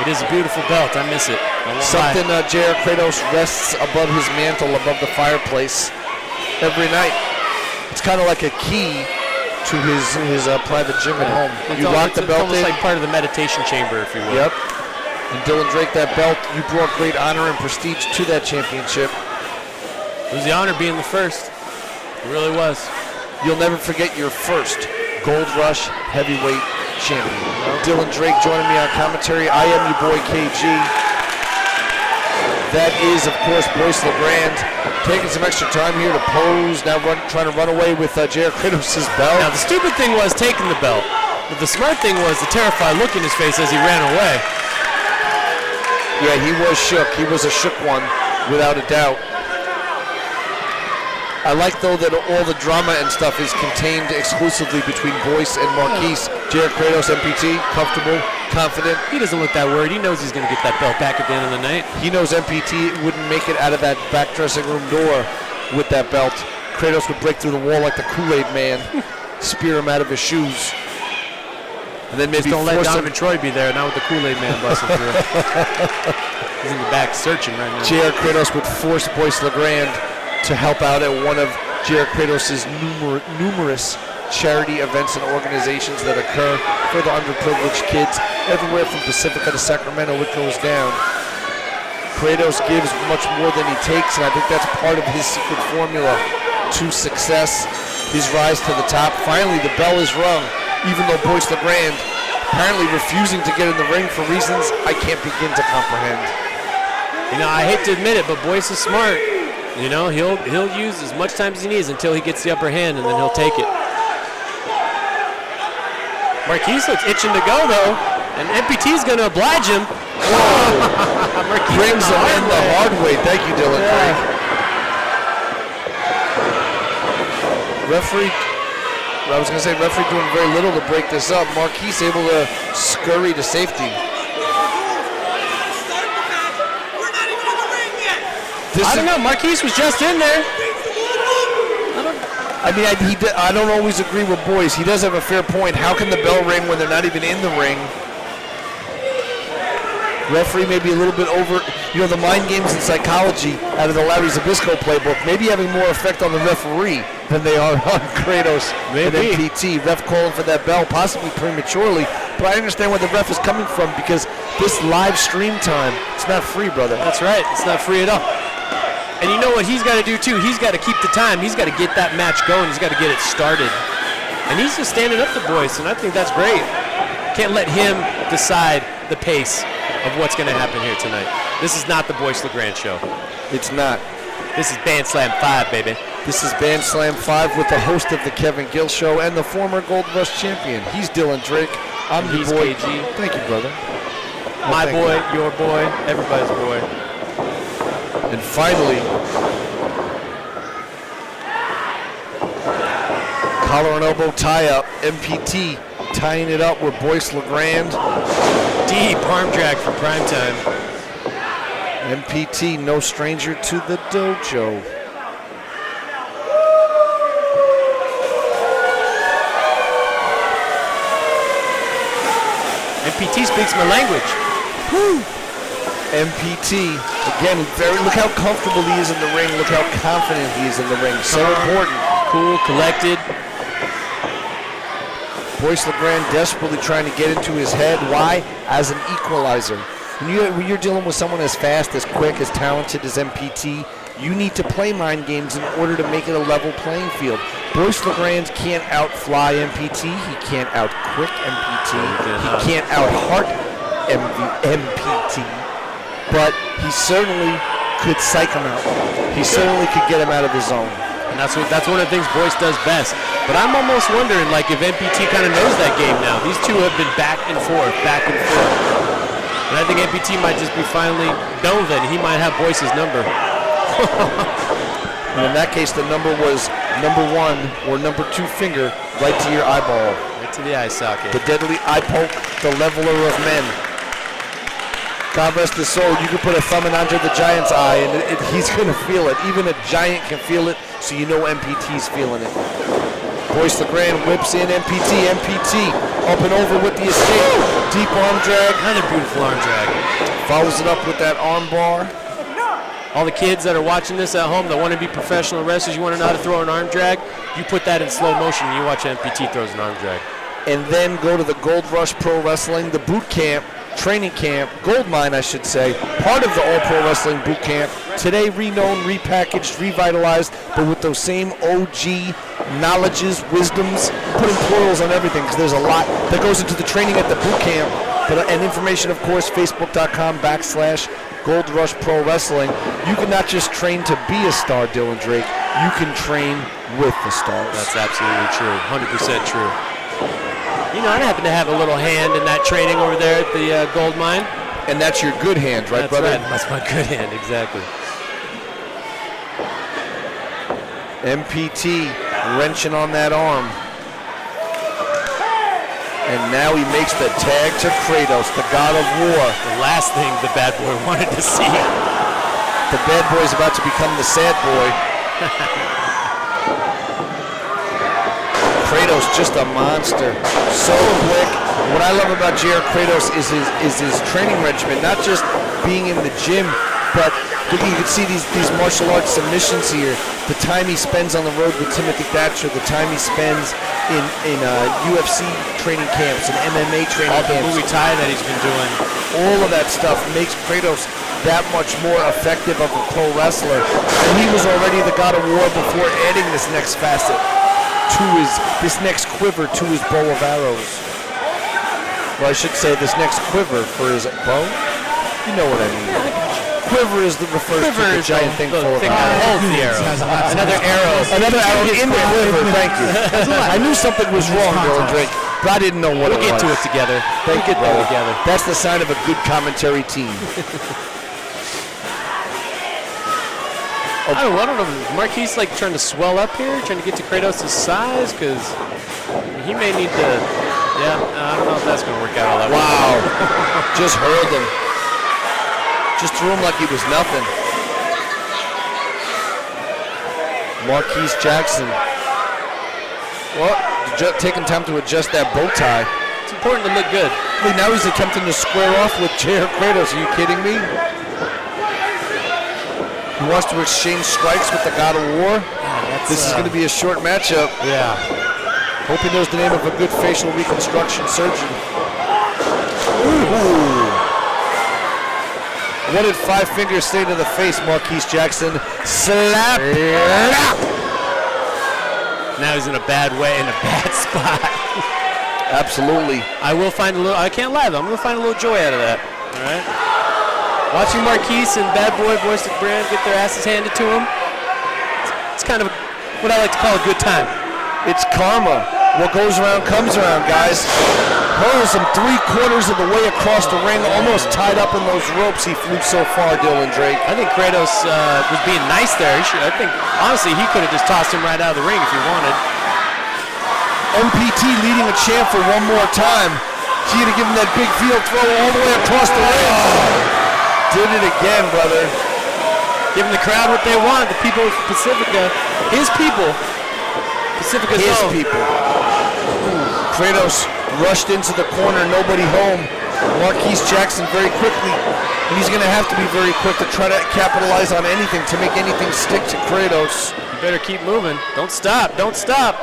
Speaker 3: It is a beautiful belt. I miss it.
Speaker 5: Something JR Kratos rests above his mantle, above the fireplace every night. It's kind of like a key to his private gym at home. You lock the belt in.
Speaker 3: It's almost like part of the meditation chamber, if you will.
Speaker 5: Yep. And Dylan Drake, that belt, you brought great honor and prestige to that championship.
Speaker 3: It was the honor being the first. It really was.
Speaker 5: You'll never forget your first Gold Rush Heavyweight Champion. Dylan Drake joining me on commentary. I am your boy KG. That is, of course, Boyce LeGrande taking some extra time here to pose. Now trying to run away with JR Kratos' belt.
Speaker 3: Now, the stupid thing was taking the belt. But the smart thing was the terrified look in his face as he ran away.
Speaker 5: Yeah, he was shook. He was a shook one, without a doubt. I like, though, that all the drama and stuff is contained exclusively between Boyce and Marquise. Jared Kratos, MPT, comfortable, confident.
Speaker 3: He doesn't look that worried. He knows he's going to get that belt back at the end of the night.
Speaker 5: He knows MPT wouldn't make it out of that back dressing room door with that belt. Kratos would break through the wall like the Kool-Aid man, spear him out of his shoes. And then maybe
Speaker 3: just don't let
Speaker 5: force
Speaker 3: Donovan Troy be there, not with the Kool-Aid man busting through. He's in the back searching right now.
Speaker 5: Jared Kratos would force Boyce LeGrande to help out at one of Jared Kratos' numerous charity events and organizations that occur for the underprivileged kids everywhere from Pacifica to Sacramento. It goes down. Kratos gives much more than he takes, and I think that's part of his secret formula to success, his rise to the top. Finally, the bell is rung, even though Boyce LeGrande apparently refusing to get in the ring for reasons I can't begin to comprehend.
Speaker 3: You know, I hate to admit it, but Boyce is smart. You know, he'll use as much time as he needs until he gets the upper hand, and then he'll take it. Marquise looks itching to go, though, and MPT's going to oblige him.
Speaker 5: Brings him in the hard way. Thank you, Dylan. Referee, I was going to say, referee doing very little to break this up. Marquise able to scurry to safety.
Speaker 3: I don't know. Marquise was just in there.
Speaker 5: I don't always agree with Boyce. He does have a fair point. How can the bell ring when they're not even in the ring? Referee may be a little bit over, the mind games and psychology out of the Larry Zbyszko playbook, maybe having more effect on the referee than they are on Kratos and MPT. Ref calling for that bell, possibly prematurely, but I understand where the ref is coming from because this live stream time, it's not free, brother.
Speaker 3: That's right. It's not free at all. And you know what he's got to do, too? He's got to keep the time. He's got to get that match going. He's got to get it started. And he's just standing up to Boyce, and I think that's great. Can't let him decide the pace of what's going to happen here tonight. This is not the Boyce LeGrande show.
Speaker 5: It's not.
Speaker 3: This is Band Slam 5, baby.
Speaker 5: This is Band Slam 5 with the host of the Kevin Gill Show and the former Gold Rush champion. He's Dylan Drake. I'm your boy.
Speaker 3: KG.
Speaker 5: Thank you, brother.
Speaker 3: My boy, your boy, everybody's boy.
Speaker 5: And finally, collar and elbow tie-up. MPT tying it up with Boyce LeGrande.
Speaker 3: Deep arm drag for primetime.
Speaker 5: MPT, no stranger to the dojo.
Speaker 3: MPT speaks my language.
Speaker 5: Woo! MPT, again, look how comfortable he is in the ring. Look how confident he is in the ring. So important.
Speaker 3: Cool, collected.
Speaker 5: Boyce LeGrande desperately trying to get into his head. Why? As an equalizer. When you're dealing with someone as fast, as quick, as talented as MPT, you need to play mind games in order to make it a level playing field. Boyce LeGrande can't outfly MPT. He can't outquick MPT. He can't outheart MPT. But he certainly could psych him out. He certainly could get him out of his zone.
Speaker 3: And that's one of the things Boyce does best. But I'm almost wondering, if MPT kind of knows that game now. These two have been back and forth. And I think MPT might just be finally known that he might have Boyce's number.
Speaker 5: And in that case, the number was number 1 or number 2 finger right to your eyeball.
Speaker 3: Right to the eye socket.
Speaker 5: The deadly eye poke, the leveler of men. God rest his soul, you could put a thumb in Andre the Giant's eye and he's going to feel it. Even a giant can feel it, so you know MPT's feeling it. Boyce LeGrande whips in MPT. MPT up and over with the escape. Deep arm drag.
Speaker 3: Another beautiful arm drag.
Speaker 5: Follows it up with that arm bar.
Speaker 3: All the kids that are watching this at home that want to be professional wrestlers, you want to know how to throw an arm drag, you put that in slow motion and you watch MPT throws an arm drag.
Speaker 5: And then go to the Gold Rush Pro Wrestling, the boot camp, training camp, gold mine I should say, part of the All Pro Wrestling boot camp. Today reknown, repackaged, revitalized, but with those same OG knowledges, wisdoms, putting plurals on everything because there's a lot that goes into the training at the boot camp. And information, of course, facebook.com/Gold Rush Pro Wrestling. You can not just train to be a star, Dylan Drake. You can train with the stars.
Speaker 3: That's absolutely true. 100% true. You know, I happen to have a little hand in that training over there at the gold mine.
Speaker 5: And that's your good hand, right, brother?
Speaker 3: Right. That's my good hand, exactly.
Speaker 5: MPT wrenching on that arm. And now he makes the tag to Kratos, the god of war.
Speaker 3: The last thing the bad boy wanted to see.
Speaker 5: The bad boy's about to become the sad boy. Kratos just a monster, so quick. What I love about J.R. Kratos is his training regimen, not just being in the gym, but you can see these martial arts submissions here. The time he spends on the road with Timothy Thatcher, the time he spends in UFC training camps and MMA training camps.
Speaker 3: All the Muay Thai that he's been doing.
Speaker 5: All of that stuff makes Kratos that much more effective of a pro wrestler. And he was already the god of war before adding this next facet to this next quiver to his bow of arrows. Well, I should say this next quiver for his bow. You know what I mean. Quiver is the refers to the giant thing full of arrows.
Speaker 3: Holds the arrow. Another arrow.
Speaker 5: Another arrow in the quiver. Thank you. I knew something was wrong, Dylan Drake, but I didn't know what it was.
Speaker 3: We'll get to it together.
Speaker 5: Thank you,
Speaker 3: brother. Together.
Speaker 5: That's the sign of a good commentary team.
Speaker 3: I don't know. Is Marquise like trying to swell up here, trying to get to Kratos' size? Because he may need to. Yeah, I don't know if that's going to work out all that well.
Speaker 5: Wow. Just hurled him. Just threw him like he was nothing. Marquise Jackson. Well, taking time to adjust that bow tie.
Speaker 3: It's important to look good.
Speaker 5: Now he's attempting to square off with J.R. Kratos. Are you kidding me? He wants to exchange strikes with the God of War. This is going to be a short matchup.
Speaker 3: Yeah.
Speaker 5: Hope he knows the name of a good facial reconstruction surgeon. Ooh. What did Five Fingers say to the face, Marquise Jackson? Slap!
Speaker 3: Now he's in a bad way, in a bad spot.
Speaker 5: Absolutely.
Speaker 3: I will find a little, I can't lie though, I'm going to find a little joy out of that. All right? Watching Marquise and bad boy Boyce LeGrande get their asses handed to him, it's kind of what I like to call a good time.
Speaker 5: It's karma. What goes around comes around, guys. Hurls him 3/4 of the way across the ring, almost tied up in those ropes. He flew so far, Dylan Drake.
Speaker 3: I think Kratos was being nice there. I think, honestly, he could have just tossed him right out of the ring if he wanted.
Speaker 5: MPT leading a chant for one more time. He's going to give him that big field throw all the way across the ring. Did it again, brother.
Speaker 3: Giving the crowd what they want. The people of Pacifica, his people. Pacifica's
Speaker 5: his
Speaker 3: home.
Speaker 5: People. Kratos rushed into the corner, nobody home. Marquise Jackson very quickly, and he's going to have to be very quick to try to capitalize on anything, to make anything stick to Kratos.
Speaker 3: You better keep moving. Don't stop. Don't stop.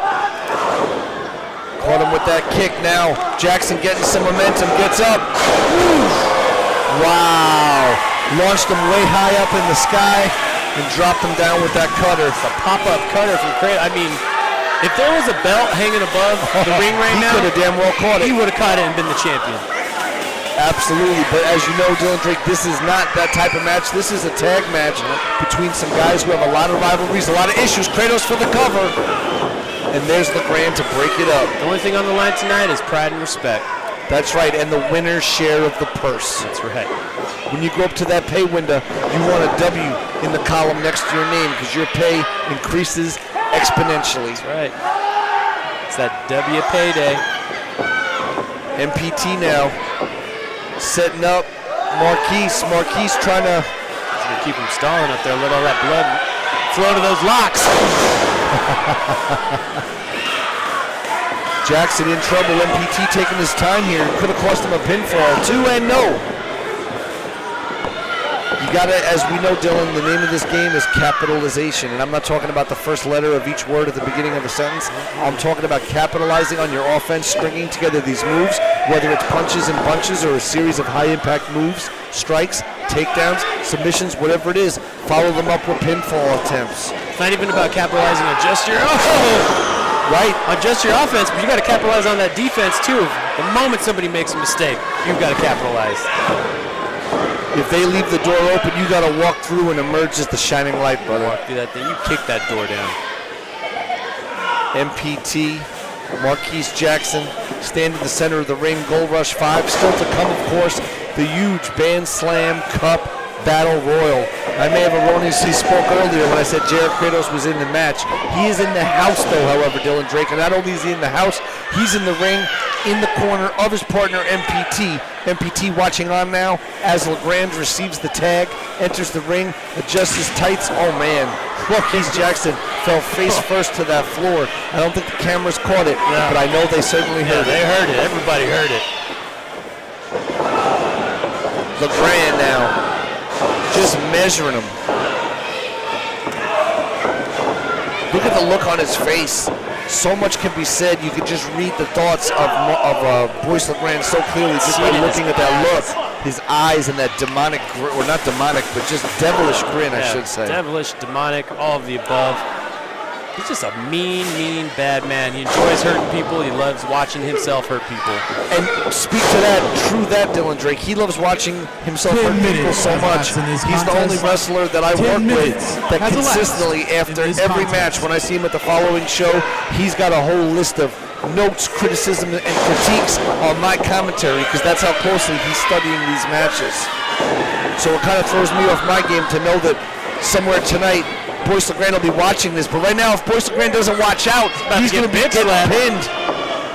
Speaker 5: Caught him with that kick now. Jackson getting some momentum, gets up. Wow. Launched him way high up in the sky and dropped him down with that cutter.
Speaker 3: It's a pop-up cutter from Kratos. I mean, if there was a belt hanging above the ring right now,
Speaker 5: he could have damn well caught it.
Speaker 3: He would have caught it and been the champion.
Speaker 5: Absolutely, but as you know, Dylan Drake, this is not that type of match. This is a tag match between some guys who have a lot of rivalries, a lot of issues. Kratos for the cover, and there's LeGrande to break it up.
Speaker 3: The only thing on the line tonight is pride and respect.
Speaker 5: That's right, and the winner's share of the purse.
Speaker 3: That's right.
Speaker 5: When you go up to that pay window, you want a W in the column next to your name because your pay increases exponentially.
Speaker 3: That's right. It's that W payday.
Speaker 5: MPT now setting up Marquise. Marquise trying to...
Speaker 3: He's going to keep him stalling up there. Let all that blood flow to those locks.
Speaker 5: Jackson in trouble. MPT taking his time here. Could have cost him a pinfall. 2 and no. You got to, as we know, Dylan, the name of this game is capitalization. And I'm not talking about the first letter of each word at the beginning of a sentence. I'm talking about capitalizing on your offense, stringing together these moves, whether it's punches and bunches or a series of high-impact moves, strikes, takedowns, submissions, whatever it is. Follow them up with pinfall attempts.
Speaker 3: It's not even about capitalizing on just your
Speaker 5: right,
Speaker 3: on just your offense, but you got to capitalize on that defense too. The moment somebody makes a mistake, you've got to capitalize.
Speaker 5: If they leave the door open, you got to walk through and emerge as the shining light, brother.
Speaker 3: Walk through that thing. You kick that door down.
Speaker 5: MPT, Marquise Jackson stand in the center of the ring. Gold Rush 5 still to come, of course. The huge Band Slam Cup Battle Royal. I may have erroneously spoke earlier when I said Jared Kratos was in the match. He is in the house, though, however, Dylan Drake. And not only is he in the house, he's in the ring in the corner of his partner, MPT. MPT watching on now as LeGrande receives the tag, enters the ring, adjusts his tights. Oh, man. Marquise Jackson fell face first to that floor. I don't think the cameras caught it, but I know they certainly heard it.
Speaker 3: They heard it. Everybody heard it.
Speaker 5: LeGrande now just measuring him. Look at the look on his face. So much can be said. You can just read the thoughts of Boyce LeGrande so clearly just by looking at that look. His eyes and that demonic, or not demonic, but just devilish grin, I should say.
Speaker 3: Devilish, demonic, all of the above. He's just a mean, bad man. He enjoys hurting people. He loves watching himself hurt people.
Speaker 5: And speak to that, true that, Dylan Drake. He loves watching himself hurt people so much. He's the only wrestler that I work with that consistently, after every match, when I see him at the following show, he's got a whole list of notes, criticism, and critiques on my commentary, because that's how closely he's studying these matches. So it kind of throws me off my game to know that somewhere tonight, Boyce LeGrande will be watching this, but right now, if Boyce LeGrande doesn't watch out, he's going to be getting pinned.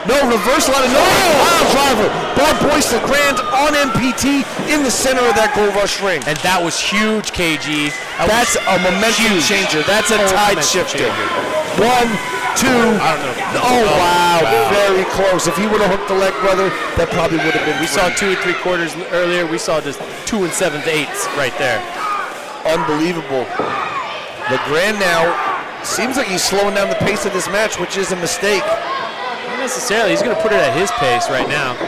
Speaker 5: No, reversal out of nowhere. Wild driver by Boyce LeGrande on MPT in the center of that Gold Rush ring.
Speaker 3: And that was huge, KG.
Speaker 5: That's a momentum changer. That's a tide shifter. 1, 2.
Speaker 3: I don't know.
Speaker 5: Oh, wow. Very close. If he would have hooked the leg, brother, that probably would have been.
Speaker 3: We saw 2 3/4 earlier. We saw just 2 7/8 right there.
Speaker 5: Unbelievable. LeGrande now seems like he's slowing down the pace of this match, which is a mistake.
Speaker 3: Not necessarily. He's going to put it at his pace right now.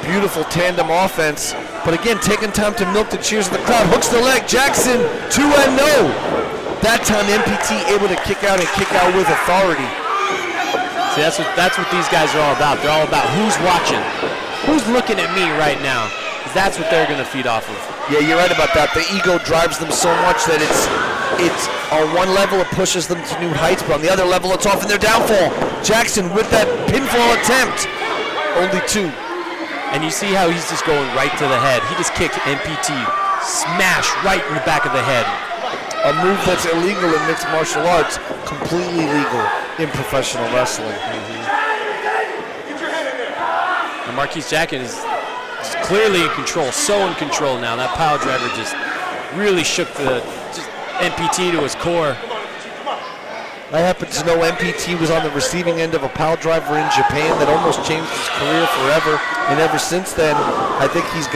Speaker 5: Beautiful tandem offense. But again, taking time to milk the cheers of the crowd. Hooks the leg. Jackson, 2-0. That time MPT able to kick out and kick out with authority.
Speaker 3: See, that's what these guys are all about. They're all about who's watching. Who's looking at me right now? Because that's what they're going to feed off of.
Speaker 5: Yeah, you're right about that. The ego drives them so much that it's on one level it pushes them to new heights, but on the other level it's often their downfall. Jackson with that pinfall attempt. Only 2.
Speaker 3: And you see how he's just going right to the head. He just kicked MPT, smash right in the back of the head.
Speaker 5: A move that's illegal in mixed martial arts, completely legal in professional wrestling.
Speaker 3: And Marquise Jackson is clearly in control, so in control now. That pile driver just really shook the MPT to his core.
Speaker 5: I happen to know MPT was on the receiving end of a pile driver in Japan that almost changed his career forever. And ever since then, I think he's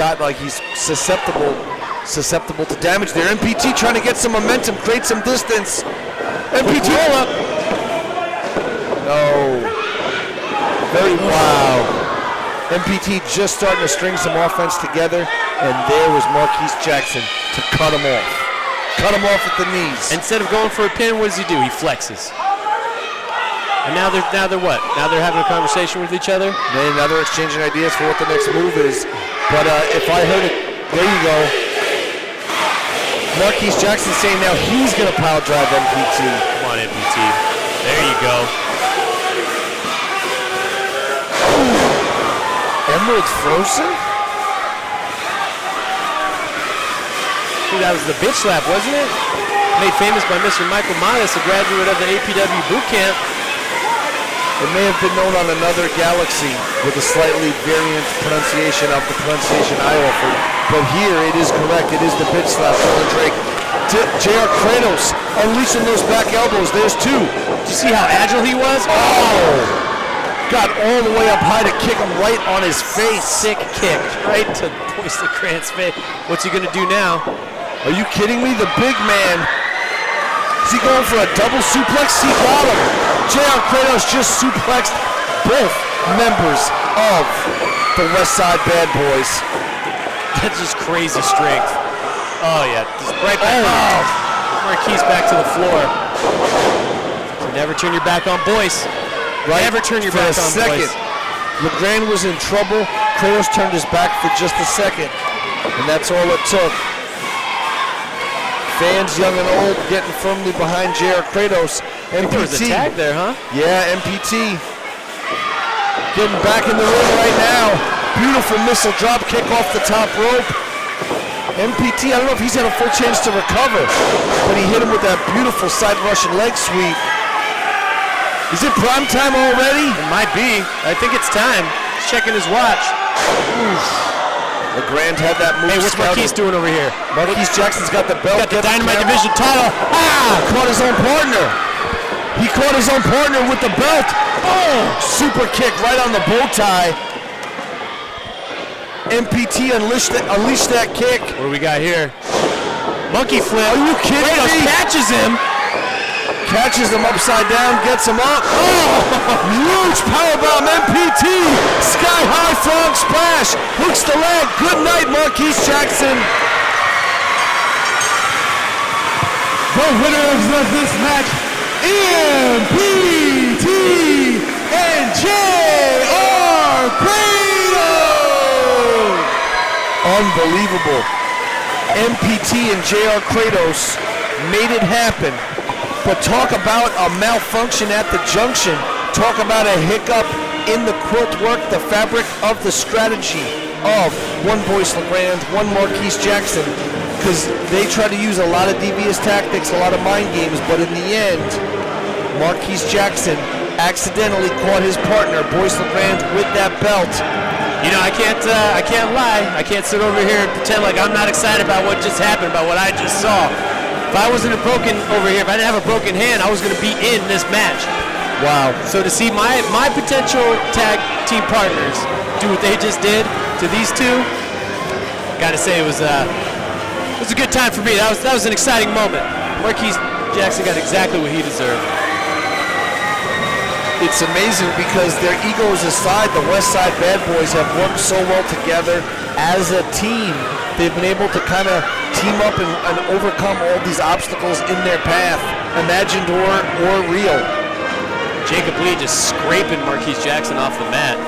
Speaker 5: susceptible to damage there. MPT trying to get some momentum, create some distance. MPT roll up. No. Wow. MPT just starting to string some offense together, and there was Marquise Jackson to cut him off. Cut him off at the knees.
Speaker 3: Instead of going for a pin, what does he do? He flexes. And now they're what? Now they're having a conversation with each other?
Speaker 5: Now they're exchanging ideas for what the next move is. But if I heard it, there you go. Marquise Jackson saying now he's going to pile drive MPT.
Speaker 3: Come on, MPT. There you go.
Speaker 5: Emerald Frozen?
Speaker 3: Dude, that was the bitch slap, wasn't it? Made famous by Mr. Michael Myers, a graduate of the APW boot camp.
Speaker 5: It may have been known on another galaxy with a slightly variant pronunciation of the pronunciation I offered, but here it is correct. It is the bitch slap. Dylan Drake. JR Kratos unleashing those back elbows. There's 2.
Speaker 3: Did you see how agile he was?
Speaker 5: Oh! Got all the way up high to kick him right on his face.
Speaker 3: Sick kick right to Boyce LeGrande's face. What's he gonna do now?
Speaker 5: Are you kidding me? The big man. Is he going for a double suplex? He got him. JR Kratos just suplexed both members of the West Side Bad Boys.
Speaker 3: That's just crazy strength. Oh yeah, just right back. Oh. Marquise back to the floor. So never turn your back on Boyce.
Speaker 5: Right?
Speaker 3: Never turn your back on
Speaker 5: second. LeGrande was in trouble. Kratos turned his back for just a second, and that's all it took. Fans, young and old, getting firmly behind JR Kratos. MPT.
Speaker 3: There was a tag there, huh?
Speaker 5: Yeah, MPT. Getting back in the ring right now. Beautiful missile drop kick off the top rope. MPT, I don't know if he's had a full chance to recover, but he hit him with that beautiful side Russian leg sweep. Is it prime time already?
Speaker 3: It might be. I think it's time. He's checking his watch.
Speaker 5: LeGrande had that move.
Speaker 3: Hey, what's Marquise doing over here?
Speaker 5: Marquise Jackson's got the belt.
Speaker 3: Got the Dynamite division title.
Speaker 5: Caught his own partner. He caught his own partner with the belt. Oh, super kick right on the bow tie. MPT unleashed that kick.
Speaker 3: What do we got here? Monkey flip.
Speaker 5: Are you kidding
Speaker 3: Kratos
Speaker 5: me?
Speaker 3: catches him.
Speaker 5: Catches him upside down, gets him up. Oh, huge powerbomb, MPT. Sky high frog splash. Hooks the leg. Good night, Marquise Jackson.
Speaker 1: The winners of this match, MPT and JR Kratos.
Speaker 5: Unbelievable. MPT and JR Kratos made it happen. But talk about a malfunction at the junction. Talk about a hiccup in the quilt work, the fabric of the strategy of one Boyce LeGrande, one Marquise Jackson, because they try to use a lot of devious tactics, a lot of mind games, but in the end, Marquise Jackson accidentally caught his partner, Boyce LeGrande, with that belt.
Speaker 3: You know, I can't lie. I can't sit over here and pretend like I'm not excited about what just happened, about what I just saw. If I wasn't broken over here, if I didn't have a broken hand, I was going to be in this match.
Speaker 5: Wow.
Speaker 3: So to see my potential tag team partners do what they just did to these two, got to say it was a good time for me. That was an exciting moment. Marquise Jackson got exactly what he deserved.
Speaker 5: It's amazing because their egos aside, the West Side Bad Boys have worked so well together as a team. They've been able to kind of team up and overcome all these obstacles in their path, imagined or real.
Speaker 3: Jacob Lee just scraping Marquise Jackson off the mat.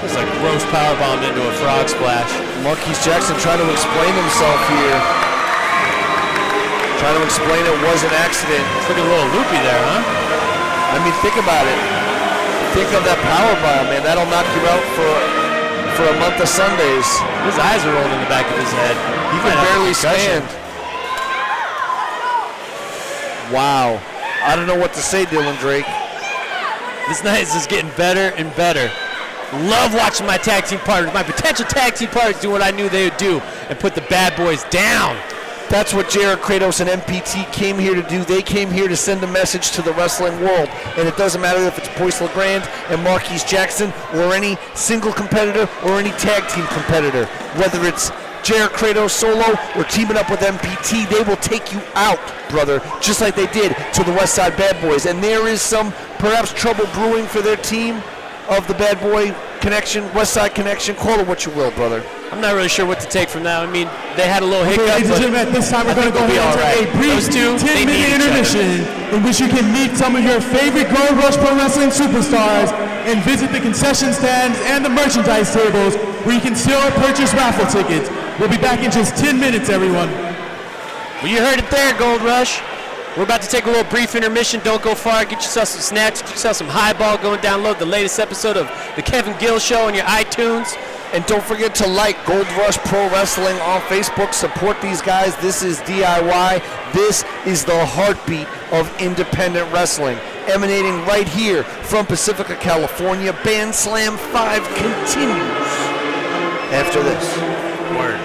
Speaker 3: It's like gross powerbomb into a frog splash.
Speaker 5: Marquise Jackson trying to explain himself here. Trying to explain it was an accident.
Speaker 3: It's looking a little loopy there, huh?
Speaker 5: I mean, think about it. Think of that powerbomb, man. That'll knock you out for a month of Sundays.
Speaker 3: His eyes are rolled in the back of his head.
Speaker 5: He can barely stand. Wow. I don't know what to say, Dylan Drake.
Speaker 3: This night is just getting better and better. Love watching my tag team partners, my potential tag team partners do what I knew they would do and put the bad boys down.
Speaker 5: That's what JR Kratos and MPT came here to do. They came here to send a message to the wrestling world. And it doesn't matter if it's Boyce LeGrande and Marquise Jackson or any single competitor or any tag team competitor. Whether it's JR Kratos solo or teaming up with MPT, they will take you out, brother, just like they did to the West Side Bad Boys. And there is some perhaps trouble brewing for their team of the Bad Boy connection, West Side connection. Call it what you will, brother.
Speaker 3: I'm not really sure what to take from that. I mean, they had a little hiccup.
Speaker 1: Okay, ladies and gentlemen, at this time we're going to go ahead and take a brief 10-minute intermission in which you can meet some of your favorite Gold Rush Pro Wrestling superstars and visit the concession stands and the merchandise tables where you can still purchase raffle tickets. We'll be back in just 10 minutes, everyone.
Speaker 3: Well, you heard it there, Gold Rush. We're about to take a little brief intermission. Don't go far. Get yourself some snacks. Get yourself some Highball. Go and download the latest episode of The Kevin Gill Show on your iTunes.
Speaker 5: And don't forget to like Gold Rush Pro Wrestling on Facebook. Support these guys. This is DIY. This is the heartbeat of independent wrestling. Emanating right here from Pacifica, California. Band Slam 5 continues after this.
Speaker 3: Word.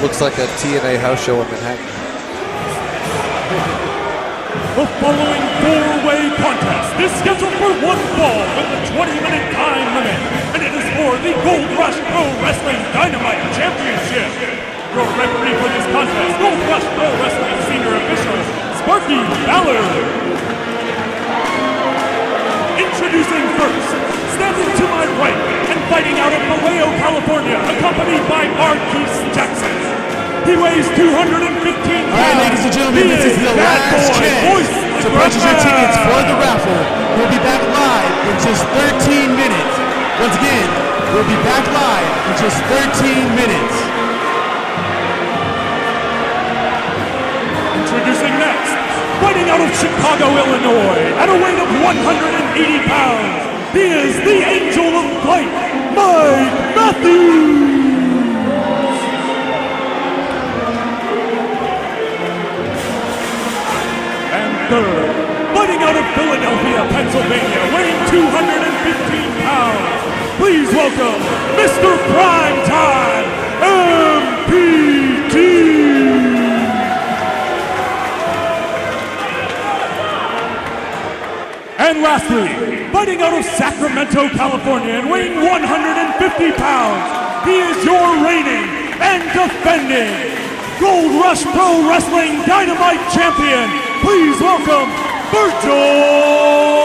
Speaker 5: Looks like a TNA house show in Manhattan.
Speaker 7: The following four-way contest is scheduled for one fall with a 20-minute time limit, and it is for the Gold Rush Pro Wrestling Dynamite Championship. Your referee for this contest, Gold Rush Pro Wrestling Senior Official, Sparky Ballard. Introducing first, standing to my right and fighting out of Vallejo, California, accompanied by Marquise Jackson. He weighs 215 pounds.
Speaker 1: All right, ladies and gentlemen, this is the last chance to purchase your tickets for the raffle. We'll be back live in just 13 minutes. Once again, we'll be back live in just 13 minutes.
Speaker 7: Introducing next, fighting out of Chicago, Illinois, at a weight of 180 pounds. He is the Angel of Light, Mike Matthews. Third, fighting out of Philadelphia, Pennsylvania, weighing 215 pounds. Please welcome Mr. Primetime MPT. And lastly, fighting out of Sacramento, California, and weighing 150 pounds, he is your reigning and defending Gold Rush Pro Wrestling Dynamite Champion. Please welcome Virgil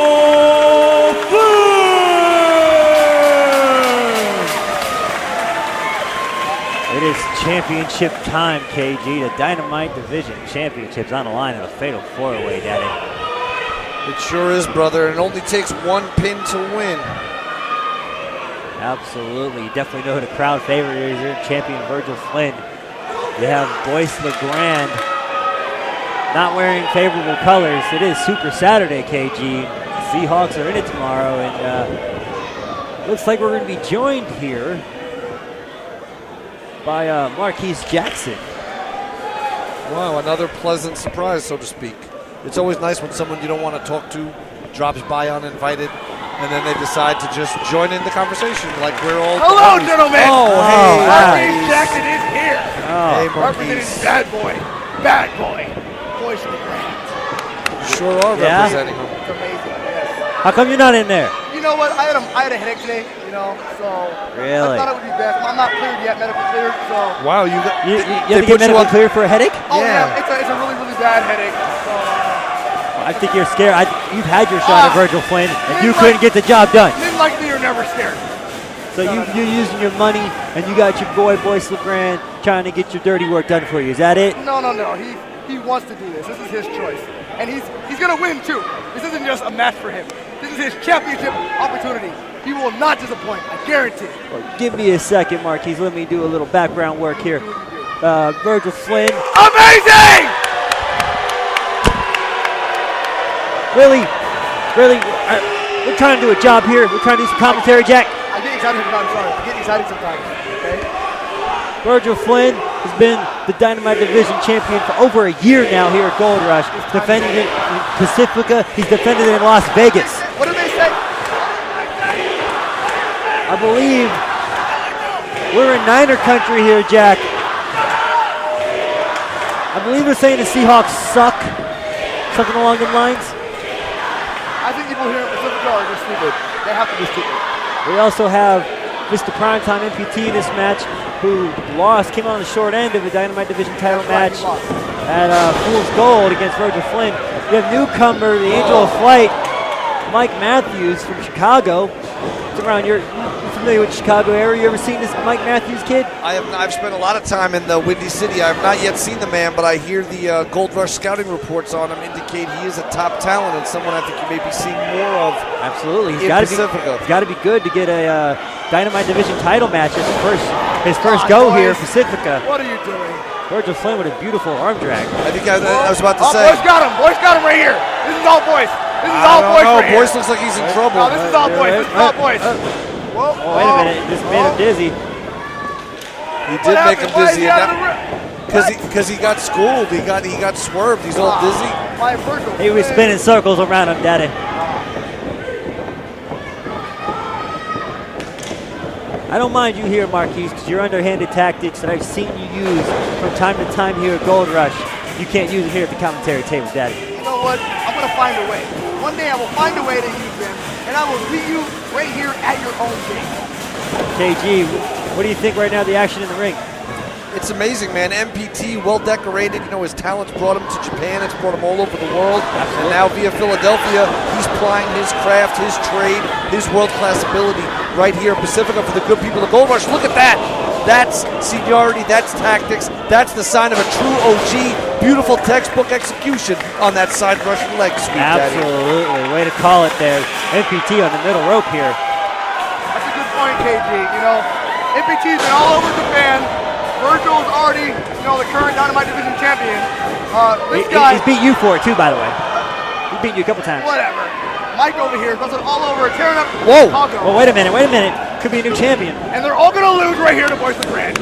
Speaker 7: Flynn!
Speaker 8: It is championship time, KG. The Dynamite Division Championships on the line in a fatal four-way, Daddy.
Speaker 5: It sure is, brother. It only takes one pin to win.
Speaker 8: Absolutely. You definitely know who the crowd favorite is here, champion Virgil Flynn. You have Boyce LeGrande not wearing favorable colors. It is Super Saturday, KG. Seahawks are in it tomorrow, and looks like we're going to be joined here by Marquise Jackson.
Speaker 5: Wow, another pleasant surprise, so to speak. It's always nice when someone you don't want to talk to drops by uninvited, and then they decide to just join in the conversation like we're all.
Speaker 9: Hello, gentlemen.
Speaker 5: Hey,
Speaker 9: Marquise Jackson is here.
Speaker 5: Hey,
Speaker 9: Representing
Speaker 5: Marquise.
Speaker 9: bad boy, Boyce LeGrande.
Speaker 5: You sure are
Speaker 8: Yeah?
Speaker 5: representing him.
Speaker 9: It's amazing. Yes.
Speaker 8: How come you're not in there?
Speaker 9: You know what? I had a headache today. So
Speaker 8: Really?
Speaker 9: I thought it would be best. I'm not cleared yet, medical cleared. So.
Speaker 5: Wow, you got.
Speaker 8: You
Speaker 5: they
Speaker 8: have to
Speaker 5: put
Speaker 8: get
Speaker 5: you
Speaker 8: medical
Speaker 5: on-
Speaker 8: cleared for a headache?
Speaker 9: Oh
Speaker 5: Yeah.
Speaker 9: yeah, it's a really bad headache. So.
Speaker 8: I think you're scared. You've had your shot at Virgil Flynn, and you
Speaker 9: Men
Speaker 8: couldn't get the job done.
Speaker 9: Men like me are never scared.
Speaker 8: So you're using your money, and you got your boy Boyce LeGrande trying to get your dirty work done for you. Is that it?
Speaker 9: No. He wants to do this. This is his choice, and he's gonna win too. This isn't just a match for him. This is his championship opportunity. He will not disappoint. I guarantee.
Speaker 8: Well, give me a second, Marquise. Let me do a little background work here. Virgil Flynn.
Speaker 9: Amazing!
Speaker 8: Really, we're trying to do a job here. We're trying to do some commentary, Jack.
Speaker 9: I get excited sometimes. Sorry, I get excited sometimes. Okay.
Speaker 8: Virgil Flynn has been the Dynamite Division champion for over a year now here at Gold Rush. Defended it in Pacifica. He's defended it in Las Vegas.
Speaker 9: What do they say?
Speaker 8: I believe we're in Niner country here, Jack. I believe they're saying the Seahawks suck. Something along those lines.
Speaker 9: I think people here in Pacifica are just stupid. They have to be stupid.
Speaker 8: We also have Mr. Primetime MPT in this match, who came on the short end of the Dynamite Division title match at Fool's Gold against Virgil Flynn. We have newcomer, the Angel of Flight, Mike Matthews from Chicago. It's around you're familiar with the Chicago area. You ever seen this Mike Matthews kid?
Speaker 5: I've spent a lot of time in the Windy City. I have not yet seen the man, but I hear the Gold Rush scouting reports on him indicate he is a top talent and someone I think you may be seeing more of.
Speaker 8: Absolutely. He's
Speaker 5: in
Speaker 8: got
Speaker 5: Pacifica.
Speaker 8: to be good to get a Dynamite Division title match. His first go here in Pacifica.
Speaker 9: What are you doing?
Speaker 8: Virgil Flynn with a beautiful arm drag.
Speaker 5: I think I was about to say.
Speaker 9: Boyce got him. Boyce got him right here. This is all Boyce. This is all Boyce right here.
Speaker 5: Boyce looks like he's in trouble.
Speaker 9: No, this is all Boyce. This is all Boyce. Whoa.
Speaker 8: Oh, wait a minute. This made him dizzy.
Speaker 5: He did make him dizzy. Because he got schooled. He got swerved. He's all dizzy.
Speaker 9: My Virgil.
Speaker 8: He was spinning circles around him, Daddy. I don't mind you here, Marquise, because your underhanded tactics that I've seen you use from time to time here at Gold Rush, you can't use it here at the commentary table, Daddy.
Speaker 9: You know what? I'm going to find a way. One day I will find a way to use them, and I will beat you right here at your own game.
Speaker 8: KG, what do you think right now of the action in the ring?
Speaker 5: It's amazing, man. MPT, well decorated. You know, his talents brought him to Japan. It's brought him all over the world. And now via Philadelphia, he's plying his craft, his trade, his world-class ability right here in Pacifica for the good people of Gold Rush. Look at that. That's seniority. That's tactics. That's the sign of a true OG. Beautiful textbook execution on that side Russian leg sweep, Daddy.
Speaker 8: Absolutely. Way to call it there. MPT on the middle rope here.
Speaker 9: That's a good point, KG. You know, MPT's been all over Japan. Virgil's already, you know, the current Dynamite Division champion. This guy...
Speaker 8: He's beat you for it, too, by the way. He's beat you a couple times.
Speaker 9: Whatever. Mike over here goes all over, tearing up
Speaker 8: Whoa.
Speaker 9: Chicago.
Speaker 8: Well, wait a minute. Could be a new champion.
Speaker 9: And they're all going to lose right here to Boyce LeGrande.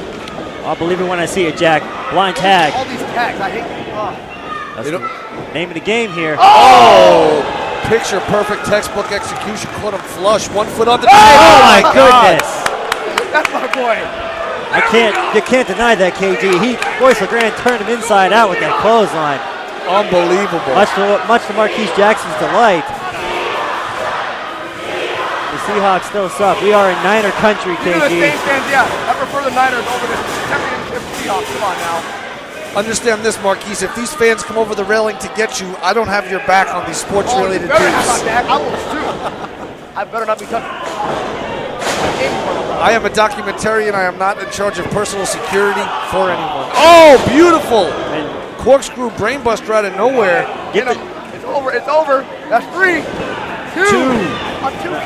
Speaker 8: I'll believe it when I see it, Jack. Blind tag.
Speaker 9: All these tags, I hate them.
Speaker 8: That's the name of the game here.
Speaker 5: Oh! Picture perfect textbook execution. Caught him flush. 1 foot on the table.
Speaker 8: Oh, my goodness.
Speaker 9: That's my boy.
Speaker 8: You can't deny that, KG. Boyce LeGrande turned him inside out with that clothesline.
Speaker 5: Unbelievable.
Speaker 8: Much to Marquise Jackson's delight. The Seahawks still suck. We are in Niner country, KG.
Speaker 9: The Saints fans, yeah. I prefer the Niners over the championship Seahawks. Come on now.
Speaker 5: Understand this, Marquise. If these fans come over the railing to get you, I don't have your back on these sports-related
Speaker 9: you better have my
Speaker 5: beefs.
Speaker 9: back. I will too. I better not be touching.
Speaker 5: I am a documentarian. I am not in charge of personal security for anyone. Oh, beautiful! And corkscrew brainbuster out of nowhere.
Speaker 9: It's over. It's over. That's 3, 2.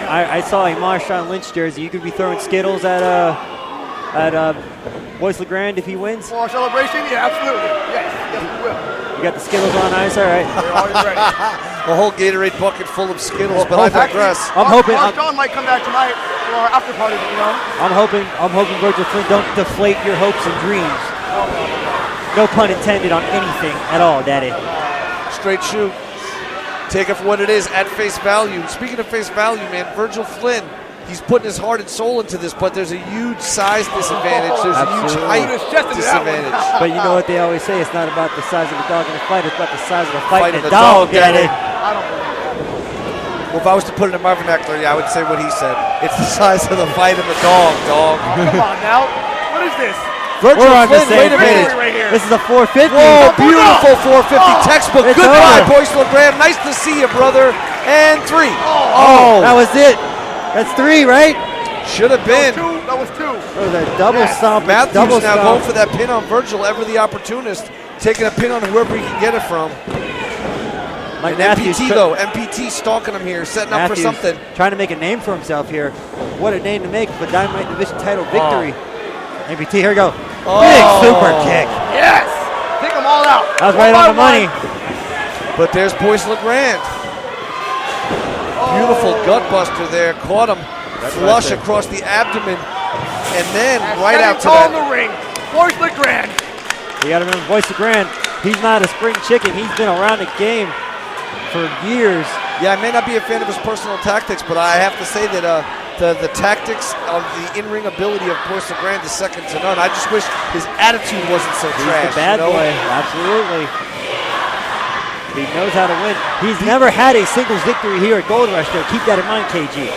Speaker 8: I saw a Marshawn Lynch jersey. You could be throwing Skittles at Boyce LeGrande if he wins.
Speaker 9: For celebration? Yeah, absolutely. Yes, we will.
Speaker 8: You got the Skittles on ice, all right.
Speaker 9: We're already ready.
Speaker 5: A whole Gatorade bucket full of Skittles, but I digress.
Speaker 8: I'm hoping
Speaker 9: Marshawn might come back tonight for our after party, you know.
Speaker 8: I'm hoping Virgil Flynn don't deflate your hopes and dreams. No pun intended on anything at all, Daddy.
Speaker 5: Straight shoot. Take it for what it is at face value. Speaking of face value, man, Virgil Flynn, he's putting his heart and soul into this, but there's a huge size disadvantage. There's a huge height disadvantage.
Speaker 8: But you know what they always say, it's not about the size of the dog in the fight, it's about the size of the fight in the dog, Daddy.
Speaker 9: I don't believe that.
Speaker 5: Well, if I was to put it in my vernacular, yeah, I would say what he said. It's the size of the fight in the dog.
Speaker 9: Oh, come on now. What is this?
Speaker 5: Virgil
Speaker 8: We're on the
Speaker 5: Flynn,
Speaker 8: same
Speaker 5: wait a minute.
Speaker 9: Right here.
Speaker 8: This is a 450.
Speaker 5: Whoa, beautiful 450 textbook.
Speaker 8: It's
Speaker 5: Goodbye,
Speaker 8: over.
Speaker 5: Boyce LeGrande. Nice to see you, brother. And 3.
Speaker 8: That was it. That's 3, right?
Speaker 5: Should have been.
Speaker 9: That was 2.
Speaker 8: Oh, that double stomp.
Speaker 5: Matthews
Speaker 8: double
Speaker 5: now
Speaker 8: stomp.
Speaker 5: going for that pin on Virgil, ever the opportunist, taking a pin on whoever he can get it from.
Speaker 8: Like
Speaker 5: And
Speaker 8: Matthews,
Speaker 5: MPT though, MPT stalking him here, setting up for something.
Speaker 8: Trying to make a name for himself here. What a name to make for Dynamite Division title victory. MPT, here we go. Big super kick.
Speaker 9: Yes. Take them all out.
Speaker 8: That was right on the money.
Speaker 5: But there's Boyce LeGrande. Beautiful gut buster there, caught him flush across the abdomen, and then right out to that.
Speaker 9: in the ring. Boyce LeGrande.
Speaker 8: You got to remember, Boyce LeGrande, he's not a spring chicken. He's been around the game for years.
Speaker 5: Yeah, I may not be a fan of his personal tactics, but I have to say that the tactics of the in-ring ability of Boyce LeGrande is second to none. I just wish his attitude wasn't so trash.
Speaker 8: He's the bad boy, absolutely. He knows how to win. He's never had a singles victory here at Gold Rush, though. Keep that in mind, KG.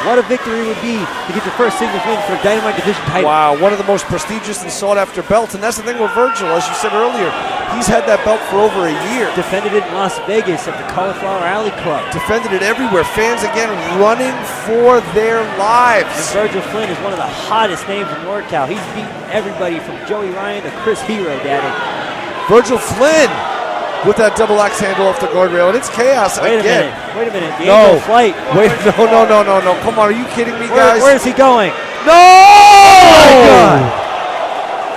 Speaker 8: What a victory would be to get your first singles win for a Dynamite Division title.
Speaker 5: Wow, one of the most prestigious and sought-after belts, and that's the thing with Virgil, as you said earlier. He's had that belt for over a year.
Speaker 8: Defended it in Las Vegas at the Cauliflower Alley Club.
Speaker 5: Defended it everywhere. Fans, again, running for their lives.
Speaker 8: And Virgil Flynn is one of the hottest names in NorCal. He's beaten everybody from Joey Ryan to Chris Hero, Daddy.
Speaker 5: Virgil Flynn with that double axe handle off the guardrail, and it's chaos again.
Speaker 8: Wait a minute. The Angel Flight.
Speaker 5: Wait, no. Come on, are you kidding me, guys?
Speaker 8: Where is he going?
Speaker 5: No!
Speaker 8: Oh my God.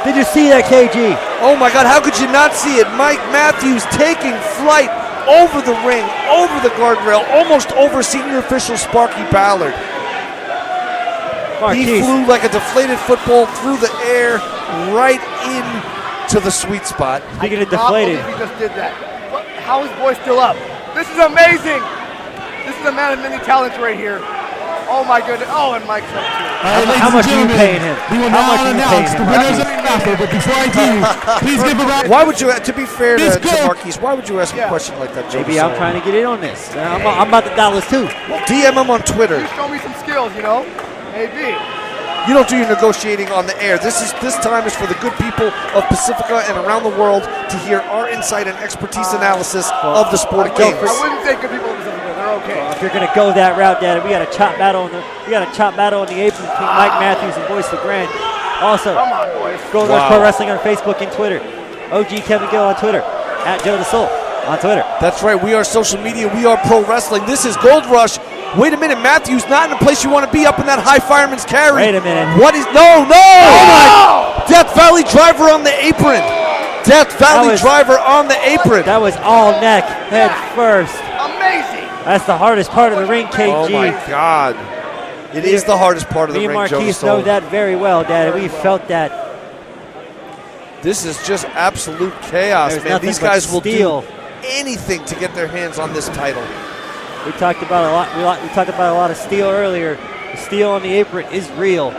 Speaker 8: Did you see that, KG?
Speaker 5: Oh my God, how could you not see it? Mike Matthews taking flight over the ring, over the guardrail, almost over senior official Sparky Ballard.
Speaker 8: Marquise.
Speaker 5: He flew like a deflated football through the air right in to the sweet spot.
Speaker 8: Speaking of deflated.
Speaker 9: I can't believe he just did that. How is Boyce still up? This is amazing. This is a man of many talents right here. Oh my goodness. Oh, and Mike's up too.
Speaker 1: All right,
Speaker 8: How
Speaker 1: ladies
Speaker 8: much
Speaker 1: and
Speaker 8: are you
Speaker 1: gentlemen,
Speaker 8: paying him?
Speaker 1: we will
Speaker 8: How much
Speaker 1: now
Speaker 8: are you
Speaker 1: announce
Speaker 8: paying
Speaker 1: the
Speaker 8: him?
Speaker 1: winners of the raffle. But before I do, please give a round.
Speaker 5: Why would you, to be fair
Speaker 1: This
Speaker 5: to
Speaker 1: goal-
Speaker 5: Marquise, why would you ask a question like that, Joe?
Speaker 8: Maybe I'm trying to get in on this. I'm about to dollars too.
Speaker 5: DM him on Twitter.
Speaker 9: You show me some skills, you know? Maybe.
Speaker 5: You don't do your negotiating on the air. This time is for the good people of Pacifica and around the world to hear our insight and expertise analysis of the sport of games.
Speaker 9: I wouldn't say good people of Pacifica. They're okay.
Speaker 8: If you're gonna go that route, Daddy, we got a chop battle on the apron between Mike Matthews and Boyce LeGrande. Also,
Speaker 9: Come on, boys.
Speaker 8: Gold Rush Pro Wrestling on Facebook and Twitter. OG Kevin Gill on Twitter. @Joe the Soul on Twitter.
Speaker 5: That's right. We are social media. We are pro wrestling. This is Gold Rush. Wait a minute, Matthews, not in the place you want to be, up in that high fireman's carry.
Speaker 8: Wait a minute.
Speaker 5: What is, no! Oh my! Death Valley driver on the apron. Death Valley driver on the apron.
Speaker 8: That was all neck, head first.
Speaker 9: Amazing.
Speaker 8: That's the hardest part of the ring, KG.
Speaker 5: Oh my God. It is the hardest part of the
Speaker 8: Me and
Speaker 5: ring, Joe.
Speaker 8: Marquise know that very well, Daddy. We felt that.
Speaker 5: This is just absolute chaos,
Speaker 8: There's
Speaker 5: man.
Speaker 8: nothing
Speaker 5: These
Speaker 8: but
Speaker 5: guys will
Speaker 8: steel.
Speaker 5: do anything to get their hands on this title.
Speaker 8: We talked about a lot. We talked about a lot of steel earlier. The steel on the apron is real.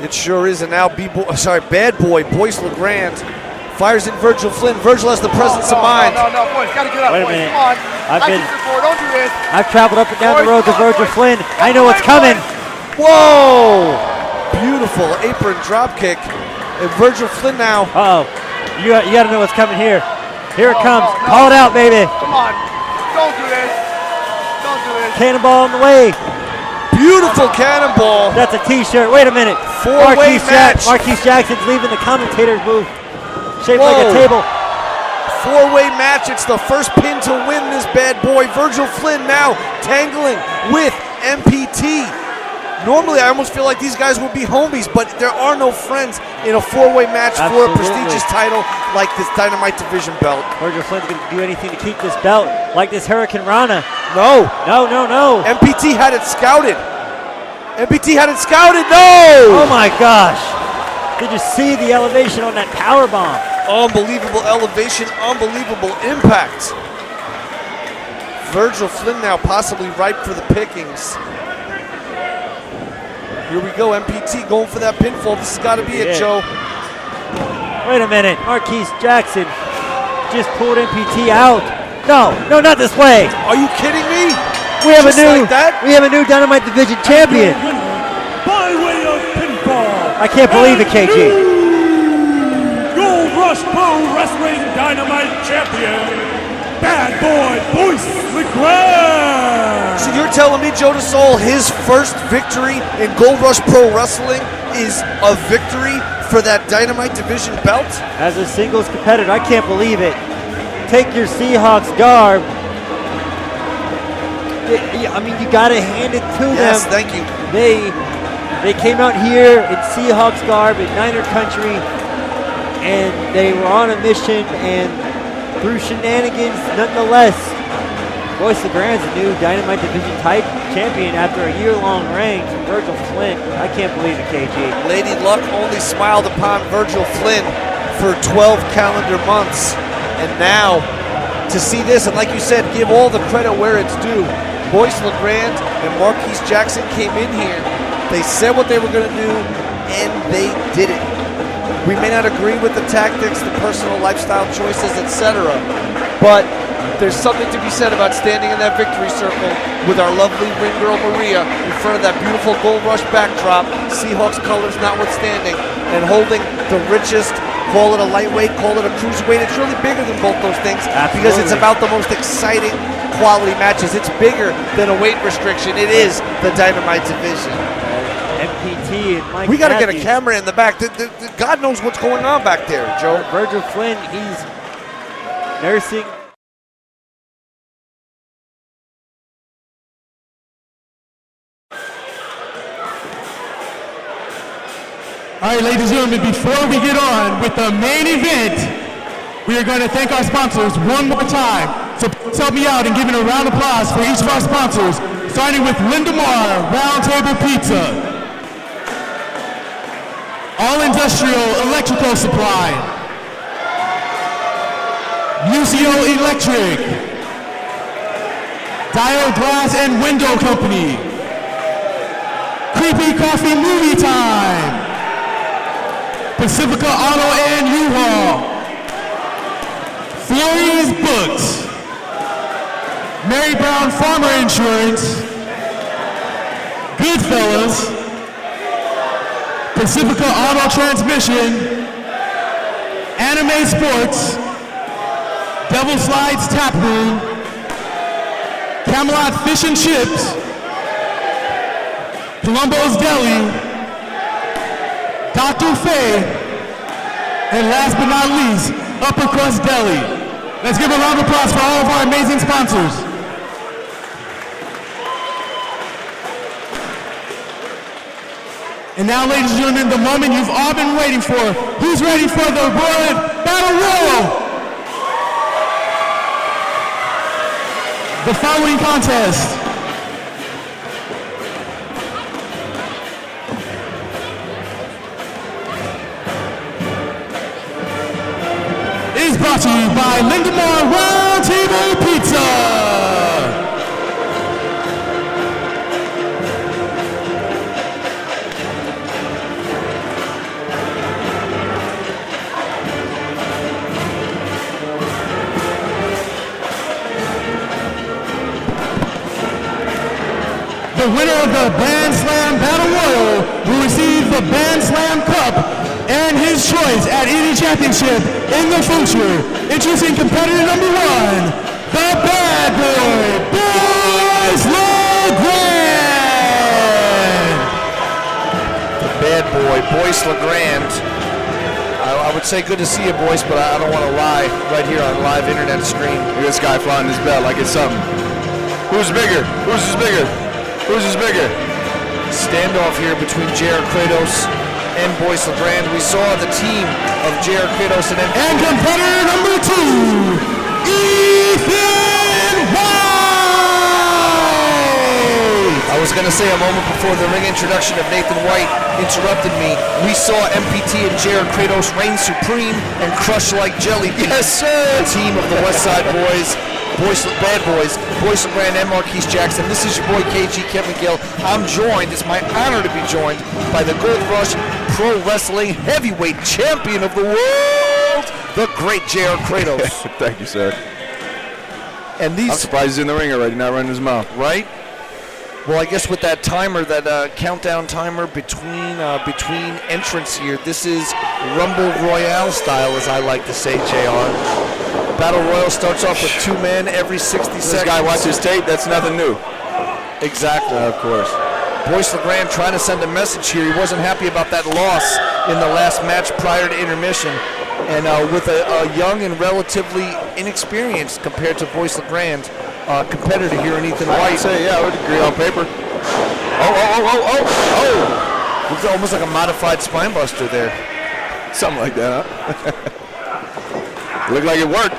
Speaker 5: It sure is, and now Bad Boy Boyce LeGrande fires in Virgil Flynn. Virgil has the presence of mind.
Speaker 9: No, boys, gotta get up.
Speaker 8: Wait a
Speaker 9: boys.
Speaker 8: minute.
Speaker 9: Come on.
Speaker 8: I've been-
Speaker 9: Don't do this.
Speaker 8: I've traveled up and down the
Speaker 9: Boys,
Speaker 8: road to
Speaker 9: come on,
Speaker 8: Virgil
Speaker 9: boys.
Speaker 8: Flynn. I know what's
Speaker 9: Come on,
Speaker 8: coming.
Speaker 5: Whoa! Beautiful apron drop kick. And Virgil Flynn now.
Speaker 8: Uh-oh. You got to know what's coming here. Here it comes.
Speaker 9: no.
Speaker 8: Call it out, baby.
Speaker 9: Come on. Don't do this. Don't do this.
Speaker 8: Cannonball on the way.
Speaker 5: Beautiful cannonball.
Speaker 8: That's a T-shirt. Wait a minute.
Speaker 5: Four-way match.
Speaker 8: Marquise Jackson's leaving the commentator's booth. Shaped like
Speaker 5: Whoa.
Speaker 8: a table.
Speaker 5: Four-way match. It's the first pin to win this bad boy. Virgil Flynn now tangling with MPT. Normally, I almost feel like these guys would be homies, but there are no friends in a four-way match for a
Speaker 8: Absolutely.
Speaker 5: prestigious title like this Dynamite Division belt.
Speaker 8: Virgil Flynn's going to do anything to keep this belt, like this Hurricane Rana.
Speaker 5: No.
Speaker 8: No.
Speaker 5: MPT had it scouted. MPT had it scouted. No!
Speaker 8: Oh my gosh. Did you see the elevation on that power bomb?
Speaker 5: Unbelievable elevation, unbelievable impact. Virgil Flynn now possibly ripe for the pickings. Here we go, MPT going for that pinfall. This has got to be it, Joe.
Speaker 8: Wait a minute. Marquise Jackson just pulled MPT out. No, not this way.
Speaker 5: Are you kidding me?
Speaker 8: We have
Speaker 5: Just like that?
Speaker 8: We have a new Dynamite Division champion.
Speaker 7: By way of pinfall,
Speaker 8: I can't believe it, KG.
Speaker 7: Gold Rush Pro Wrestling Dynamite Champion, Bad Boy Boyce LeGrande.
Speaker 5: So you're telling me, Joe DeSoul, his first victory in Gold Rush Pro Wrestling is a victory for that Dynamite Division belt?
Speaker 8: As a singles competitor, I can't believe it. Take your Seahawks garb. I mean, you got to hand it to them.
Speaker 5: Yes, thank you.
Speaker 8: They came out here in Seahawks garb in Niner Country, and they were on a mission, and through shenanigans, nonetheless, Boyce LeGrande's the new Dynamite Division champion after a year-long reign from Virgil Flynn. I can't believe it, KG.
Speaker 5: Lady Luck only smiled upon Virgil Flynn for 12 calendar months. And now, to see this, and like you said, give all the credit where it's due. Boyce LeGrande and Marquise Jackson came in here. They said what they were going to do, and they did it. We may not agree with the tactics, the personal lifestyle choices, etc., but there's something to be said about standing in that victory circle with our lovely ring girl Maria in front of that beautiful Gold Rush backdrop, Seahawks colors notwithstanding, and holding the richest, call it a lightweight, call it a cruiserweight. It's really bigger than both those things because it's about the most exciting quality matches. It's bigger than a weight restriction. It is the Dynamite Division.
Speaker 8: MPT and Mike
Speaker 5: We got to get a
Speaker 8: Matthews.
Speaker 5: camera in the back. God knows what's going on back there, Joe.
Speaker 8: Virgil Flynn, he's nursing.
Speaker 1: All right, ladies and gentlemen, before we get on with the main event, we are going to thank our sponsors one more time. So please help me out in giving a round of applause for each of our sponsors, starting with Lindemar Round Table Pizza, All Industrial Electrical Supply, UCO Electric, Dial Glass and Window Company, Creepy Coffee Movie Time. Pacifica Auto and U-Haul. Flurry's Books. Mary Brown Farmer Insurance. Goodfellas. Pacifica Auto Transmission. Anime Sports. Devil Slides Tap Room. Camelot Fish and Chips. Columbo's Deli. Dr. Faye. And last but not least, Upper Crust Deli. Let's give a round of applause for all of our amazing sponsors. And now, ladies and gentlemen, the moment you've all been waiting for. Who's ready for the Royal Battle Royal? The following contest is brought to you by Lindemar Round Table Pizza. The winner of the Band Slam Battle Royal will receive the Band Slam Cup and his choice at any championship in the future. Introducing competitor number 1, the Bad Boy, Boyce LeGrande.
Speaker 5: The Bad Boy, Boyce LeGrande. I would say good to see you, Boyce, but I don't want to lie right here on live internet stream.
Speaker 2: Look at this guy flying his belt like it's something. Who's bigger? Who's bigger? Who's bigger?
Speaker 5: Standoff here between JR Kratos and Boyce LeGrande. We saw the team of JR Kratos and MPT.
Speaker 1: And competitor number 2, Ethan White.
Speaker 5: I was going to say a moment before the ring introduction of Nathan White interrupted me. We saw MPT and JR Kratos reign supreme and crush like jelly. Yes, sir! The team of the West Side Boys. Bad Boys, Boyce LeGrande and Marquise Jackson. This is your boy KG Kevin Gill. I'm joined, it's my honor to be joined by the Gold Rush Pro Wrestling Heavyweight Champion of the World, the great JR Kratos.
Speaker 2: Thank you, sir.
Speaker 5: And these,
Speaker 2: I'm surprised he's in the ring already, not running his mouth.
Speaker 5: Right? Well, I guess with that timer, that countdown timer between entrants here, this is Rumble Royale style, as I like to say, JR. Battle Royal starts off with 2 men every 60 seconds.
Speaker 2: This guy watches tape, that's nothing new.
Speaker 5: Exactly.
Speaker 2: Of course.
Speaker 5: Boyce LeGrande trying to send a message here. He wasn't happy about that loss in the last match prior to intermission. And with a young and relatively inexperienced, compared to Boyce LeGrande, competitor here in Ethan White.
Speaker 2: I'd say, yeah, I would agree on paper. Oh.
Speaker 5: Looks almost like a modified spine buster there.
Speaker 2: Something like that, huh? Looked like it worked.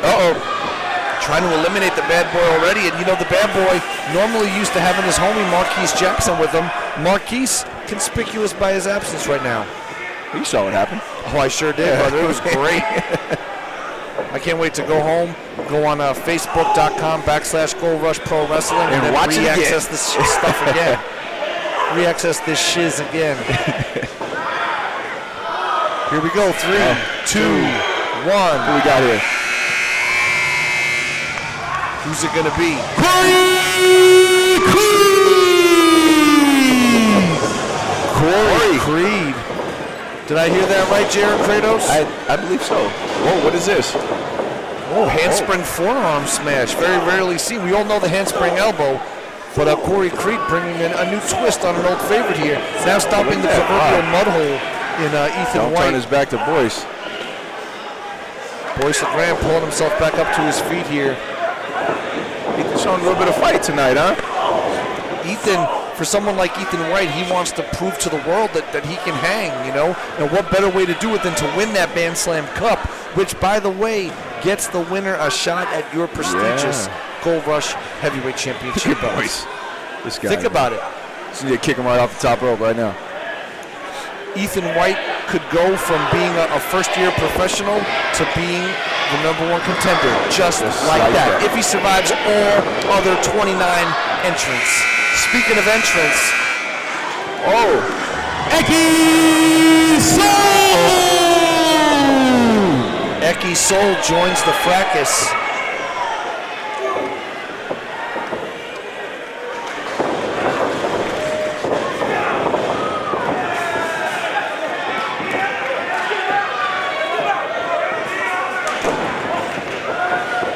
Speaker 5: Trying to eliminate the Bad Boy already. And you know, the Bad Boy normally used to having his homie Marquise Jackson with him. Marquise, conspicuous by his absence right now.
Speaker 2: You saw what happened.
Speaker 5: Oh, I sure did, brother. It was great. I can't wait to go home, go on Facebook.com/Gold Rush Pro Wrestling and then
Speaker 2: watch
Speaker 5: re-access this stuff again. Re-access this shiz again. Here we go. 3, 2, 1.
Speaker 2: Who we got here?
Speaker 5: Who's it going to be? Corey Creed. Did I hear that right, JR Kratos?
Speaker 2: I believe so. Whoa, what is this?
Speaker 5: Oh, handspring forearm smash. Very rarely seen. We all know the handspring elbow, but Corey Creed bringing in a new twist on an old favorite here. Now stopping the proverbial mud hole in Ethan
Speaker 2: Don't
Speaker 5: White.
Speaker 2: turn his back to Boyce.
Speaker 5: Boyce LeGrande pulling himself back up to his feet here.
Speaker 2: He's showing a little bit of fight tonight, huh?
Speaker 5: Ethan, for someone like Ethan White, he wants to prove to the world that he can hang, you know? And what better way to do it than to win that Band Slam Cup, which, by the way, gets the winner a shot at your prestigious Gold Rush Heavyweight Championship belt.
Speaker 2: This guy.
Speaker 5: Think about it.
Speaker 2: Just need to kick him right off the top rope right now.
Speaker 5: Ethan White could go from being a first-year professional to being the #1 contender, just like that, if he survives all other 29 entrants. Speaking of entrants,
Speaker 2: Oh.
Speaker 1: Eki Soul!
Speaker 5: Eki Soul joins the fracas.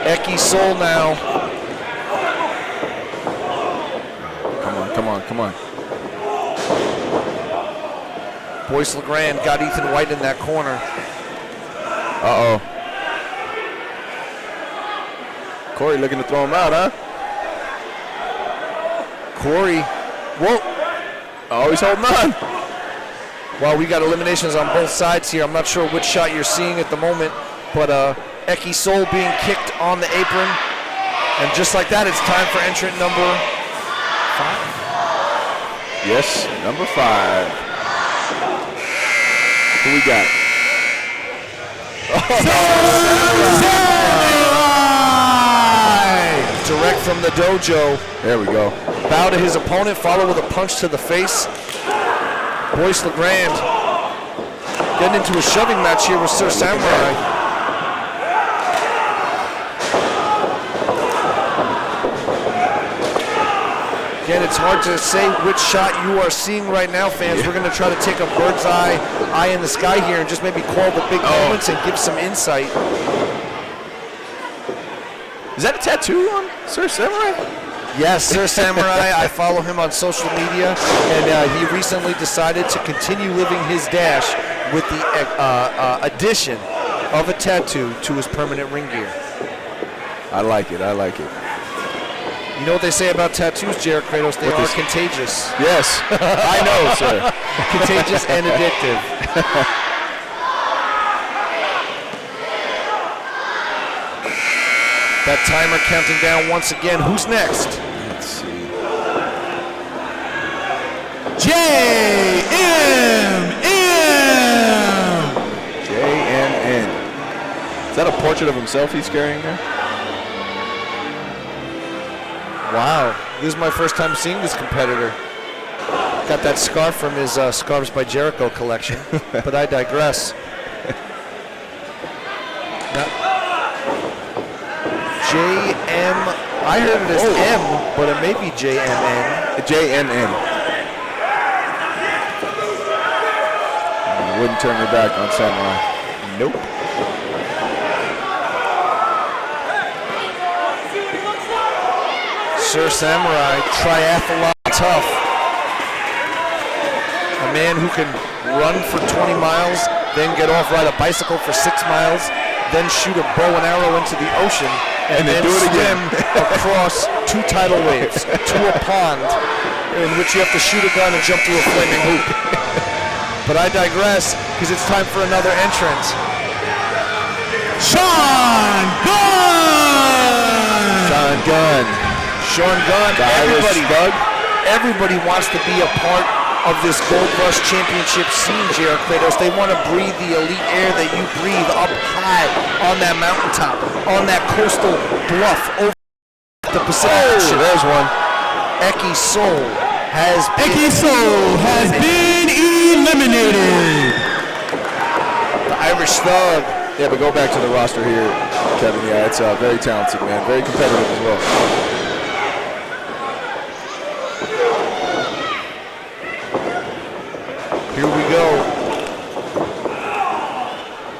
Speaker 5: Eki Soul now.
Speaker 2: Come on.
Speaker 5: Boyce LeGrande got Ethan White in that corner.
Speaker 2: Uh-oh. Corey looking to throw him out, huh?
Speaker 5: Corey, whoa.
Speaker 2: Oh, he's holding on.
Speaker 5: Well, we got eliminations on both sides here. I'm not sure which shot you're seeing at the moment, but Eki Soul being kicked on the apron. And just like that, it's time for entrant number 5.
Speaker 2: Yes, number 5. Who we got?
Speaker 5: Direct from the dojo.
Speaker 2: There we go.
Speaker 5: Bow to his opponent, follow with a punch to the face. Boyce LeGrande getting into a shoving match here with Sir Samurai. Again, it's hard to say which shot you are seeing right now, fans. We're going to try to take a bird's eye in the sky here and just maybe call the big moments and give some insight.
Speaker 2: Is that a tattoo on Sir Samurai?
Speaker 5: Yes, Sir Samurai. I follow him on social media, and he recently decided to continue living his dash with the addition of a tattoo to his permanent ring gear.
Speaker 2: I like it.
Speaker 5: You know what they say about tattoos, Jared Kratos? They are contagious.
Speaker 2: Yes, I know, sir.
Speaker 5: Contagious and addictive. That timer counting down once again. Who's next?
Speaker 2: Let's see. JMN. Is that a portrait of himself he's carrying there?
Speaker 5: Wow, this is my first time seeing this competitor. Got that scarf from his Scarves by Jericho collection, but I digress. JM, I heard it as M, but it may be JMN.
Speaker 2: JNN. Wouldn't turn your back on Samurai. Nope.
Speaker 5: Sir Samurai, triathlon tough. A man who can run for 20 miles, then get off, ride a bicycle for 6 miles, then shoot a bow and arrow into the ocean, and then
Speaker 2: do it
Speaker 5: swim
Speaker 2: again.
Speaker 5: across 2 tidal waves to a pond in which you have to shoot a gun and jump through a flaming hoop. But I digress, because it's time for another entrant.
Speaker 1: Sean Gunn!
Speaker 5: Sean Gunn, everybody wants to be a part of this Gold Rush Championship scene, Jared Kratos. They want to breathe the elite air that you breathe up high on that mountaintop, on that coastal bluff over the Pacific Ocean.
Speaker 2: There's one.
Speaker 5: Eki Soul has
Speaker 1: been eliminated.
Speaker 5: The Irish Thug.
Speaker 2: Yeah, but go back to the roster here, Kevin. Yeah, it's very talented, man. Very competitive as well.
Speaker 5: Here we go.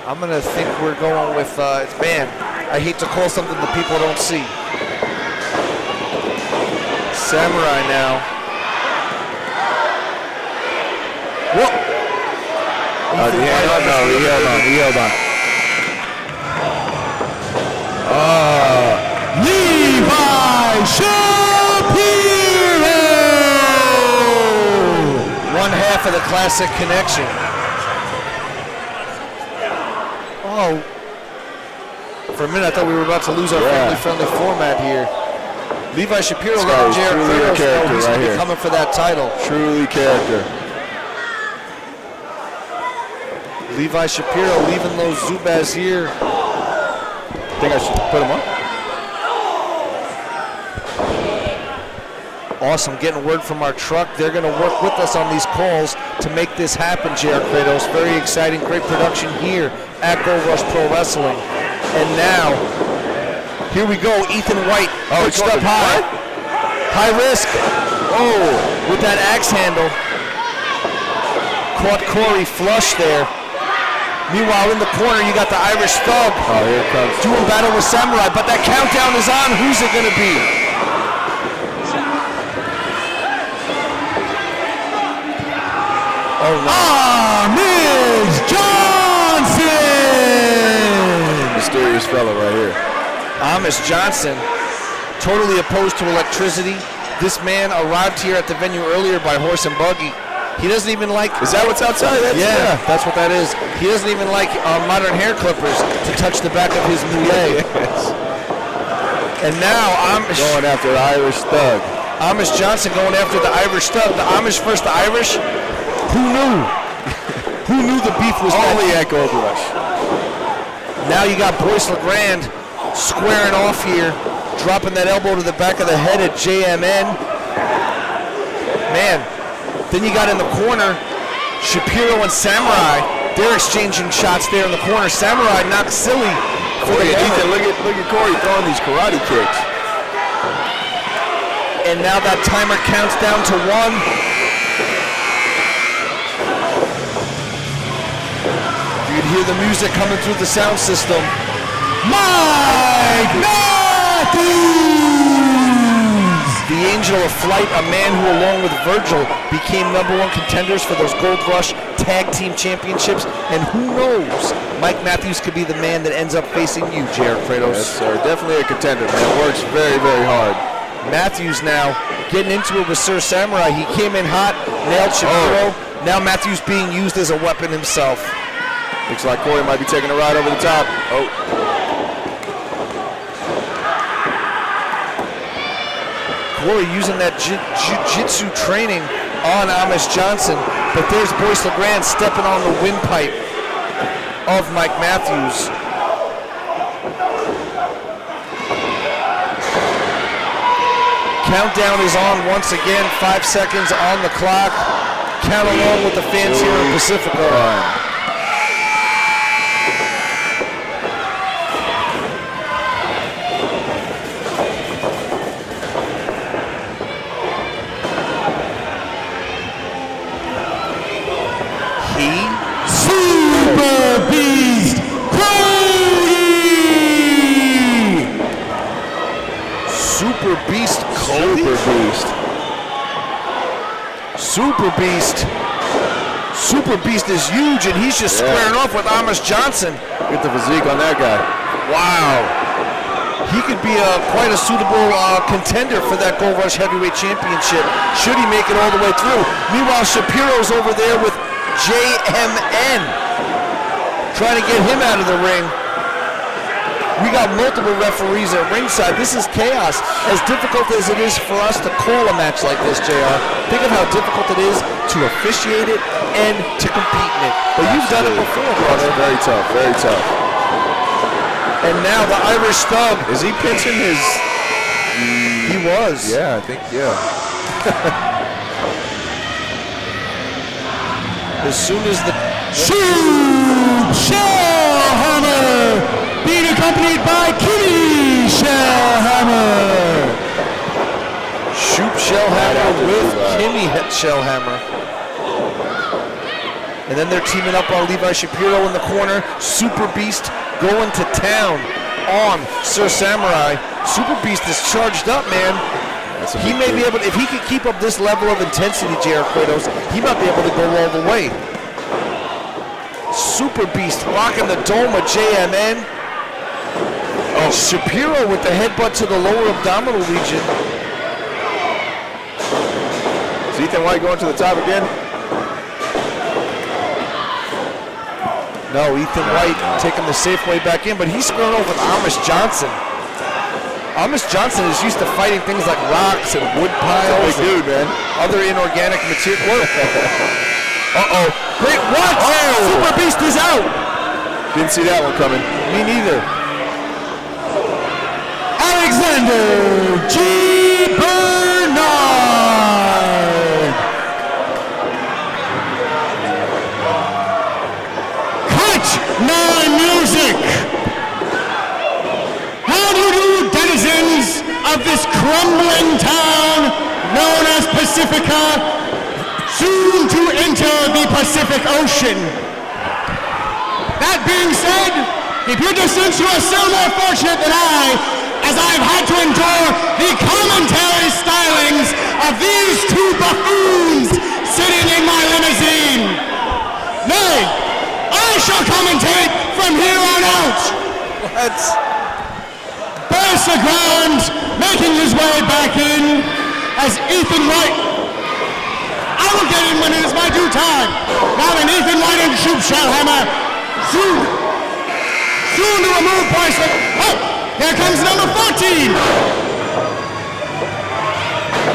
Speaker 5: I'm going to think we're going with, man, I hate to call something that people don't see. Samurai now. Whoa!
Speaker 2: He held on.
Speaker 1: Levi Shapiro!
Speaker 5: One half of the classic connection. Oh. For a minute, I thought we were about to lose our family-friendly format here. Levi Shapiro,
Speaker 2: this guy is truly a character
Speaker 5: he's
Speaker 2: right here.
Speaker 5: coming for that title.
Speaker 2: Truly character.
Speaker 5: Levi Shapiro leaving those Zubaz here.
Speaker 2: Think I should put him on?
Speaker 5: Awesome, getting word from our truck. They're going to work with us on these calls to make this happen, JR Kratos. Very exciting, great production here at Gold Rush Pro Wrestling. And now, here we go, Ethan White, perched up high. High risk. Oh, with that axe handle. Caught Corey flush there. Meanwhile, in the corner, you got the Irish Thug.
Speaker 2: Oh, here it comes.
Speaker 5: Doing battle with Samurai, but that countdown is on. Who's it going to be?
Speaker 1: Miz Johnson!
Speaker 2: Mysterious fella right here.
Speaker 5: Amish Johnson, totally opposed to electricity. This man arrived here at the venue earlier by horse and buggy. He doesn't even like...
Speaker 2: Is that what's outside?
Speaker 5: That's what that is. He doesn't even like modern hair clippers to touch the back of his mullet.
Speaker 2: Yes.
Speaker 5: And now Amish...
Speaker 2: Going after the Irish Thug.
Speaker 5: Amish Johnson going after the Irish Thug. The Amish versus the Irish? Who knew? Who knew the beef was
Speaker 2: only at Gold Rush?
Speaker 5: Now you got Boyce LeGrande squaring off here, dropping that elbow to the back of the head at JMN. Man, then you got in the corner Shapiro and Samurai. They're exchanging shots there in the corner. Samurai knocked silly.
Speaker 2: Look at Corey throwing these karate kicks.
Speaker 5: And now that timer counts down to 1. You can hear the music coming through the sound system.
Speaker 1: Mike Matthews!
Speaker 5: The Angel of Flight, a man who, along with Virgil, became #1 contenders for those Gold Rush Tag Team Championships. And who knows, Mike Matthews could be the man that ends up facing you, JR Kratos.
Speaker 2: Yes, sir. Definitely a contender, man. Works very, very hard.
Speaker 5: Matthews now getting into it with Sir Samurai. He came in hot, nailed Shapiro. Now Matthews being used as a weapon himself.
Speaker 2: Looks like Corey might be taking a ride over the top. Oh.
Speaker 5: Corey using that jiu-jitsu training on Amish Johnson, but there's Boyce LeGrande stepping on the windpipe of Mike Matthews. Countdown is on once again, 5 seconds on the clock. Count along with the fans here in Pacifica.
Speaker 1: Super Beast Cody!
Speaker 5: Super Beast Cody? Super Beast. Super Beast is huge, and he's just squaring off with Amish Johnson.
Speaker 2: Get the physique on that guy.
Speaker 5: Wow. He could be quite a suitable contender for that Gold Rush Heavyweight Championship, should he make it all the way through. Meanwhile, Shapiro's over there with JMN, trying to get him out of the ring. We got multiple referees at ringside. This is chaos. As difficult as it is for us to call a match like this, JR, think of how difficult it is to officiate it and to compete in it. But you've done it before, brother.
Speaker 2: Very tough, very tough.
Speaker 5: And now the Irish Thug.
Speaker 2: Is he pinching his...
Speaker 5: He was.
Speaker 2: Yeah, I think, yeah.
Speaker 5: As soon as the...
Speaker 1: Shellhammer! Being accompanied by Kitty Shellhammer!
Speaker 5: Shoop Shellhammer with Kimmy Shellhammer. And then they're teaming up on Levi Shapiro in the corner. Super Beast going to town on Sir Samurai. Super Beast is charged up, man. He may be able to, if he could keep up this level of intensity, JR Kratos, he might be able to go all the way. Super Beast rocking the dome of JMN. Oh, Shapiro with the headbutt to the lower abdominal region.
Speaker 2: Is Ethan White going to the top again?
Speaker 5: No, Ethan White taking the safe way back in, but he's squaring off with Amish Johnson. Amish Johnson is used to fighting things like rocks and wood piles.
Speaker 2: Big dude, man.
Speaker 5: Other inorganic material. Uh-oh. Great, what? Oh. Super Beast is out.
Speaker 2: Didn't see that one coming.
Speaker 5: Me neither.
Speaker 1: Alexander G. Bernard!
Speaker 2: my music. How do you do, denizens of this crumbling town known as Pacifica, soon to enter the Pacific Ocean? That being said, if you're since you are still more fortunate than I, as I've had to endure the commentary stylings of these two buffoons sitting in my limousine. Nay, I shall commentate from here on out. Boyce LeGrande making his way back in as Ethan White. I will get in when it is my due time. Now then, Ethan White and Shoop Shellhammer soon to remove Boyce LeGrande. Oh, here comes number 14.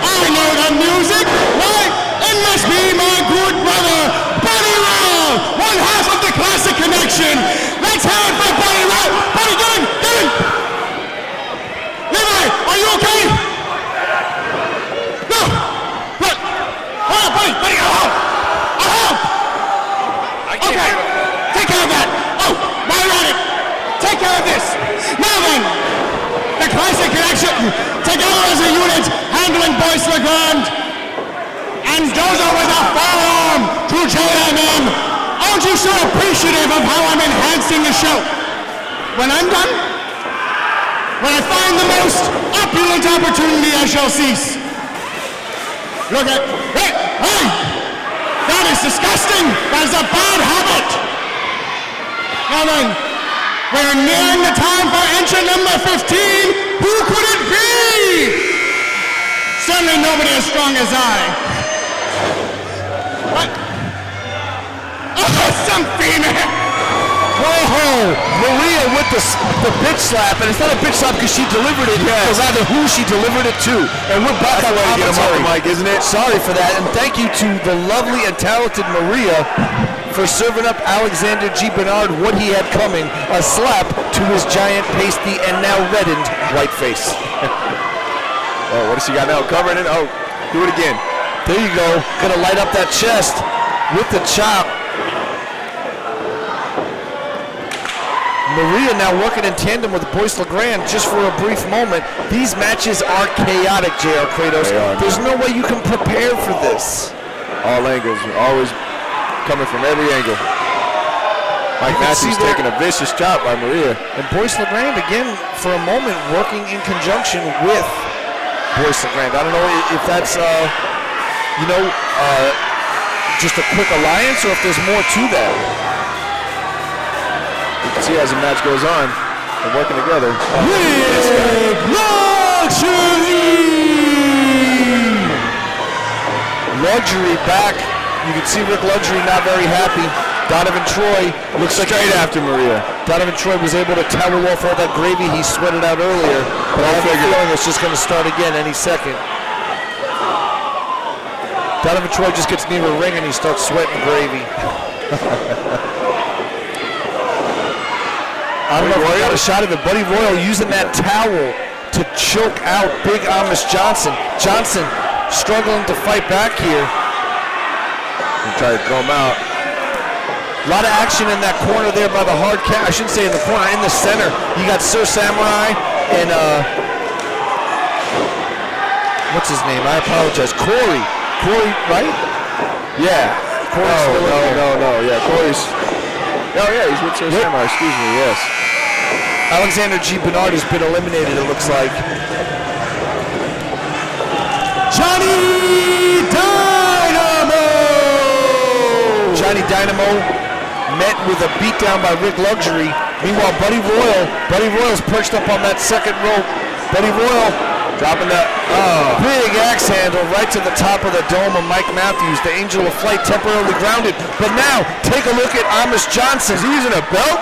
Speaker 2: I know the music. Why? It must be my good brother, Buddy Royale, one half of the Classic Connection. Let's have it for Buddy Royale. Buddy, get in, get in. Levi, are you okay? No. What? Hold on, Buddy, I'll help. Okay, take care of that. Oh, while you're at it, take care of this. Now then, the Classic Connection, together as a unit, handling Boyce LeGrande, and Dozo with a forearm to JMM. Aren't you so appreciative of how I'm enhancing the show? When I'm done, when I find the most opulent opportunity, I shall cease. Look at, hey, that is disgusting. That is a bad habit. Now then, we're nearing the time for entry number 15. Who could it be? Certainly nobody as strong as I. What? Oh, some female.
Speaker 5: Whoa, Maria with the bitch slap, and it's not a bitch slap because she delivered it, but rather who she delivered it to. And we're back on the mic, isn't it? Sorry for that, and thank you to the lovely and talented Maria for serving up Alexander G. Bernard what he had coming, a slap to his giant, pasty, and now reddened white face.
Speaker 10: Oh, what does she got now? Covering it? Oh, do it again.
Speaker 5: There you go. Gonna light up that chest with the chop. Maria now working in tandem with Boyce LeGrande just for a brief moment. These matches are chaotic, JR Kratos. There's no way you can prepare for this.
Speaker 10: All angles, always coming from every angle. Mike Matthews taking a vicious chop by Maria.
Speaker 5: And Boyce LeGrande, again, for a moment, working in conjunction with Boyce LeGrande. I don't know if that's, just a quick alliance or if there's more to that.
Speaker 10: You can see as the match goes on, they're working together.
Speaker 2: Rik
Speaker 5: Luxury back. You can see Rik Luxury not very happy. Donovan Troy looks like
Speaker 10: straight after Maria.
Speaker 5: Donovan Troy was able to towel off all that gravy he sweated out earlier, but I have a feeling it's just going to start again any second. Donovan Troy just gets near a ring and he starts sweating gravy. I don't know if I got a shot of it. Buddy Royale using that towel to choke out Big Amish Johnson. Johnson struggling to fight back here.
Speaker 10: He tried to throw him out.
Speaker 5: A lot of action in that corner there by the hard cat. I shouldn't say in the corner, in the center. You got Sir Samurai and what's his name? I apologize. Corey, right?
Speaker 10: Yeah.
Speaker 5: Corey's
Speaker 10: no. Yeah, Corey's. Oh yeah, he's with Sir Samurai. Excuse me. Yes.
Speaker 5: Alexander G. Bernard has been eliminated. It looks like.
Speaker 2: Johnny
Speaker 5: Dynamo met with a beatdown by Rik Luxury. Meanwhile, Buddy Royale's perched up on that second rope. Buddy Royale dropping that big axe handle right to the top of the dome of Mike Matthews. The Angel of Flight temporarily grounded. But now, take a look at Amish Johnson.
Speaker 10: Is he using a belt?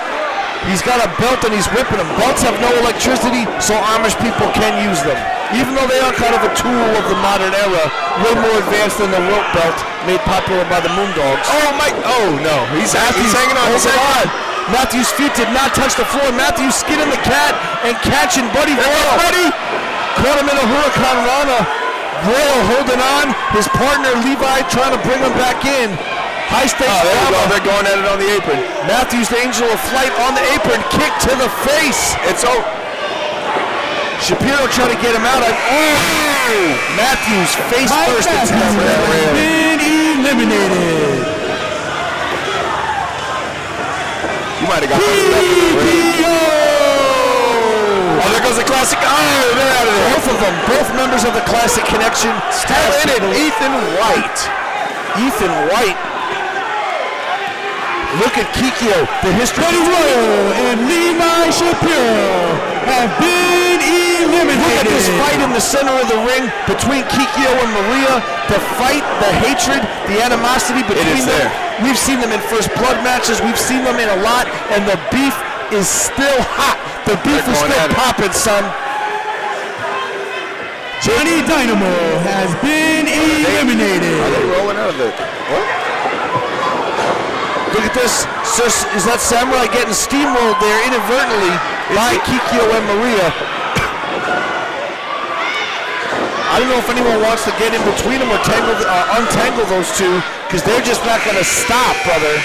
Speaker 5: He's got a belt and he's whipping them. Belts have no electricity, so Amish people can use them. Even though they are kind of a tool of the modern era, way more advanced than the rope belt made popular by the Moondogs.
Speaker 10: Oh, Mike. Oh, no. He's hanging on. He's hanging on.
Speaker 5: Matthews' feet did not touch the floor. Matthews skinning the cat and catching Buddy Royale. Buddy caught him in a Huracan Rana. Royale holding on. His partner, Levi, trying to bring him back in.
Speaker 2: High stakes
Speaker 10: There we go.
Speaker 2: drama.
Speaker 10: They're going at it on the apron.
Speaker 2: Matthews, the angel of flight, on the apron. Kick to the face.
Speaker 10: It's over.
Speaker 2: Shapiro trying to get him out. Matthews face first.
Speaker 1: Matthews has been eliminated.
Speaker 10: You might have got
Speaker 1: Kikyo.
Speaker 10: Oh, there goes the classic. Oh, they're out of there.
Speaker 2: Both of them, both members of the Classic Connection.
Speaker 10: Still in it. Ethan White.
Speaker 2: Look at Kikyo, the history.
Speaker 1: Buddy Royale and Levi Shapiro have been eliminated.
Speaker 2: Look at this fight in the center of the ring between Kikyo and Maria. The fight, the hatred, the animosity between them. We've seen them in first blood matches. We've seen them in a lot, and the beef is still hot. The beef is still popping, son.
Speaker 1: Johnny Dynamo has been eliminated.
Speaker 10: Are they rolling out of it? What?
Speaker 2: Look at this. Is that Samurai getting steamrolled there inadvertently by Kikyo and Maria? I don't know if anyone wants to get in between them or untangle those two, because they're just not going to stop, brother.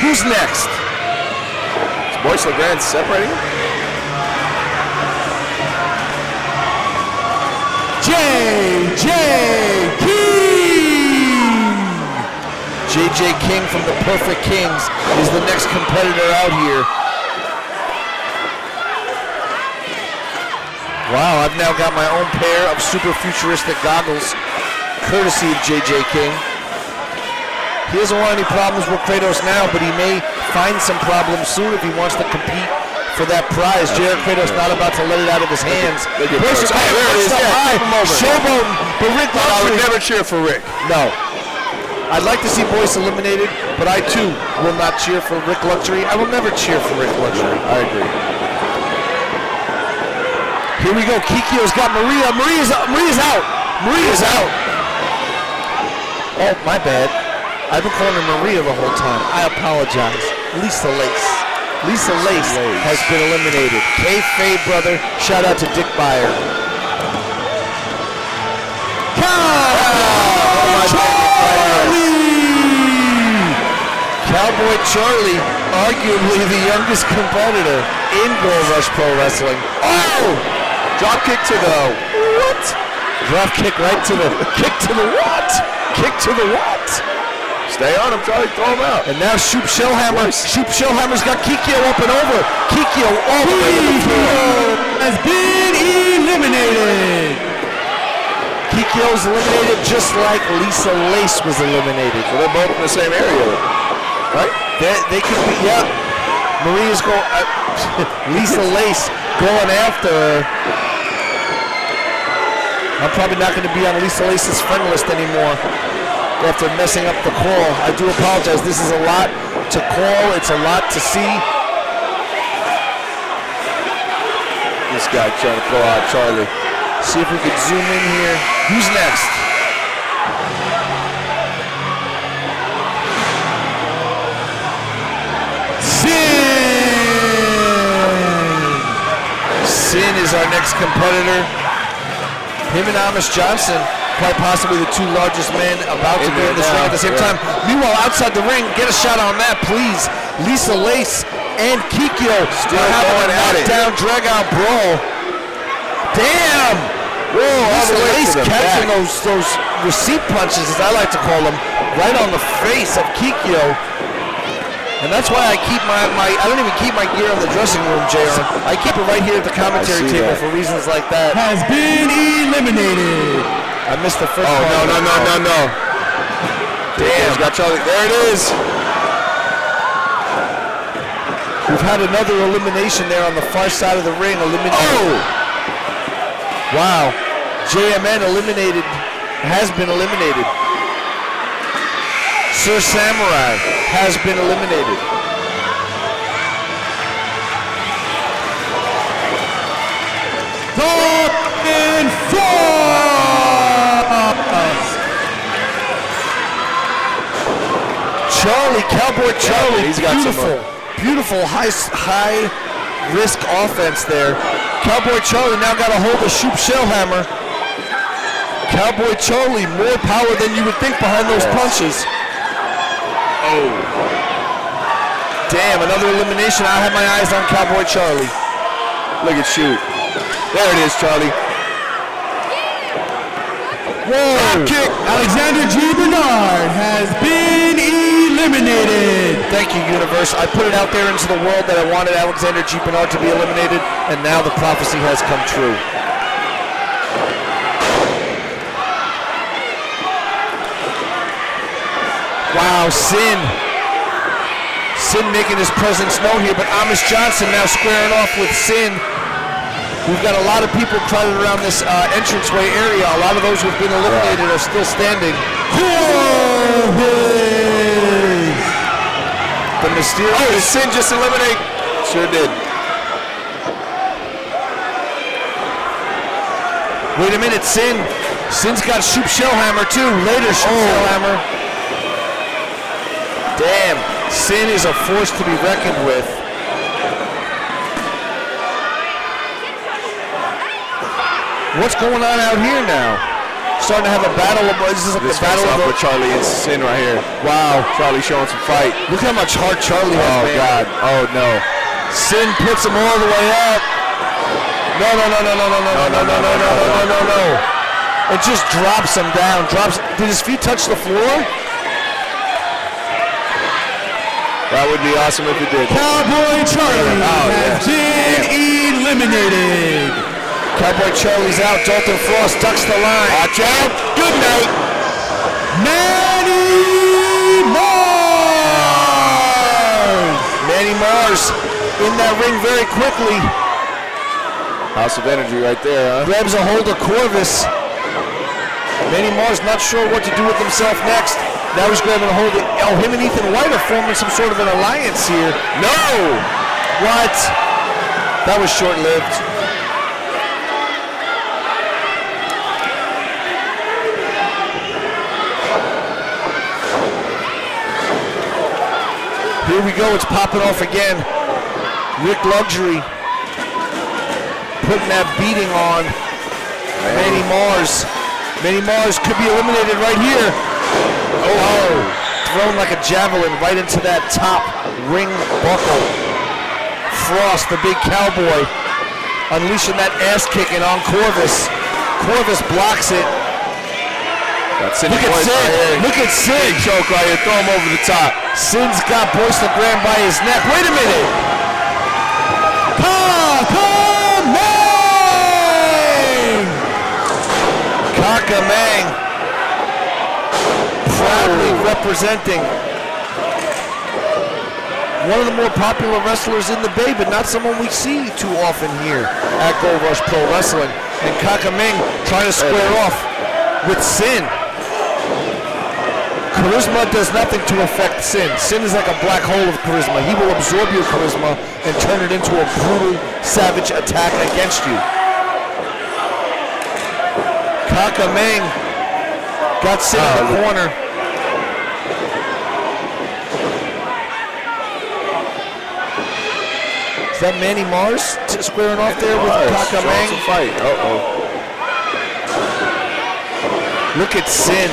Speaker 2: Who's next?
Speaker 10: Is Boyce LeGrande separating him?
Speaker 1: JJ
Speaker 2: King from the Perfect Kings is the next competitor out here. Wow, I've now got my own pair of super futuristic goggles, courtesy of JJ King. He doesn't want any problems with Kratos now, but he may find some problems soon if he wants to compete for that prize. Jared Kratos not about to let it out of his hands.
Speaker 10: There it is.
Speaker 2: Showboating, but Rik Luxury.
Speaker 10: I would never cheer for Rik.
Speaker 2: No. I'd like to see Boyce eliminated, but I too will not cheer for Rik Luxury. I will never cheer for Rik Luxury.
Speaker 10: I agree.
Speaker 2: Here we go. Kikyo's got Maria. Maria's out. Maria's out. Oh, my bad. I've been calling her Maria the whole time. I apologize. Lisa Lace. Lisa Lace has been eliminated. Kayfabe, brother. Shout out to Dick Beyer. Cowboy Charlie, arguably the youngest competitor in Gold Rush Pro Wrestling. Oh!
Speaker 10: Drop kick to the what?
Speaker 2: Drop kick right to the kick to the what? Kick to the what?
Speaker 10: Stay on him, Charlie. Throw him out.
Speaker 2: And now Shoop Shellhammer. Shoop Shellhammer's got Kikyo up and over. Kikyo all the way to the floor.
Speaker 1: Has been eliminated.
Speaker 2: Kikyo's eliminated just like Lisa Lace was eliminated.
Speaker 10: So they're both in the same area, right?
Speaker 2: They could be, yeah. Maria's going, Lisa Lace going after her. I'm probably not going to be on Lisa Lace's friend list anymore after messing up the call. I do apologize. This is a lot to call. It's a lot to see.
Speaker 10: This guy trying to throw out Charlie.
Speaker 2: See if we could zoom in here. Who's next? Sin is our next competitor. Him and Amish Johnson, quite possibly the two largest men about to be in this ring at the same time. Meanwhile, outside the ring, get a shot on that, please. Lisa Lace and Kikyo still having a knockdown, drag-out brawl. Damn! Whoa, Lisa Lace catching those receipt punches, as I like to call them, right on the face of Kikyo. And that's why I keep I don't even keep my gear in the dressing room, JR. I keep it right here at the commentary table for reasons like that.
Speaker 1: Has been eliminated.
Speaker 2: I missed the first part.
Speaker 10: Oh, no. Damn. Got Charlie. There it is.
Speaker 2: We've had another elimination there on the far side of the ring. Oh! Wow. JMN has been eliminated. Sir Samurai has been eliminated.
Speaker 1: Top and
Speaker 2: Charlie, Cowboy Charlie,
Speaker 10: he's got
Speaker 2: beautiful high risk offense there. Cowboy Charlie now got a hold of Shoop Shellhammer. Cowboy Charlie, more power than you would think behind those punches.
Speaker 10: Oh.
Speaker 5: Damn, another elimination. I had my eyes on Cowboy Charlie.
Speaker 10: Look at shoot. There it is, Charlie.
Speaker 1: Whoa!
Speaker 10: Kick.
Speaker 1: Alexander G. Bernard has been eliminated.
Speaker 5: Thank you, Universe. I put it out there into the world that I wanted Alexander G. Bernard to be eliminated, and now the prophecy has come true. Wow, Sin making his presence known here, but Amish Johnson now squaring off with Sin. We've got a lot of people crowded around this entranceway area. A lot of those who've been eliminated are still standing. The mysterious...
Speaker 10: Oh, did Sin just eliminate? Sure did.
Speaker 5: Wait a minute, Sin's got Shoop Shellhammer too. Later, Shoop Shellhammer. Damn, Sin is a force to be reckoned with. What's going on out here now? Starting to have a battle of... Is this like
Speaker 10: This
Speaker 5: a battle
Speaker 10: off
Speaker 5: of...
Speaker 10: with Charlie and Sin right here.
Speaker 5: Wow.
Speaker 10: Charlie showing some fight.
Speaker 5: Look how much heart Charlie has,
Speaker 10: Oh,
Speaker 5: man.
Speaker 10: God. Oh, no.
Speaker 5: Sin puts him all the way up. No. It just drops him down. Did his feet touch the floor?
Speaker 10: That would be awesome if it did.
Speaker 1: Cowboy Charlie has been eliminated.
Speaker 5: Cowboy Charlie's out. Dalton Frost ducks the line.
Speaker 10: Watch out. Good night.
Speaker 5: Manny Mars in that ring very quickly.
Speaker 10: House of energy right there, huh?
Speaker 5: Grabs a hold of Corvus. Manny Mars not sure what to do with himself next. Now he's grabbing a hold of... Oh, him and Ethan White are forming some sort of an alliance here.
Speaker 10: No!
Speaker 5: What? That was short-lived. Here we go, it's popping off again. Rik Luxury putting that beating on Manny Mars. Manny Mars could be eliminated right here. Oh, thrown like a javelin right into that top ring buckle. Frost, the big cowboy, unleashing that ass kicking on Corvus. Corvus blocks it. Look at Sin. Look at Sin.
Speaker 10: Big choke right here. Throw him over the top.
Speaker 5: Sin's got Boyce LeGrande by his neck. Wait a minute. Kakamang. Proudly representing one of the more popular wrestlers in the Bay, but not someone we see too often here at Gold Rush Pro Wrestling. And Kakamang trying to square off with Sin. Charisma does nothing to affect Sin. Sin is like a black hole of charisma. He will absorb your charisma and turn it into a brutal, savage attack against you. Kakamang got Sin in the corner. Is that Manny Mars squaring off there with Kakamang?
Speaker 10: Fight.
Speaker 5: Look at Sin.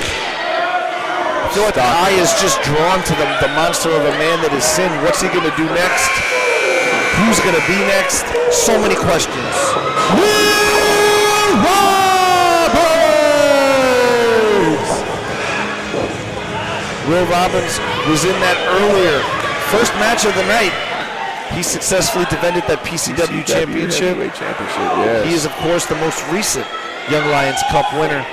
Speaker 5: I feel like the eye is just drawn to the monster of a man that is Sin. What's he going to do next? Who's going to be next? So many questions.
Speaker 1: Will Roberts!
Speaker 5: Will Roberts was in that earlier first match of the night. He successfully defended that PCW championship.
Speaker 10: Yes.
Speaker 5: He is, of course, the most recent Young Lions Cup winner.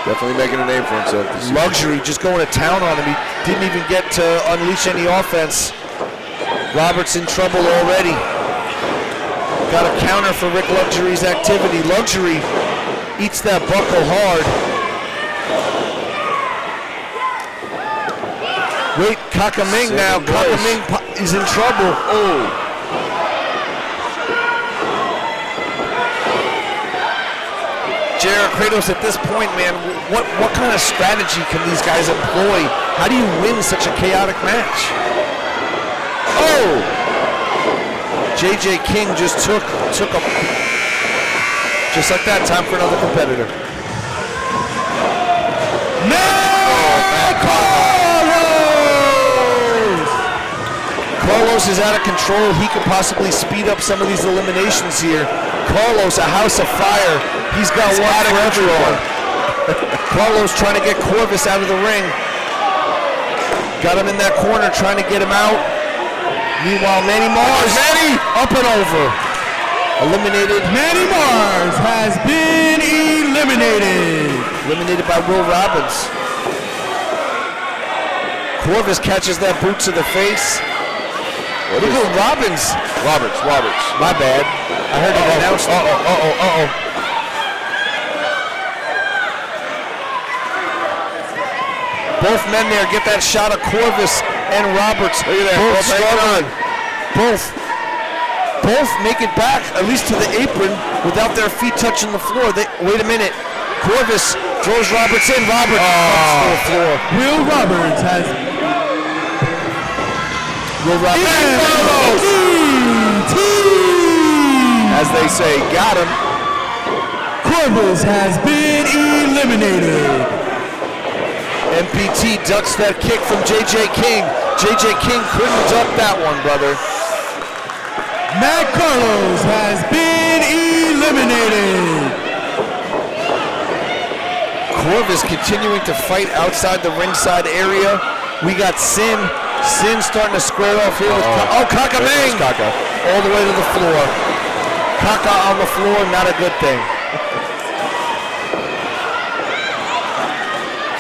Speaker 10: Definitely making a name for himself this year.
Speaker 5: Luxury just going to town on him. He didn't even get to unleash any offense. Roberts in trouble already. Got a counter for Rik Luxury's activity. Luxury eats that buckle hard. Wait, Kakamang now. Kakamang is in trouble. Oh. Jared Kratos, at this point, man, what kind of strategy can these guys employ? How do you win such a chaotic match? Oh! JJ King just took a... Just like that, time for another competitor.
Speaker 1: Matt
Speaker 5: Carlos is out of control. He could possibly speed up some of these eliminations here. Carlos, a house of fire. He's got one for everyone. Carlos trying to get Corvus out of the ring. Got him in that corner, trying to get him out. Meanwhile, Manny Mars, up and over. Eliminated.
Speaker 1: Manny Mars has been eliminated.
Speaker 5: Eliminated by Will Robbins. Corvus catches that boot to the face. Look at Robbins.
Speaker 10: Roberts.
Speaker 5: My bad. I heard it announced. Both men there get that shot of Corvus and Roberts.
Speaker 10: Look at that.
Speaker 5: Both struggling. Both make it back, at least to the apron, without their feet touching the floor. Wait a minute. Corvus throws Roberts in. Roberts comes to the floor.
Speaker 1: Will Roberts has
Speaker 10: As they say, got him.
Speaker 1: Corvus has been eliminated.
Speaker 5: MPT ducks that kick from JJ King. JJ King couldn't duck that one, brother.
Speaker 1: Matt Carlos has been eliminated.
Speaker 5: Corvus continuing to fight outside the ringside area. We got Sin. Sin starting to square off here with Kaka Bang. All the way to the floor. Kaka on the floor, not a good thing.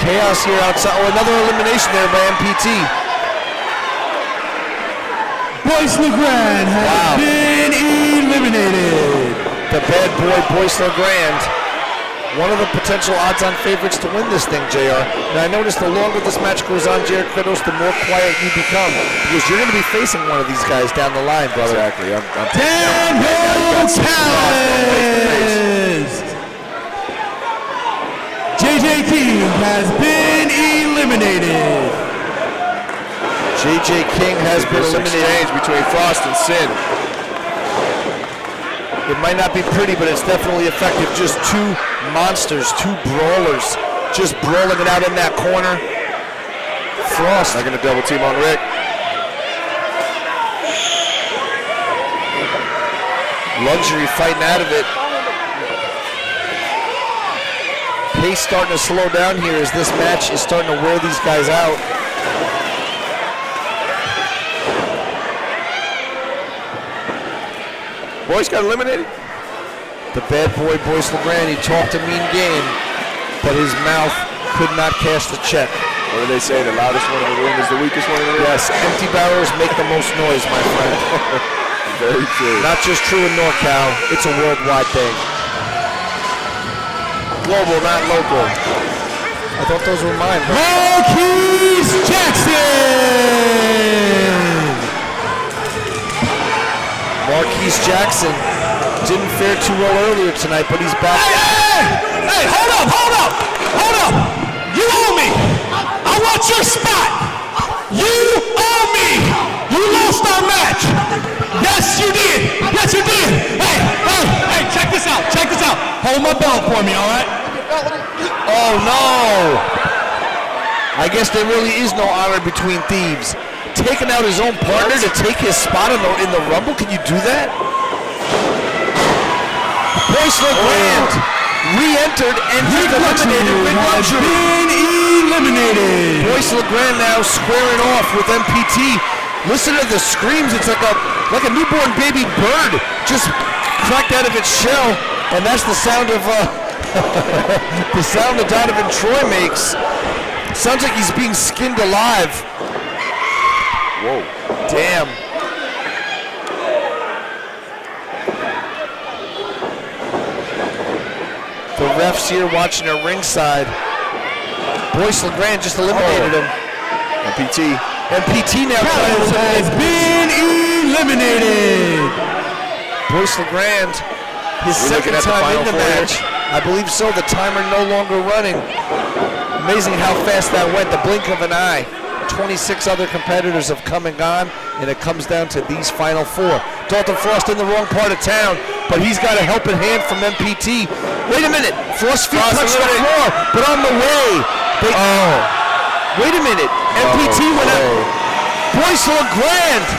Speaker 5: Chaos here outside. Oh, another elimination there by MPT.
Speaker 1: Boyce LeGrande has been eliminated.
Speaker 5: The bad boy, Boyce LeGrande. One of the potential odds-on favorites to win this thing, JR. Now, I noticed the longer this match goes on, JR Kratos, the more quiet you become. Because you're going to be facing one of these guys down the line, brother.
Speaker 10: Exactly. I'm
Speaker 1: Daniel Challenge! JJ King has been eliminated.
Speaker 5: JJ King has been eliminated.
Speaker 10: Exchange between Frost and Sin.
Speaker 5: It might not be pretty, but it's definitely effective. Just two monsters, two brawlers, just brawling it out in that corner. Frost.
Speaker 10: Not going to double team on Rik.
Speaker 5: Luxury fighting out of it. Pace starting to slow down here as this match is starting to wear these guys out.
Speaker 10: Boyce got eliminated.
Speaker 5: The bad boy, Boyce LeGrande, he talked a mean game, but his mouth could not cash the check.
Speaker 10: What do they say? The loudest one in the room is the weakest one in the room?
Speaker 5: Yes, empty barrels make the most noise, my friend.
Speaker 10: Very true.
Speaker 5: Not just true in NorCal, it's a worldwide thing. Global, not local. I thought those were mine.
Speaker 1: Marquise Jackson!
Speaker 5: Marquise Jackson didn't fare too well earlier tonight, but he's back.
Speaker 2: Hey, hold up. You owe me. I want your spot. You owe me. You lost our match. Yes, you did. Hey, check this out. Hold my belt for me, all right?
Speaker 5: Oh no! I guess there really is no honor between thieves. Taking out his own partner to take his spot in the Rumble? Can you do that? Boyce LeGrande re-entered and he's eliminated. Rik Luxury
Speaker 1: been eliminated.
Speaker 5: Boyce LeGrande now squaring off with MPT. Listen to the screams. It's like a newborn baby bird just cracked out of its shell, and that's the sound of the sound that Donovan Troy makes. Sounds like he's being skinned alive. Whoa. Damn. The refs here watching at ringside. Boyce LeGrande just eliminated him. MPT now
Speaker 1: has been eliminated.
Speaker 5: Boyce LeGrande, his second time in the match. I believe so. The timer no longer running. Amazing how fast that went. The blink of an eye. 26 other competitors have come and gone, and it comes down to these final four. Dalton Frost in the wrong part of town, but he's got a helping hand from MPT. Wait a minute. Frost's feet touched the floor, but on the way. Wait a minute. MPT went out. Boyce LeGrande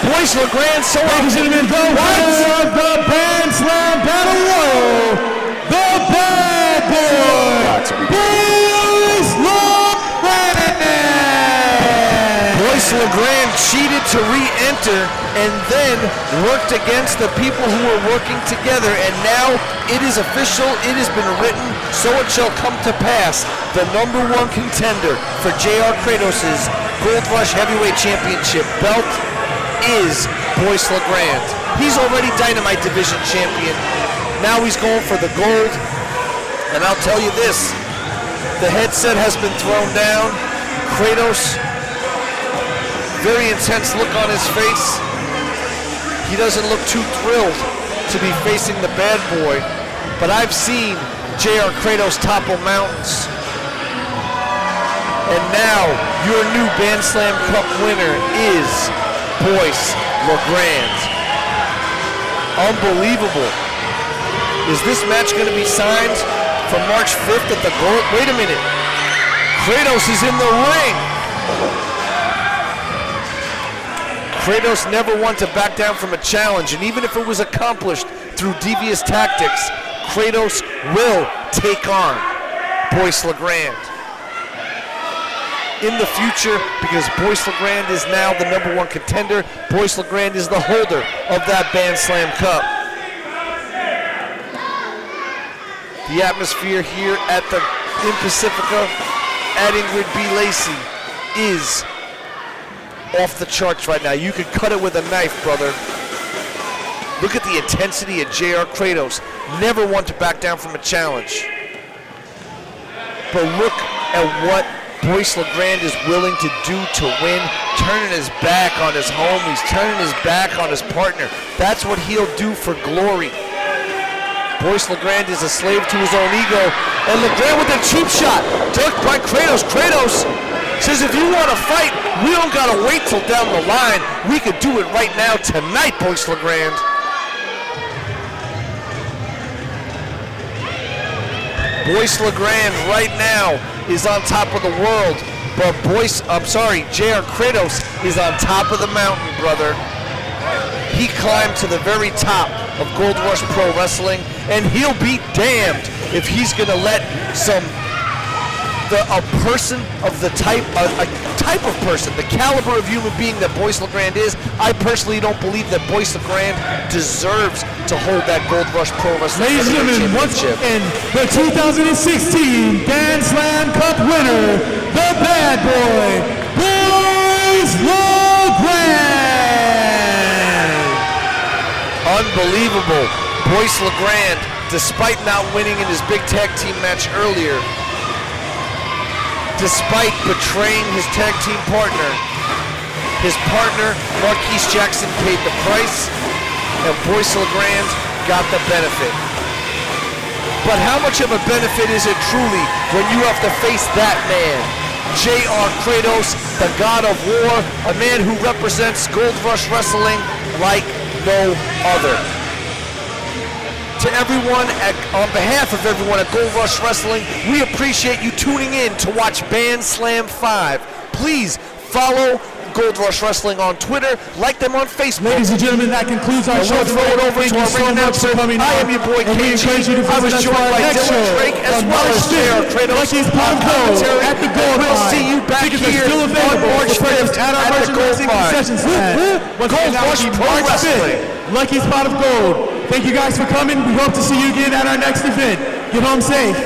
Speaker 2: Boyce LeGrande so
Speaker 1: Ladies and gentlemen, the winner of the Band Slam Battle Royal, the Bad Boy, Boyce LeGrande!
Speaker 5: Boyce LeGrande cheated to re-enter and then worked against the people who were working together, and now it is official, it has been written, so it shall come to pass. The #1 contender for JR Kratos' Gold Rush Heavyweight Championship belt is Boyce LeGrande. He's already Dynamite Division champion. Now he's going for the gold, and I'll tell you this, the headset has been thrown down. Kratos, very intense look on his face. He doesn't look too thrilled to be facing the bad boy, but I've seen JR Kratos topple mountains. And now, your new Band Slam Cup winner is Boyce LeGrande. Unbelievable. Is this match going to be signed for March 5th at the Gold? Wait a minute. Kratos is in the ring. Kratos never wanted to back down from a challenge, and even if it was accomplished through devious tactics, Kratos will take on Boyce LeGrande. In the future, because Boyce LeGrande is now the #1 contender, Boyce LeGrande is the holder of that Band Slam Cup. The atmosphere here in Pacifica at Ingrid B. Lacey is off the charts right now. You could cut it with a knife, brother. Look at the intensity of JR Kratos. Never want to back down from a challenge. But look at what Boyce LeGrande is willing to do to win, turning his back on his home. He's turning his back on his partner. That's what he'll do for glory. Boyce LeGrande is a slave to his own ego. And LeGrande with a cheap shot, ducked by Kratos. Kratos says, if you want to fight, we don't got to wait till down the line. We could do it right now, tonight, Boyce LeGrande. Boyce LeGrande right now is on top of the world, but JR Kratos is on top of the mountain, brother. He climbed to the very top of Gold Rush Pro Wrestling, and he'll be damned if he's going to let a person of the type of person, the caliber of human being that Boyce LeGrande is. I personally don't believe that Boyce LeGrande deserves to hold that Gold Rush Pro Wrestling
Speaker 1: Ladies and gentlemen, once again, the 2016 Band Slam Cup winner, the Bad Boy, Boyce LeGrande.
Speaker 5: Unbelievable. Boyce LeGrande, despite not winning in his big tag team match earlier, despite betraying his tag team partner, Marquise Jackson, paid the price, and Boyce LeGrande got the benefit. But how much of a benefit is it truly when you have to face that man, JR Kratos, the God of War, a man who represents Gold Rush Wrestling like no other. To everyone, on behalf of everyone at Gold Rush Wrestling, we appreciate you tuning in to watch Band Slam 5. Please follow Gold Rush Wrestling on Twitter, like them on Facebook.
Speaker 1: Ladies and gentlemen, that concludes our show.
Speaker 5: Throw it over to our ring announcer. I am your boy KG. I was joined by Dylan Drake as well as JR Kratos on commentary.
Speaker 1: At the Gold
Speaker 5: We'll see you back here on March 5th at the Gold Line. Gold Rush Pro Wrestling.
Speaker 1: Lucky Spot of Gold. Thank you guys for coming. We hope to see you again at our next event. Get home safe.